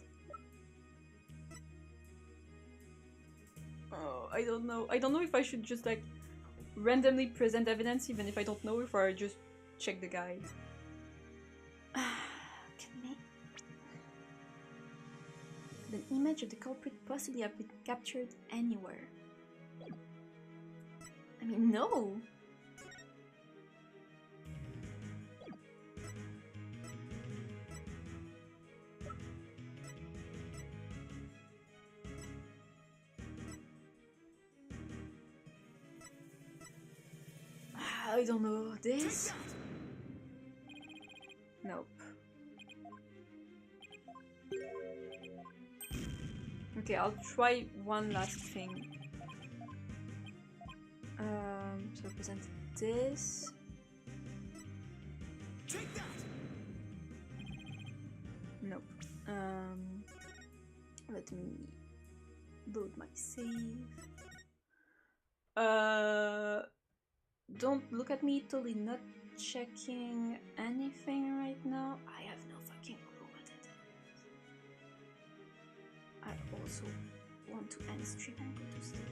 Oh, I don't know. I don't know if I should just like randomly present evidence even if I don't know, or I just check the guide. The image of the culprit possibly have been captured anywhere. I mean, no! I don't know. This? Nope. Okay, I'll try one last thing. So present this. Nope. Let me load my save. Don't look at me, totally not checking anything right now. I have no fucking clue what it is. I also want to end stream and go to sleep.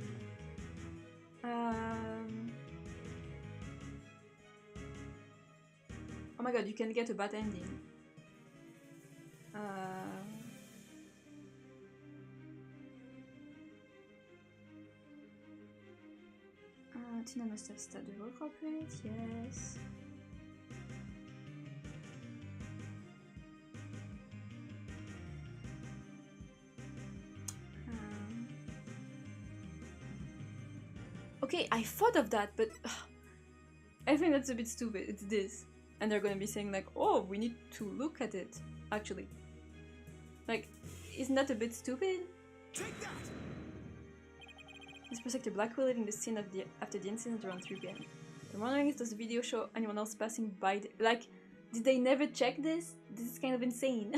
Oh my god, you can get a bad ending. Tina must have stabbed the real culprit, yes. Okay, I thought of that, but I think that's a bit stupid. It's this. And they're gonna be saying like, oh, we need to look at it, actually. Like, isn't that a bit stupid? Take that! This Prospector Blackwell leaving the scene of after the incident around 3 p.m. I'm wondering if does the video show anyone else passing by like, did they never check this? This is kind of insane.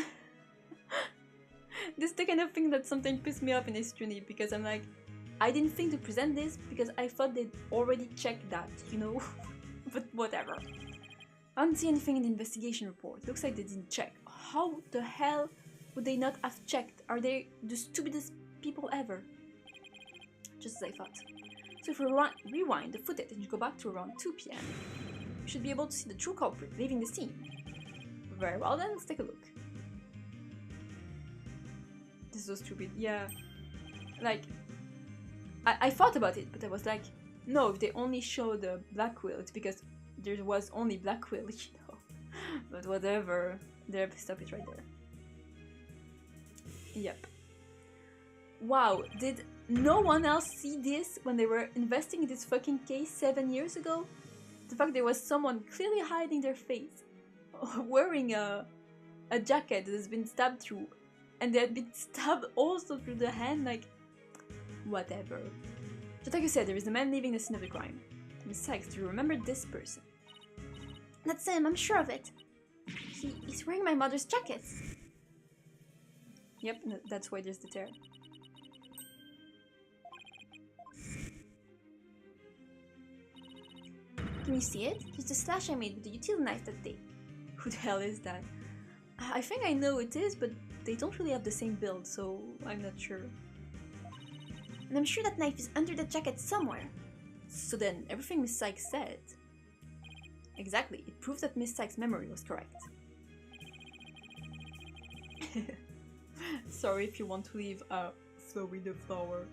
This is the kind of thing that sometimes pisses me off in Destiny, because I'm like, I didn't think to present this because I thought they'd already checked that, you know? But whatever. I don't see anything in the investigation report. Looks like they didn't check. How the hell would they not have checked? Are they the stupidest people ever? Just as I thought. So if we rewind the footage and go back to around 2 p.m, we should be able to see the true culprit leaving the scene. Very well then, let's take a look. This is so stupid. Yeah. Like, I thought about it, but I was like, no, if they only show the Blackwell, it's because there was only Blackwell, you know. But whatever. There, stop it right there. Yep. Wow, did no one else see this when they were investigating this fucking case 7 years ago? The fact there was someone clearly hiding their face, wearing a jacket that has been stabbed through, and they had been stabbed also through the hand, like, whatever. Just like you said, there is a man leaving the scene of the crime. Miss Sykes, do you remember this person? That's him, I'm sure of it. He's wearing my mother's jacket. Yep, that's why there's the tear. Can you see it? Just the slash I made with the utility knife that day. Who the hell is that? I think I know it is, but they don't really have the same build, so I'm not sure. And I'm sure that knife is under the jacket somewhere. So then, everything Miss Sykes said... Exactly, it proves that Miss Sykes' memory was correct. Sorry if you want to leave Flowey the flower.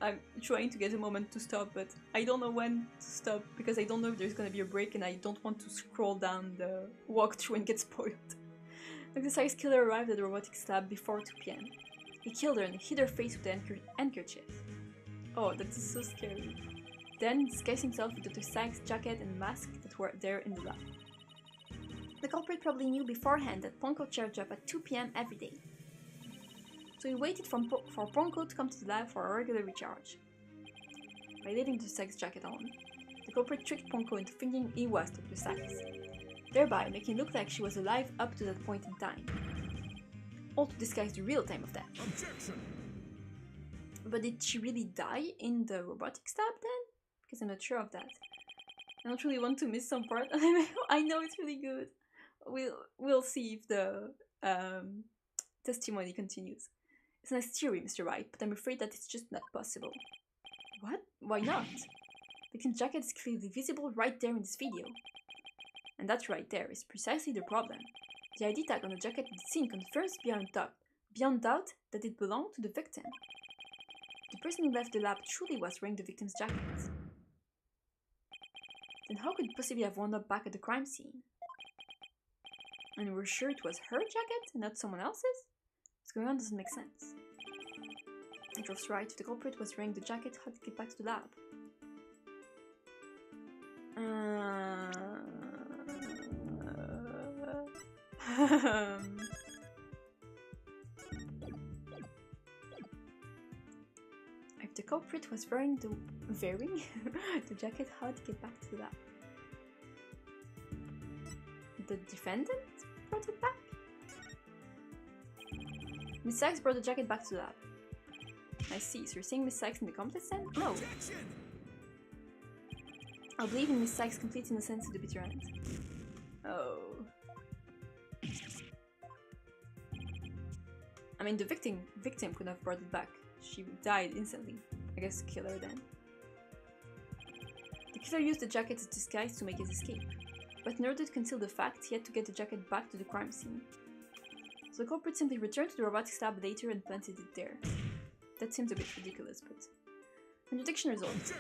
I'm trying to get a moment to stop, but I don't know when to stop because I don't know if there's gonna be a break and I don't want to scroll down the walkthrough and get spoiled. Like the Sykes killer arrived at the robotics lab before 2 PM. He killed her and hit her face with the handkerchief. Oh, that is so scary. Then disguised himself with the Sykes jacket and mask that were there in the lab. The culprit probably knew beforehand that Ponko charged up at 2 PM every day. So he waited for Ponko to come to the lab for a regular recharge. By leaving the Sykes jacket on, the culprit tricked Ponko into thinking he was Dr. Sykes, thereby making it look like she was alive up to that point in time. All to disguise the real time of death. Objection! But did she really die in the robotics lab then? Because I'm not sure of that. I don't really want to miss some part. I know it's really good. We'll see if the testimony continues. It's a nice theory, Mr. Wright, but I'm afraid that it's just not possible. What? Why not? The victim's jacket is clearly visible right there in this video. And that right there is precisely the problem. The ID tag on the jacket at the scene confirms beyond doubt that it belonged to the victim. The person who left the lab truly was wearing the victim's jacket. Then how could it possibly have wound up back at the crime scene? And we're sure it was her jacket and not someone else's? What's going on doesn't make sense. It was right, if the culprit was wearing the jacket, how to get back to the lab? If the culprit was wearing the jacket, how to get back to the lab? The defendant brought it back? Miss Sykes brought the jacket back to the lab. I see, so you're saying Miss Sykes in the accomplice then? No! I'll believe in Miss Sykes' complete innocence to the bitter end. Oh. I mean, the victim could have brought it back. She died instantly. I guess kill her then. The killer used the jacket as disguise to make his escape, but in order to conceal the fact, he had to get the jacket back to the crime scene. So the culprit simply returned to the robotics lab later and planted it there. That seems a bit ridiculous, but... Contradiction results.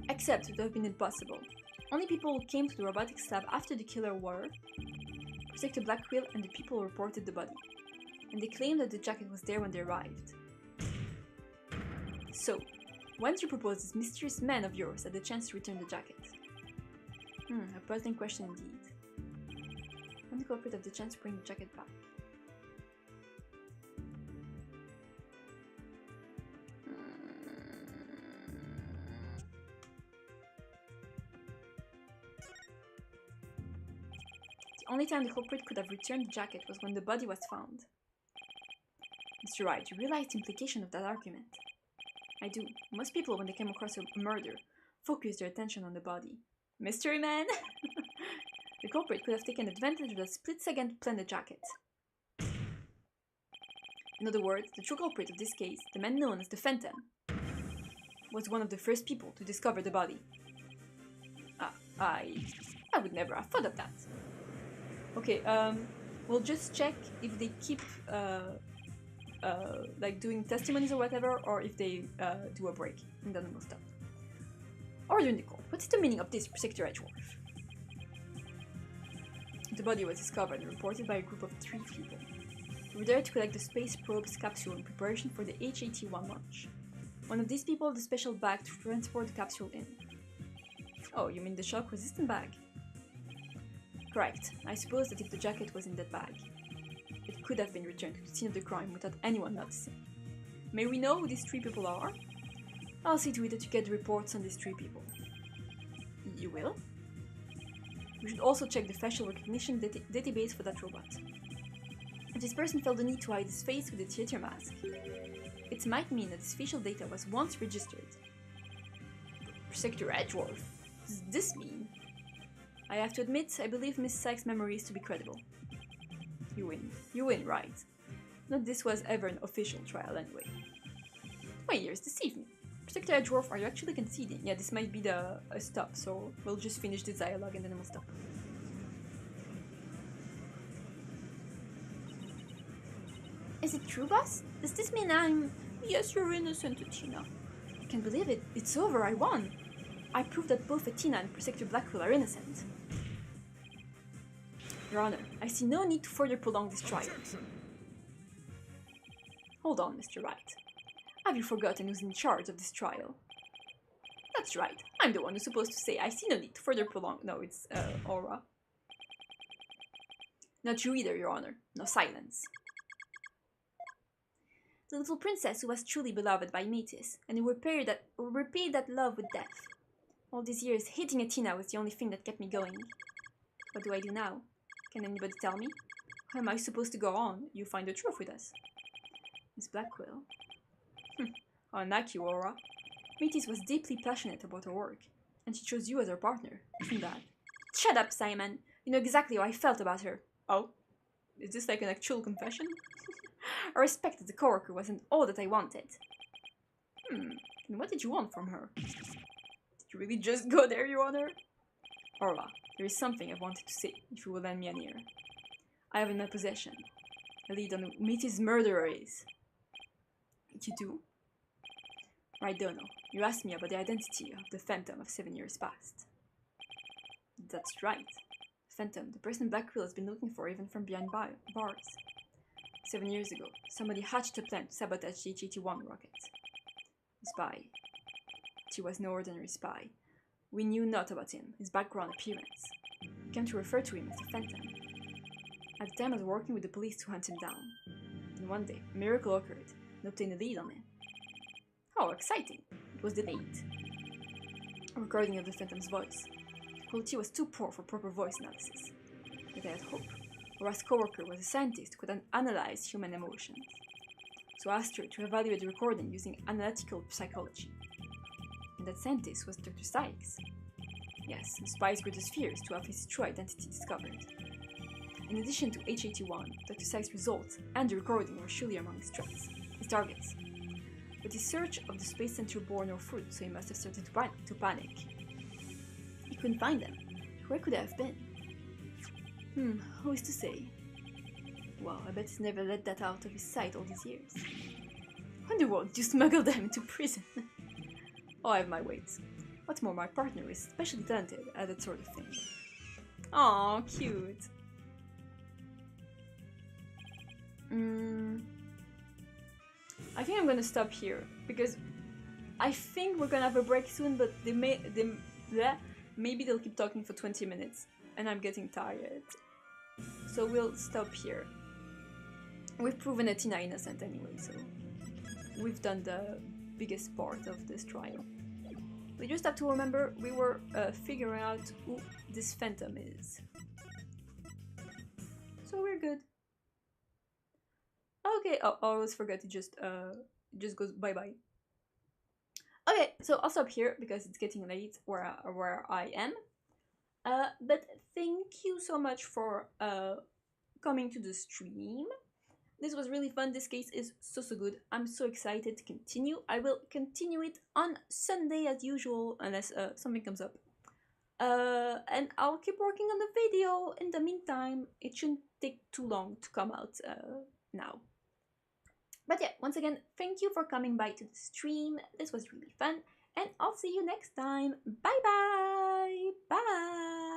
Except it would have been impossible. Only people who came to the robotics lab after the killer were Protector Blackwheel and the people who reported the body. And they claimed that the jacket was there when they arrived. So, when did you propose this mysterious man of yours had the chance to return the jacket? A puzzling question indeed. When the culprit had the chance to bring the jacket back? The only time the culprit could have returned the jacket was when the body was found. Mr. Wright, you realize the implication of that argument? I do. Most people, when they come across a murder, focus their attention on the body. Mystery man? The culprit could have taken advantage of that split-second to plant the jacket. In other words, the true culprit of this case, the man known as the Phantom, was one of the first people to discover the body. I would never have thought of that. Okay, we'll just check if they keep like doing testimonies or whatever, or if they do a break, and then we'll stop. Order in the court. What is the meaning of this, Protector Edgeworth? The body was discovered and reported by a group of 3 people. They were there to collect the space probe's capsule in preparation for the HAT-1 launch. One of these people had a special bag to transport the capsule in. Oh, you mean the shock-resistant bag? Correct. I suppose that if the jacket was in that bag, it could have been returned to the scene of the crime without anyone noticing. May we know who these 3 people are? I'll see to it that you get the reports on these 3 people. You will? We should also check the facial recognition database for that robot. If this person felt the need to hide his face with a theater mask, it might mean that his facial data was once registered. Prosecutor Edgeworth. What does this mean? I have to admit, I believe Miss Sykes' memories to be credible. You win. You win, right? Not this was ever an official trial anyway. My ears deceive me. Prosecutor Edgeworth, are you actually conceding? Yeah, this might be a stop, so we'll just finish this dialogue and then we'll stop. Is it true, boss? Does this mean I'm... Yes, you're innocent, Tina. I can't believe it. It's over. I won. I proved that both Tina and Prosecutor Blackwell are innocent. Your Honor, I see no need to further prolong this trial. Hold on, Mr. Wright. Have you forgotten who's in charge of this trial? That's right. I'm the one who's supposed to say I see no need to further prolong... No, it's, Aura. Not you either, Your Honor. No silence. The little princess who was truly beloved by Metis, and who repaid that love with death. All these years, hating Athena was the only thing that kept me going. What do I do now? Can anybody tell me? How am I supposed to go on? You find the truth with us. Miss Blackwell. How unlike you, Aura. Metis was deeply passionate about her work, and she chose you as her partner. Isn't that? Shut up, Simon. You know exactly how I felt about her. Oh? Is this like an actual confession? Her respect as a coworker wasn't all that I wanted. And what did you want from her? Did you really just go there, Your Honor? Orla, there is something I wanted to say, if you will lend me an ear. I have in my possession a lead on who Metis' murderer is. You do? I don't know. You asked me about the identity of the Phantom of 7 years past. That's right. Phantom, the person Blackwell has been looking for even from behind bars. 7 years ago, somebody hatched a plan to sabotage the H-81 rocket. A spy. He was no ordinary spy. We knew not about him, his background appearance. We came to refer to him as the Phantom. At the time I was working with the police to hunt him down. Then one day, a miracle occurred, and obtained a lead on him. How exciting! It was delayed. A recording of the Phantom's voice. The quality was too poor for proper voice analysis. Yet I had hope. Aura's coworker was a scientist who could analyze human emotions. So I asked her to evaluate the recording using analytical psychology. And that scientist was Dr. Sykes. Yes, the spy's greatest fear is to have his true identity discovered. In addition to H-81, Dr. Sykes' results and the recording were surely among his targets. But his search of the Space Center bore no fruit, so he must have started to panic. He couldn't find them. Where could they have been? Who is to say? Wow, I bet he's never let that out of his sight all these years. How in the world did you smuggle them into prison? Oh, I have my ways. What's more, my partner is especially talented at that sort of thing. Aw, cute. I think I'm gonna stop here, because I think we're gonna have a break soon, but maybe they'll keep talking for 20 minutes, and I'm getting tired. So we'll stop here. We've proven Athena innocent anyway, so we've done the biggest part of this trial. We just have to remember we were figuring out who this Phantom is. So we're good. Okay, oh, I always forgot to just goes bye-bye. Okay, so I'll stop here because it's getting late where I am. But thank you so much for coming to the stream. This was really fun. This case is so good. I'm so excited to continue. I will continue it on Sunday as usual, unless something comes up. And I'll keep working on the video. In the meantime, it shouldn't take too long to come out now. But yeah, once again, thank you for coming by to the stream. This was really fun. And I'll see you next time. Bye-bye! Bye!